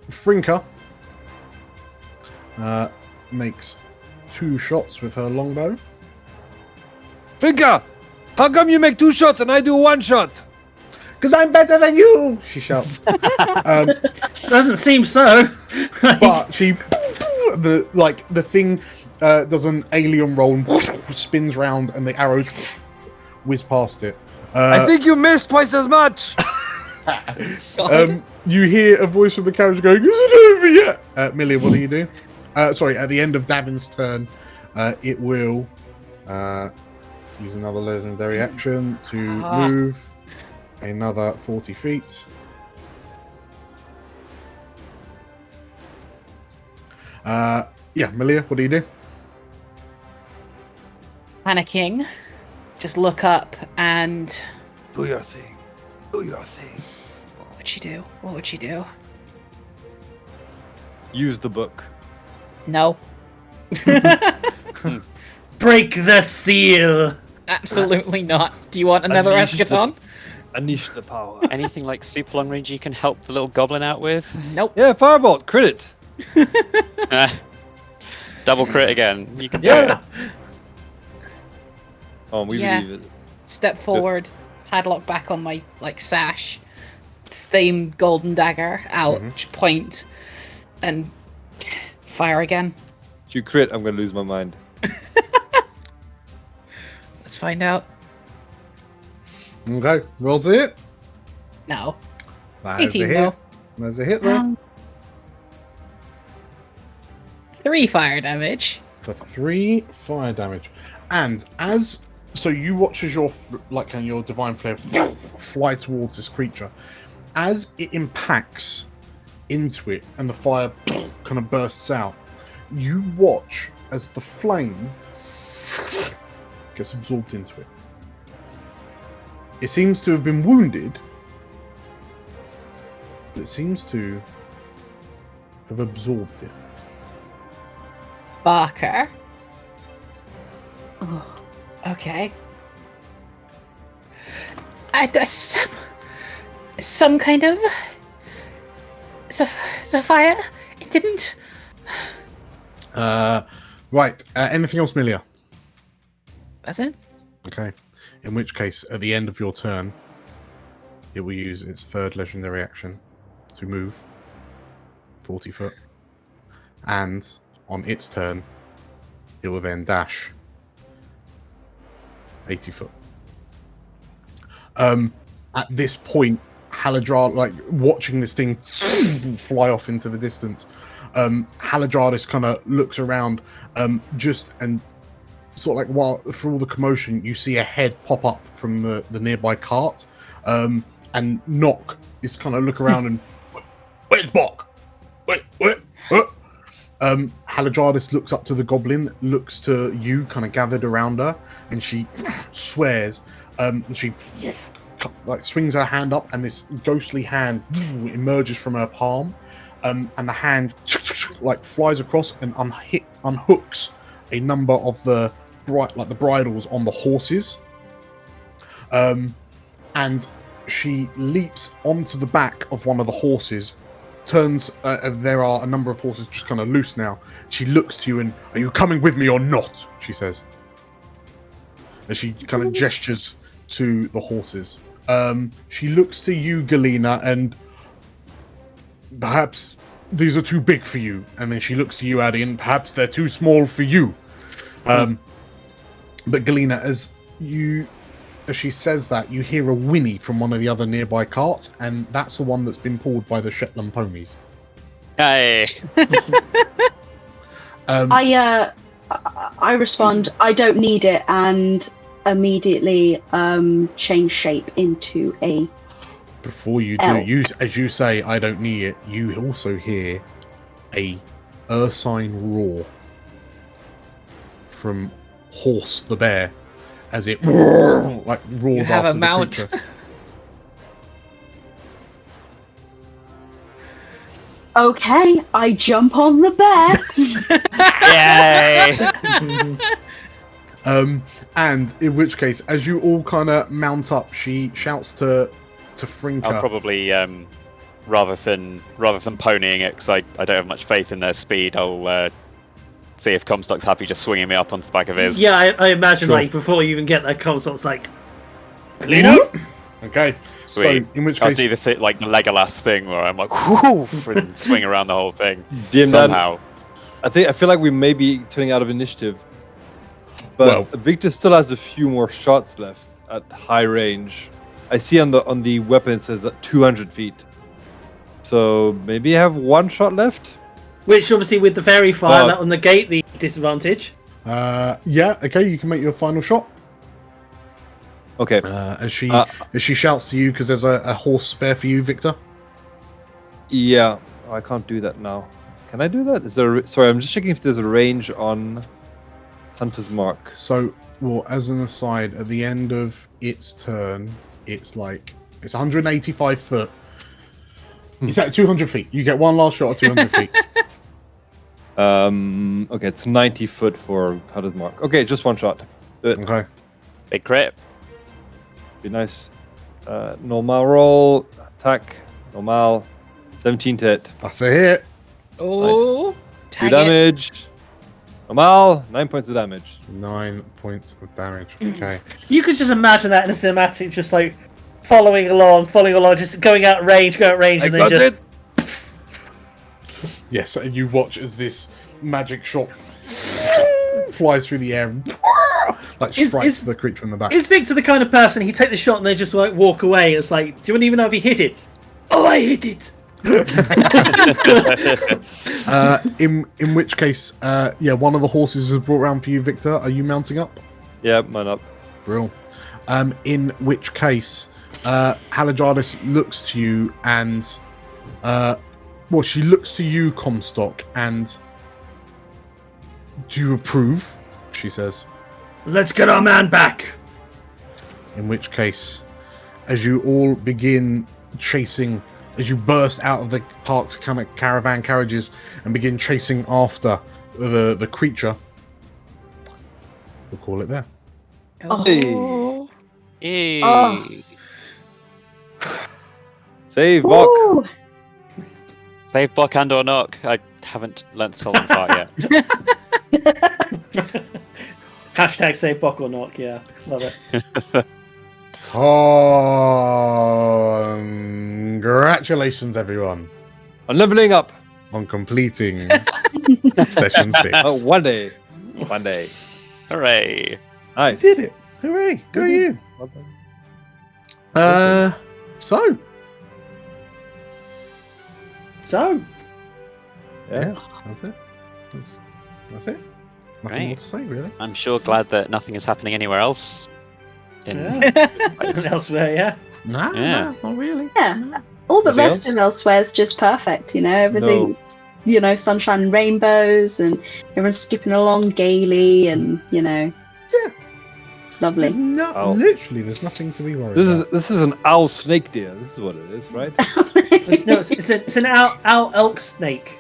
Frinka makes 2 shots with her longbow. Finka! How come you make 2 shots and I do 1 shot? Because I'm better than you, she shouts. Doesn't seem so. But she, the thing does an alien roll and spins round, and the arrows whiz past it. I think you missed twice as much. You hear a voice from the carriage going, "Is it over yet?" Millie, what do you do? Sorry, at the end of Davin's turn, it will use another legendary action to move another 40 feet. Yeah, Melia, what do you do? Panicking. Just look up and Do your thing. Do your thing. what would she do? What would she do? Use the book. No. Break the seal. Absolutely not. Do you want another Unleash the- eschaton? Unleash the power. Anything like super long range you can help the little goblin out with? Nope. Yeah, firebolt. Crit it. Double crit again. You can do Yeah. it. Oh, we Yeah. believe it. Step forward, padlock back on my sash, same golden dagger out, point, and fire again. If you crit, I'm gonna lose my mind. Let's find out. Okay, roll to hit. No. That is a 18 hit. though. There's a hit there. 3 fire damage. for 3 fire damage. And so you watch as your divine flare fly towards this creature. As it impacts into it and the fire kind of bursts out, you watch as the flame gets absorbed into it. It seems to have been wounded, but it seems to have absorbed it. Barker. Oh. Okay. Some kind of fire. It didn't. Right. Anything else, Milia? That's it. Okay. In which case, at the end of your turn, it will use its third legendary action to move 40 foot. And on its turn, it will then dash 80 foot. At this point, Haladrar, like watching this thing fly off into the distance, Haladradis kind of looks around, and sort of like while through all the commotion, you see a head pop up from the nearby cart, and Nock is kind of look around and where's Bok? Wait. Haladradis looks up to the goblin, looks to you, kind of gathered around her, and she swears, and she like swings her hand up, and this ghostly hand emerges from her palm, and the hand like flies across and unhooks a number of the bridles on the horses, and she leaps onto the back of one of the horses. Turns, there are a number of horses just kind of loose now. She looks to you and, "Are you coming with me or not?" she says. As she kind of gestures to the horses. She looks to you, Galena, and perhaps these are too big for you. And then she looks to you, Addie, and perhaps they're too small for you. But Galena, as she says that, you hear a whinny from one of the other nearby carts, and that's the one that's been pulled by the Shetland ponies. Hey. I respond, I don't need it, and immediately change shape into a Before you elk. do, as you say, I don't need it, you also hear a ursine roar from Horse the bear, as it like roars You have after a mount. the creature. Okay, I jump on the bear. Yay! And in which case, as you all kind of mount up, she shouts to Frinka. I'll probably rather than ponying it, because I don't have much faith in their speed, I'll see if Comstock's happy just swinging me up onto the back of his. Yeah, I imagine Sure. like before you even get there, Comstock's like, Galena? Okay, Sweet. so in which I'll case, do the Legolas thing where I'm like, whoo, and swing around the whole thing. Dim Somehow. I feel like we may be turning out of initiative. But Well- Victor still has a few more shots left at high range. I see on the weapon it says 200 feet. So maybe I have one shot left? Which obviously with the fairy fire Well- that will negate the disadvantage. yeah, okay, you can make your final shot. Okay. As she shouts to you because there's a horse spare for you, Victor. Yeah. Oh, I can't do that now. Can I do that? Sorry, I'm just checking if there's a range on Hunter's Mark. So, well, as an aside, at the end of its turn, it's 185 foot. It's at 200 feet. You get one last shot at 200 feet. Okay, it's 90 foot for Hunter's Mark. Okay, just one shot. Do it. Okay. Big crit. Be nice. Normal roll. Attack. Normal. 17 to hit. That's a hit. Oh, 2 tag it. damage. Normal. 9 points of damage. 9 points of damage. Okay. You could just imagine that in a cinematic, just like following along, just going out range, and then just. Yes, and you watch as this magic shot flies through the air and like strikes the creature in the back. Is Victor the kind of person he'd take the shot and then just like walk away? It's like, do you even know if he hit it? Oh, I hit it. In which case, one of the horses is brought round for you, Victor. Are you mounting up? Yeah, mine up. Brill. In which case, Halajardis looks to you and, she looks to you, Comstock, and do you approve? She says. Let's get our man back. In which case, as you all begin chasing, as you burst out of the parked kind of caravan carriages and begin chasing after the creature, we'll call it there. Oh. Hey. Oh. Save Bok. Ooh. Save Bok and or knock. I haven't learnt to tell them apart yet. Hashtag save Bok or knock, yeah. Love it. Congratulations, everyone, I'm leveling up. on completing session 6. Oh, one day. One day. Hooray. Nice. You did it! Hooray! Go you! So Yeah. that's it. That's it. Nothing Right. more to say, really. I'm sure glad that nothing is happening anywhere else. Elsewhere, yeah. No, Yeah. not really. Yeah. All the Anything rest else? of Elsewhere is just perfect, you know. Everything's, sunshine and rainbows, and everyone's skipping along gaily, and Yeah. it's lovely. There's Oh. literally, there's nothing to be worried This about. is an owl snake deer. This is what it is, right? It's an owl elk snake.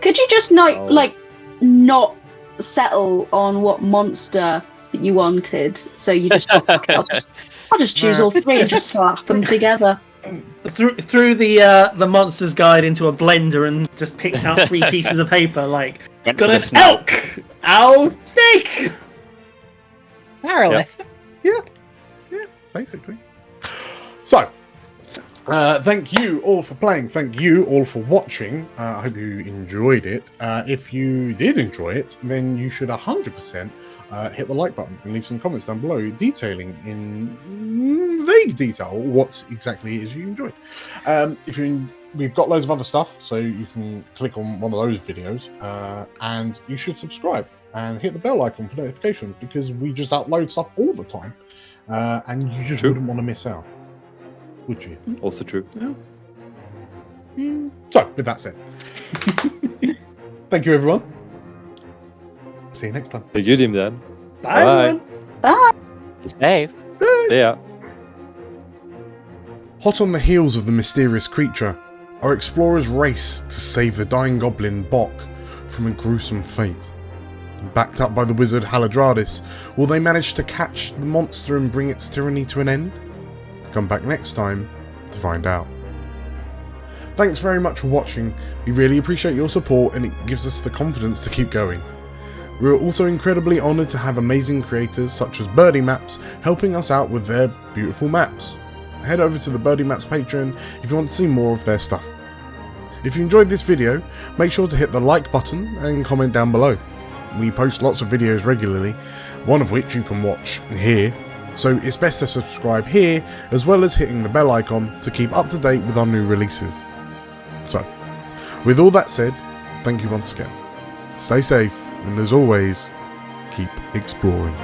Could you just not Oh. not settle on what monster that you wanted? So you just thought, "Okay, I'll just choose all three and just slap them together." Threw the monster's guide into a blender and just picked out 3 pieces of paper. Like, Went got for an the snout. elk, owl, snake. Aerolith. Basically. So, thank you all for playing. Thank you all for watching. I hope you enjoyed it. If you did enjoy it, then you should 100% hit the like button and leave some comments down below detailing in vague detail what exactly it is you enjoyed. We've got loads of other stuff, so you can click on one of those videos, and you should subscribe and hit the bell icon for notifications, because we just upload stuff all the time, and you just True. wouldn't want to miss out, would you? Also true. So, with that said, thank you, everyone. See you next time. Thank you, Dim, then. Bye, Bye. everyone. Save. Yeah. Hot on the heels of the mysterious creature, our explorers race to save the dying goblin Bok from a gruesome fate. Backed up by the wizard Haladradis, will they manage to catch the monster and bring its tyranny to an end? Come back next time to find out. Thanks very much for watching. We really appreciate your support, and it gives us the confidence to keep going. We're also incredibly honoured to have amazing creators such as Birdie Maps helping us out with their beautiful maps. Head over to the Birdie Maps Patreon if you want to see more of their stuff. If you enjoyed this video, make sure to hit the like button and comment down below. We post lots of videos regularly, one of which you can watch here, so it's best to subscribe here as well as hitting the bell icon to keep up to date with our new releases. So, with all that said, thank you once again. Stay safe, and as always, keep exploring.